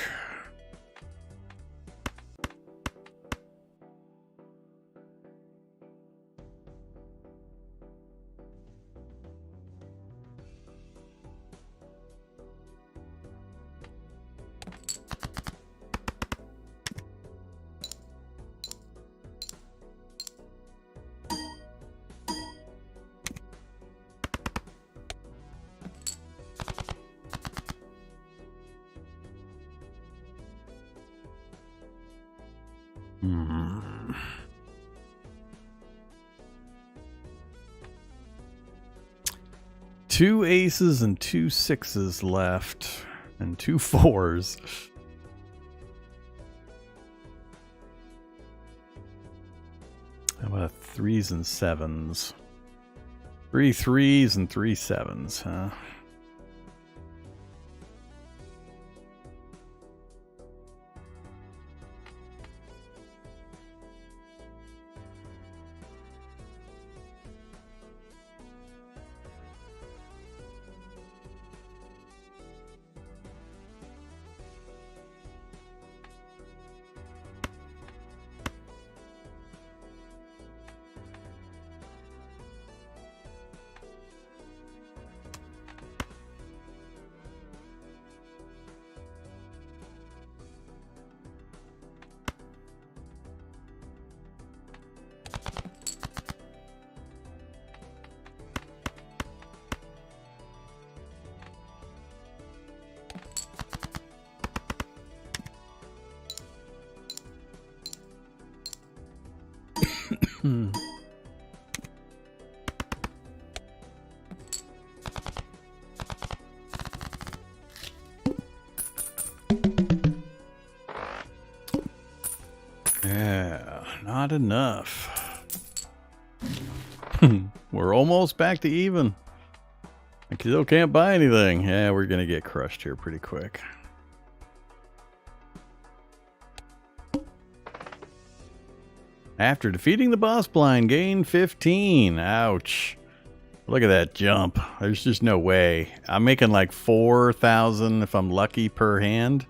Two aces and 2 6s left, and 2 4s. How about 3s and 7s? 3 3s and 3 7s, huh? Yeah, not enough. We're almost back to even. I still can't buy anything. Yeah, we're gonna get crushed here pretty quick. After defeating the boss blind, gain 15. Ouch. Look at that jump. There's just no way. I'm making like 4,000 if I'm lucky per hand.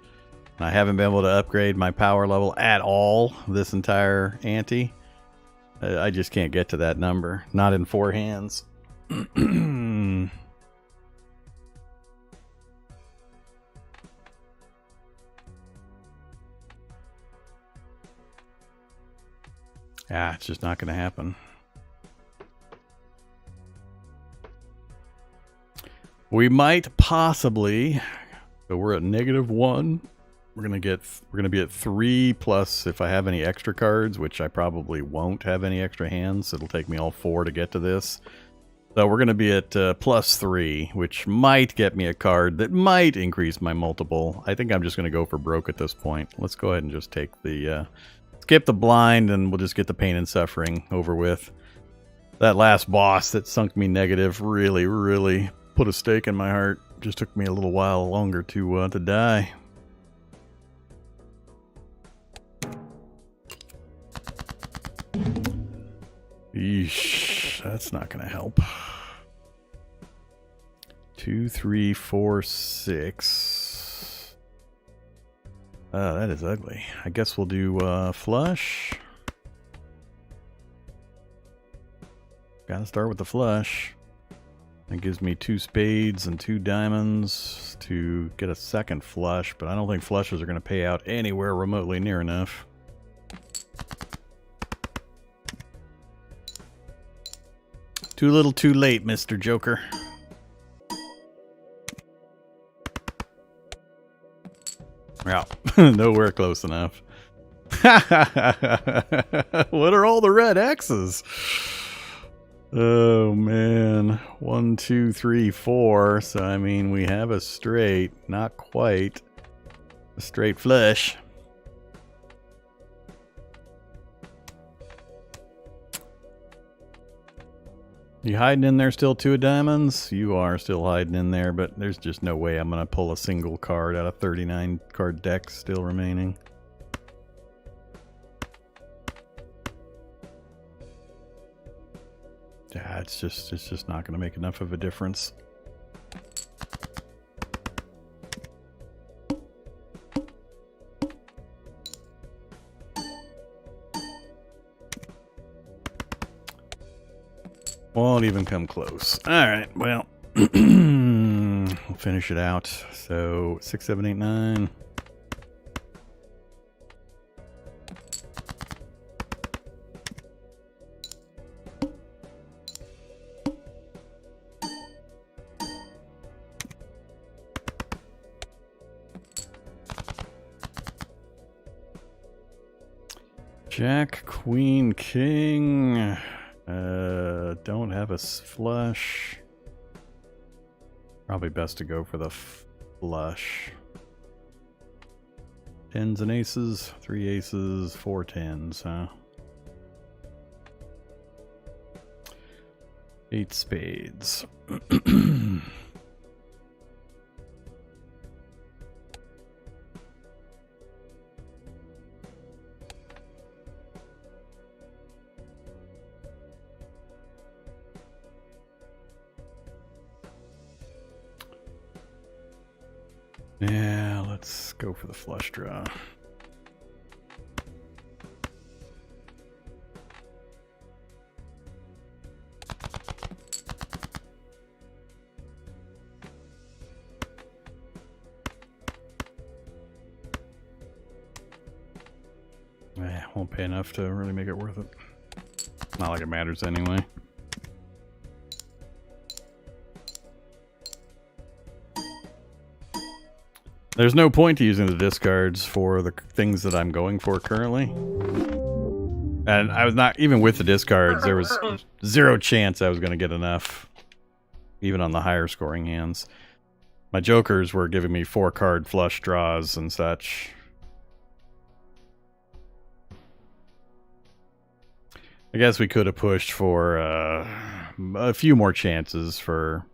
I haven't been able to upgrade my power level at all this entire ante. I just can't get to that number. Not in 4 hands. It's just not going to happen. We might possibly, so we're at -1. We're gonna be at 3 plus if I have any extra cards, which I probably won't have any extra hands. It'll take me all 4 to get to this. So we're gonna be at +3, which might get me a card that might increase my multiple. I think I'm just gonna go for broke at this point. Let's go ahead and just take the skip the blind, and we'll just get the pain and suffering over with. That last boss that sunk me negative really put a stake in my heart. Just took me a little while longer to die. Yeesh, that's not gonna help. 2, 3, 4, 6. That is ugly. I guess we'll do flush. Gotta start with the flush. That gives me 2 spades and 2 diamonds to get a second flush, but I don't think flushes are gonna pay out anywhere remotely near enough. Too little too late, Mr. Joker. Yeah, nowhere close enough. What are all the red X's? Oh, man. 1, 2, 3, 4. So, I mean, we have a straight. Not quite. A straight flush. You hiding in there still, 2 of diamonds? You are still hiding in there, but there's just no way I'm going to pull a single card out of 39 card deck still remaining. Yeah, it's just not going to make enough of a difference. Won't even come close. Alright, well, we'll finish it out. So, 6, 7, 8, 9. Jack, Queen, King. Don't have a flush. Probably best to go for the flush. 10s and aces, 3 aces, 4 10s, huh? 8 spades. Yeah, let's go for the flush draw. Won't pay enough to really make it worth it. Not like it matters anyway. There's no point to using the discards for the things that I'm going for currently. And I was not, even with the discards, there was zero chance I was going to get enough. Even on the higher scoring hands. My jokers were giving me 4-card flush draws and such. I guess we could have pushed for a few more chances for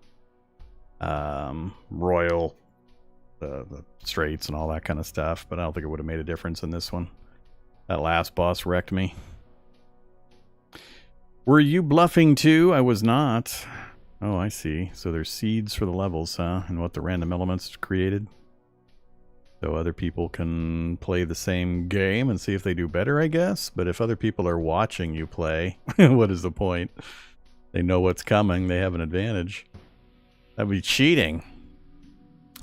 Royal, the straights and all that kind of stuff, but I don't think it would have made a difference in this one. That last boss wrecked me. Were you bluffing too? I was not. Oh, I see. So there's seeds for the levels, huh? And what the random elements created. So other people can play the same game and see if they do better, I guess. But if other people are watching you play, what is the point? They know what's coming. They have an advantage. That'd be cheating.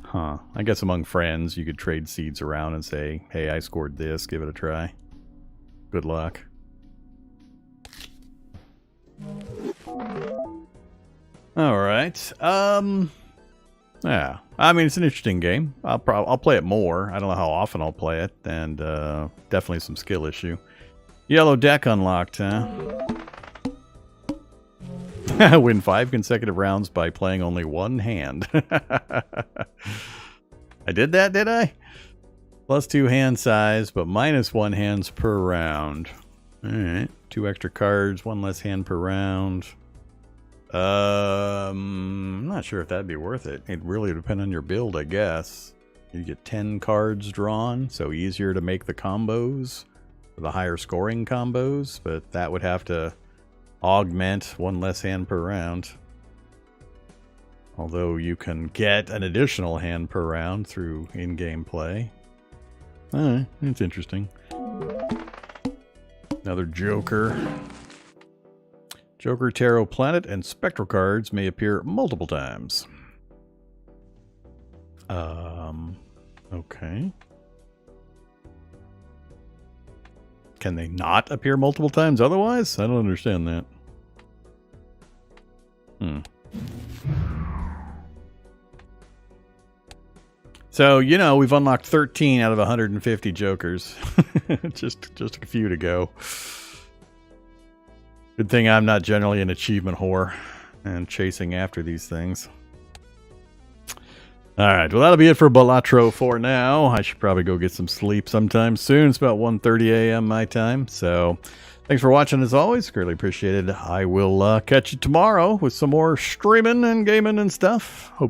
Huh. I guess among friends, you could trade seeds around and say, hey, I scored this. Give it a try. Good luck. All right. Yeah. I mean, it's an interesting game. I'll play it more. I don't know how often I'll play it, and definitely some skill issue. Yellow deck unlocked, huh? Win 5 consecutive rounds by playing only one hand. I did that, did I? +2 hand size, but -1 hands per round. All right. 2 extra cards, 1 less hand per round. I'm not sure if that'd be worth it. It'd really depend on your build, I guess. You get 10 cards drawn, so easier to make the combos, the higher scoring combos, but that would have to augment 1 less hand per round. Although you can get an additional hand per round through in-game play. Alright, it's interesting. Another Joker. Joker, Tarot, Planet, and Spectral cards may appear multiple times. Okay. Can they not appear multiple times otherwise? I don't understand that. So, you know, we've unlocked 13 out of 150 Jokers. just a few to go. Good thing I'm not generally an achievement whore and chasing after these things. Alright, well that'll be it for Balatro for now. I should probably go get some sleep sometime soon. It's about 1:30 a.m. my time. So, thanks for watching as always. Greatly appreciated. I will catch you tomorrow with some more streaming and gaming and stuff. Hope